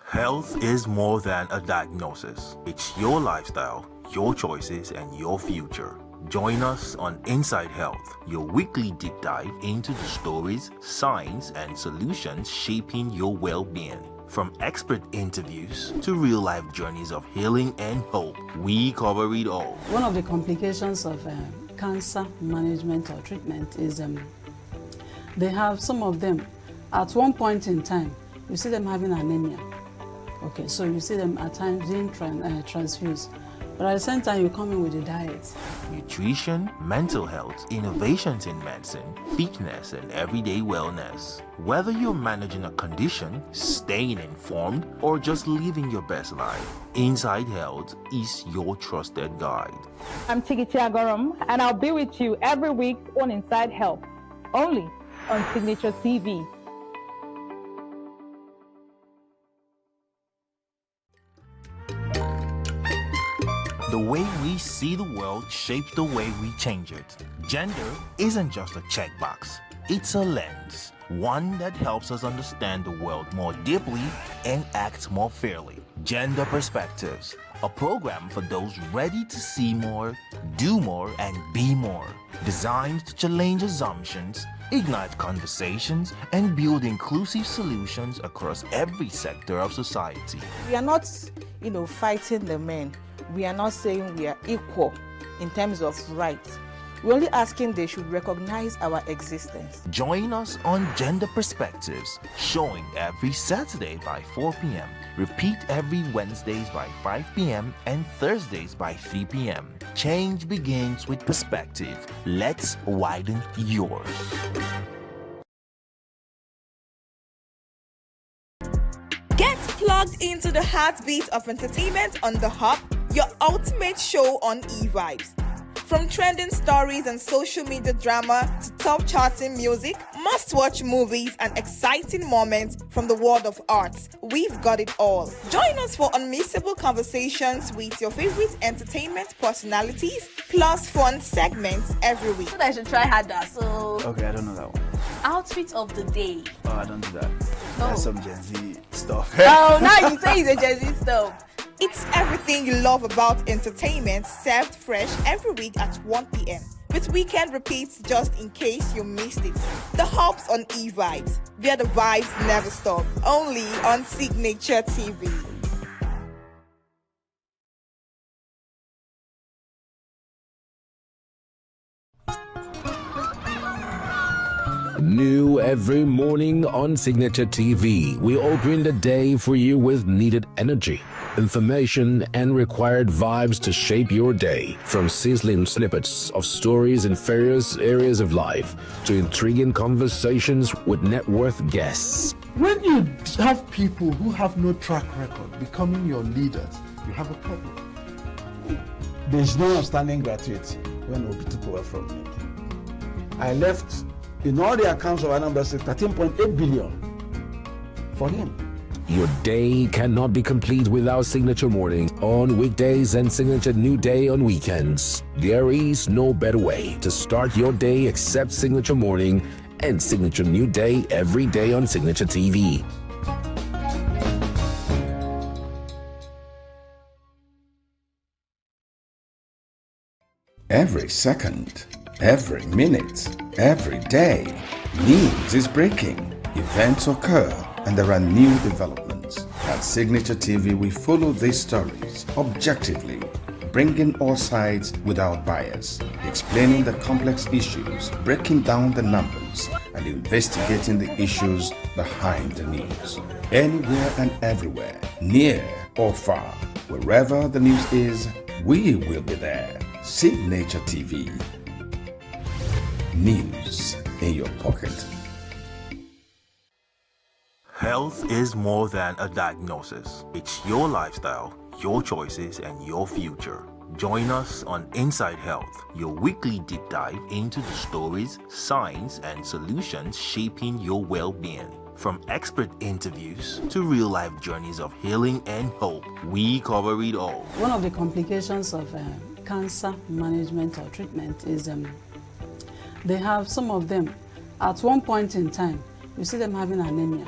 Health is more than a diagnosis. It's your lifestyle, your choices, and your future. Join us on Inside Health, your weekly deep dive into the stories, science, and solutions shaping your well-being. From expert interviews to real-life journeys of healing and hope, we cover it all.
One of the complications of cancer management or treatment is they have some of them, at one point in time, you see them having anemia. Okay, so you see them at times being transfused. But at the same time, you come in with the diet.
Nutrition, mental health, innovations in medicine, fitness, and everyday wellness. Whether you're managing a condition, staying informed, or just living your best life, Inside Health is your trusted guide.
I'm Tigiti Agorum, and I'll be with you every week on Inside Health, only on Signature TV.
The way we see the world shapes the way we change it. Gender isn't just a checkbox, it's a lens. One that helps us understand the world more deeply and act more fairly. Gender Perspectives, a program for those ready to see more, do more, and be more. Designed to challenge assumptions, ignite conversations, and build inclusive solutions across every sector of society.
We are not, fighting the men. We are not saying we are equal in terms of rights. We're only asking they should recognize our existence.
Join us on Gender Perspectives, showing every Saturday by 4 p.m. Repeat every Wednesdays by 5 p.m. and Thursdays by 3 p.m. Change begins with perspective. Let's widen yours.
Get plugged into the heartbeat of entertainment on The Hub, your ultimate show on eVibes. From trending stories and social media drama to top charting music, must-watch movies and exciting moments from the world of arts, we've got it all. Join us for unmissable conversations with your favorite entertainment personalities, plus fun segments every week.
I should try harder, so...
Okay, I don't know that one.
Outfit of the day.
Oh, I don't do that. That's some Gen Z stuff.
Oh, now you say it's a Gen Z stuff.
It's everything you love about entertainment, served fresh every week at 1 p.m. with weekend repeats just in case you missed it. The Hub's on eVibes, where the vibes never stop. Only on Signature TV.
New every morning on Signature TV, we open the day for you with needed energy, information, and required vibes to shape your day. From sizzling snippets of stories in various areas of life to intriguing conversations with net worth guests.
When you have people who have no track record becoming your leaders, you have a problem. There's no outstanding gratuity when Obi took over from me. I left in all the accounts of Anambra State 13.8 billion for him.
Your day cannot be complete without Signature Morning on weekdays and Signature New Day on weekends. There is no better way to start your day except Signature Morning and Signature New Day every day on Signature TV.
Every second, every minute, every day, news is breaking, events occur, and there are new developments. At Signature TV, we follow these stories objectively, bringing all sides without bias, explaining the complex issues, breaking down the numbers, and investigating the issues behind the news. Anywhere and everywhere, near or far, wherever the news is, we will be there. Signature TV. News in your pocket.
Health is more than a diagnosis. It's your lifestyle, your choices, and your future. Join us on Inside Health, your weekly deep dive into the stories, science, and solutions shaping your well-being. From expert interviews to real-life journeys of healing and hope, we cover it all.
One of the complications of cancer management or treatment is they have some of them at one point in time, you see them having anemia.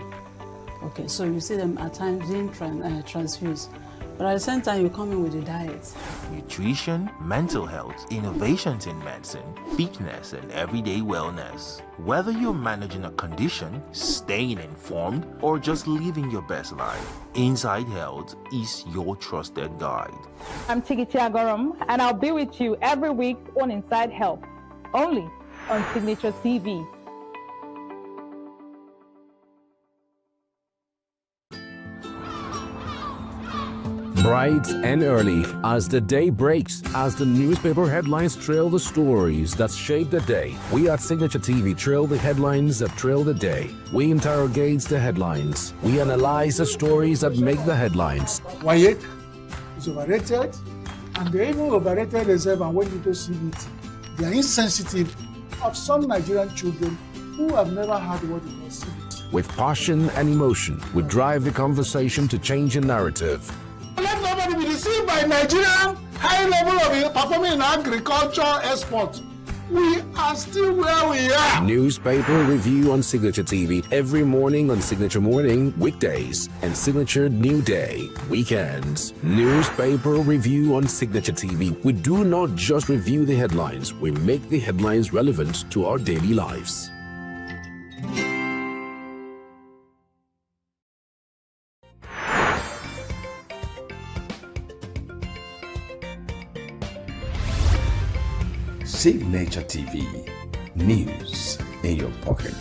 Okay, so you see them at times being transfused. But at the same time, you come in with a diet.
Nutrition, mental health, innovations in medicine, fitness, and everyday wellness. Whether you're managing a condition, staying informed, or just living your best life, Inside Health is your trusted guide.
I'm Chigichi Agorom, and I'll be with you every week on Inside Health, only on Signature TV.
Bright and early, as the day breaks, as the newspaper headlines trail the stories that shape the day, we at Signature TV trail the headlines that trail the day. We interrogate the headlines. We analyze the stories that make the headlines.
Wyatt is overrated, and they even overrated reserve and went into CBT. They are insensitive of some Nigerian children who have never had what it was CBT.
With passion and emotion, we drive the conversation to change a narrative.
Let nobody be deceived by Nigerian high level of performing in agriculture export. We are still where we are.
Newspaper review on Signature TV every morning on Signature Morning, weekdays, and Signature New Day, weekends. Newspaper review on Signature TV. We do not just review the headlines, we make the headlines relevant to our daily lives.
Signature TV. News in your pocket.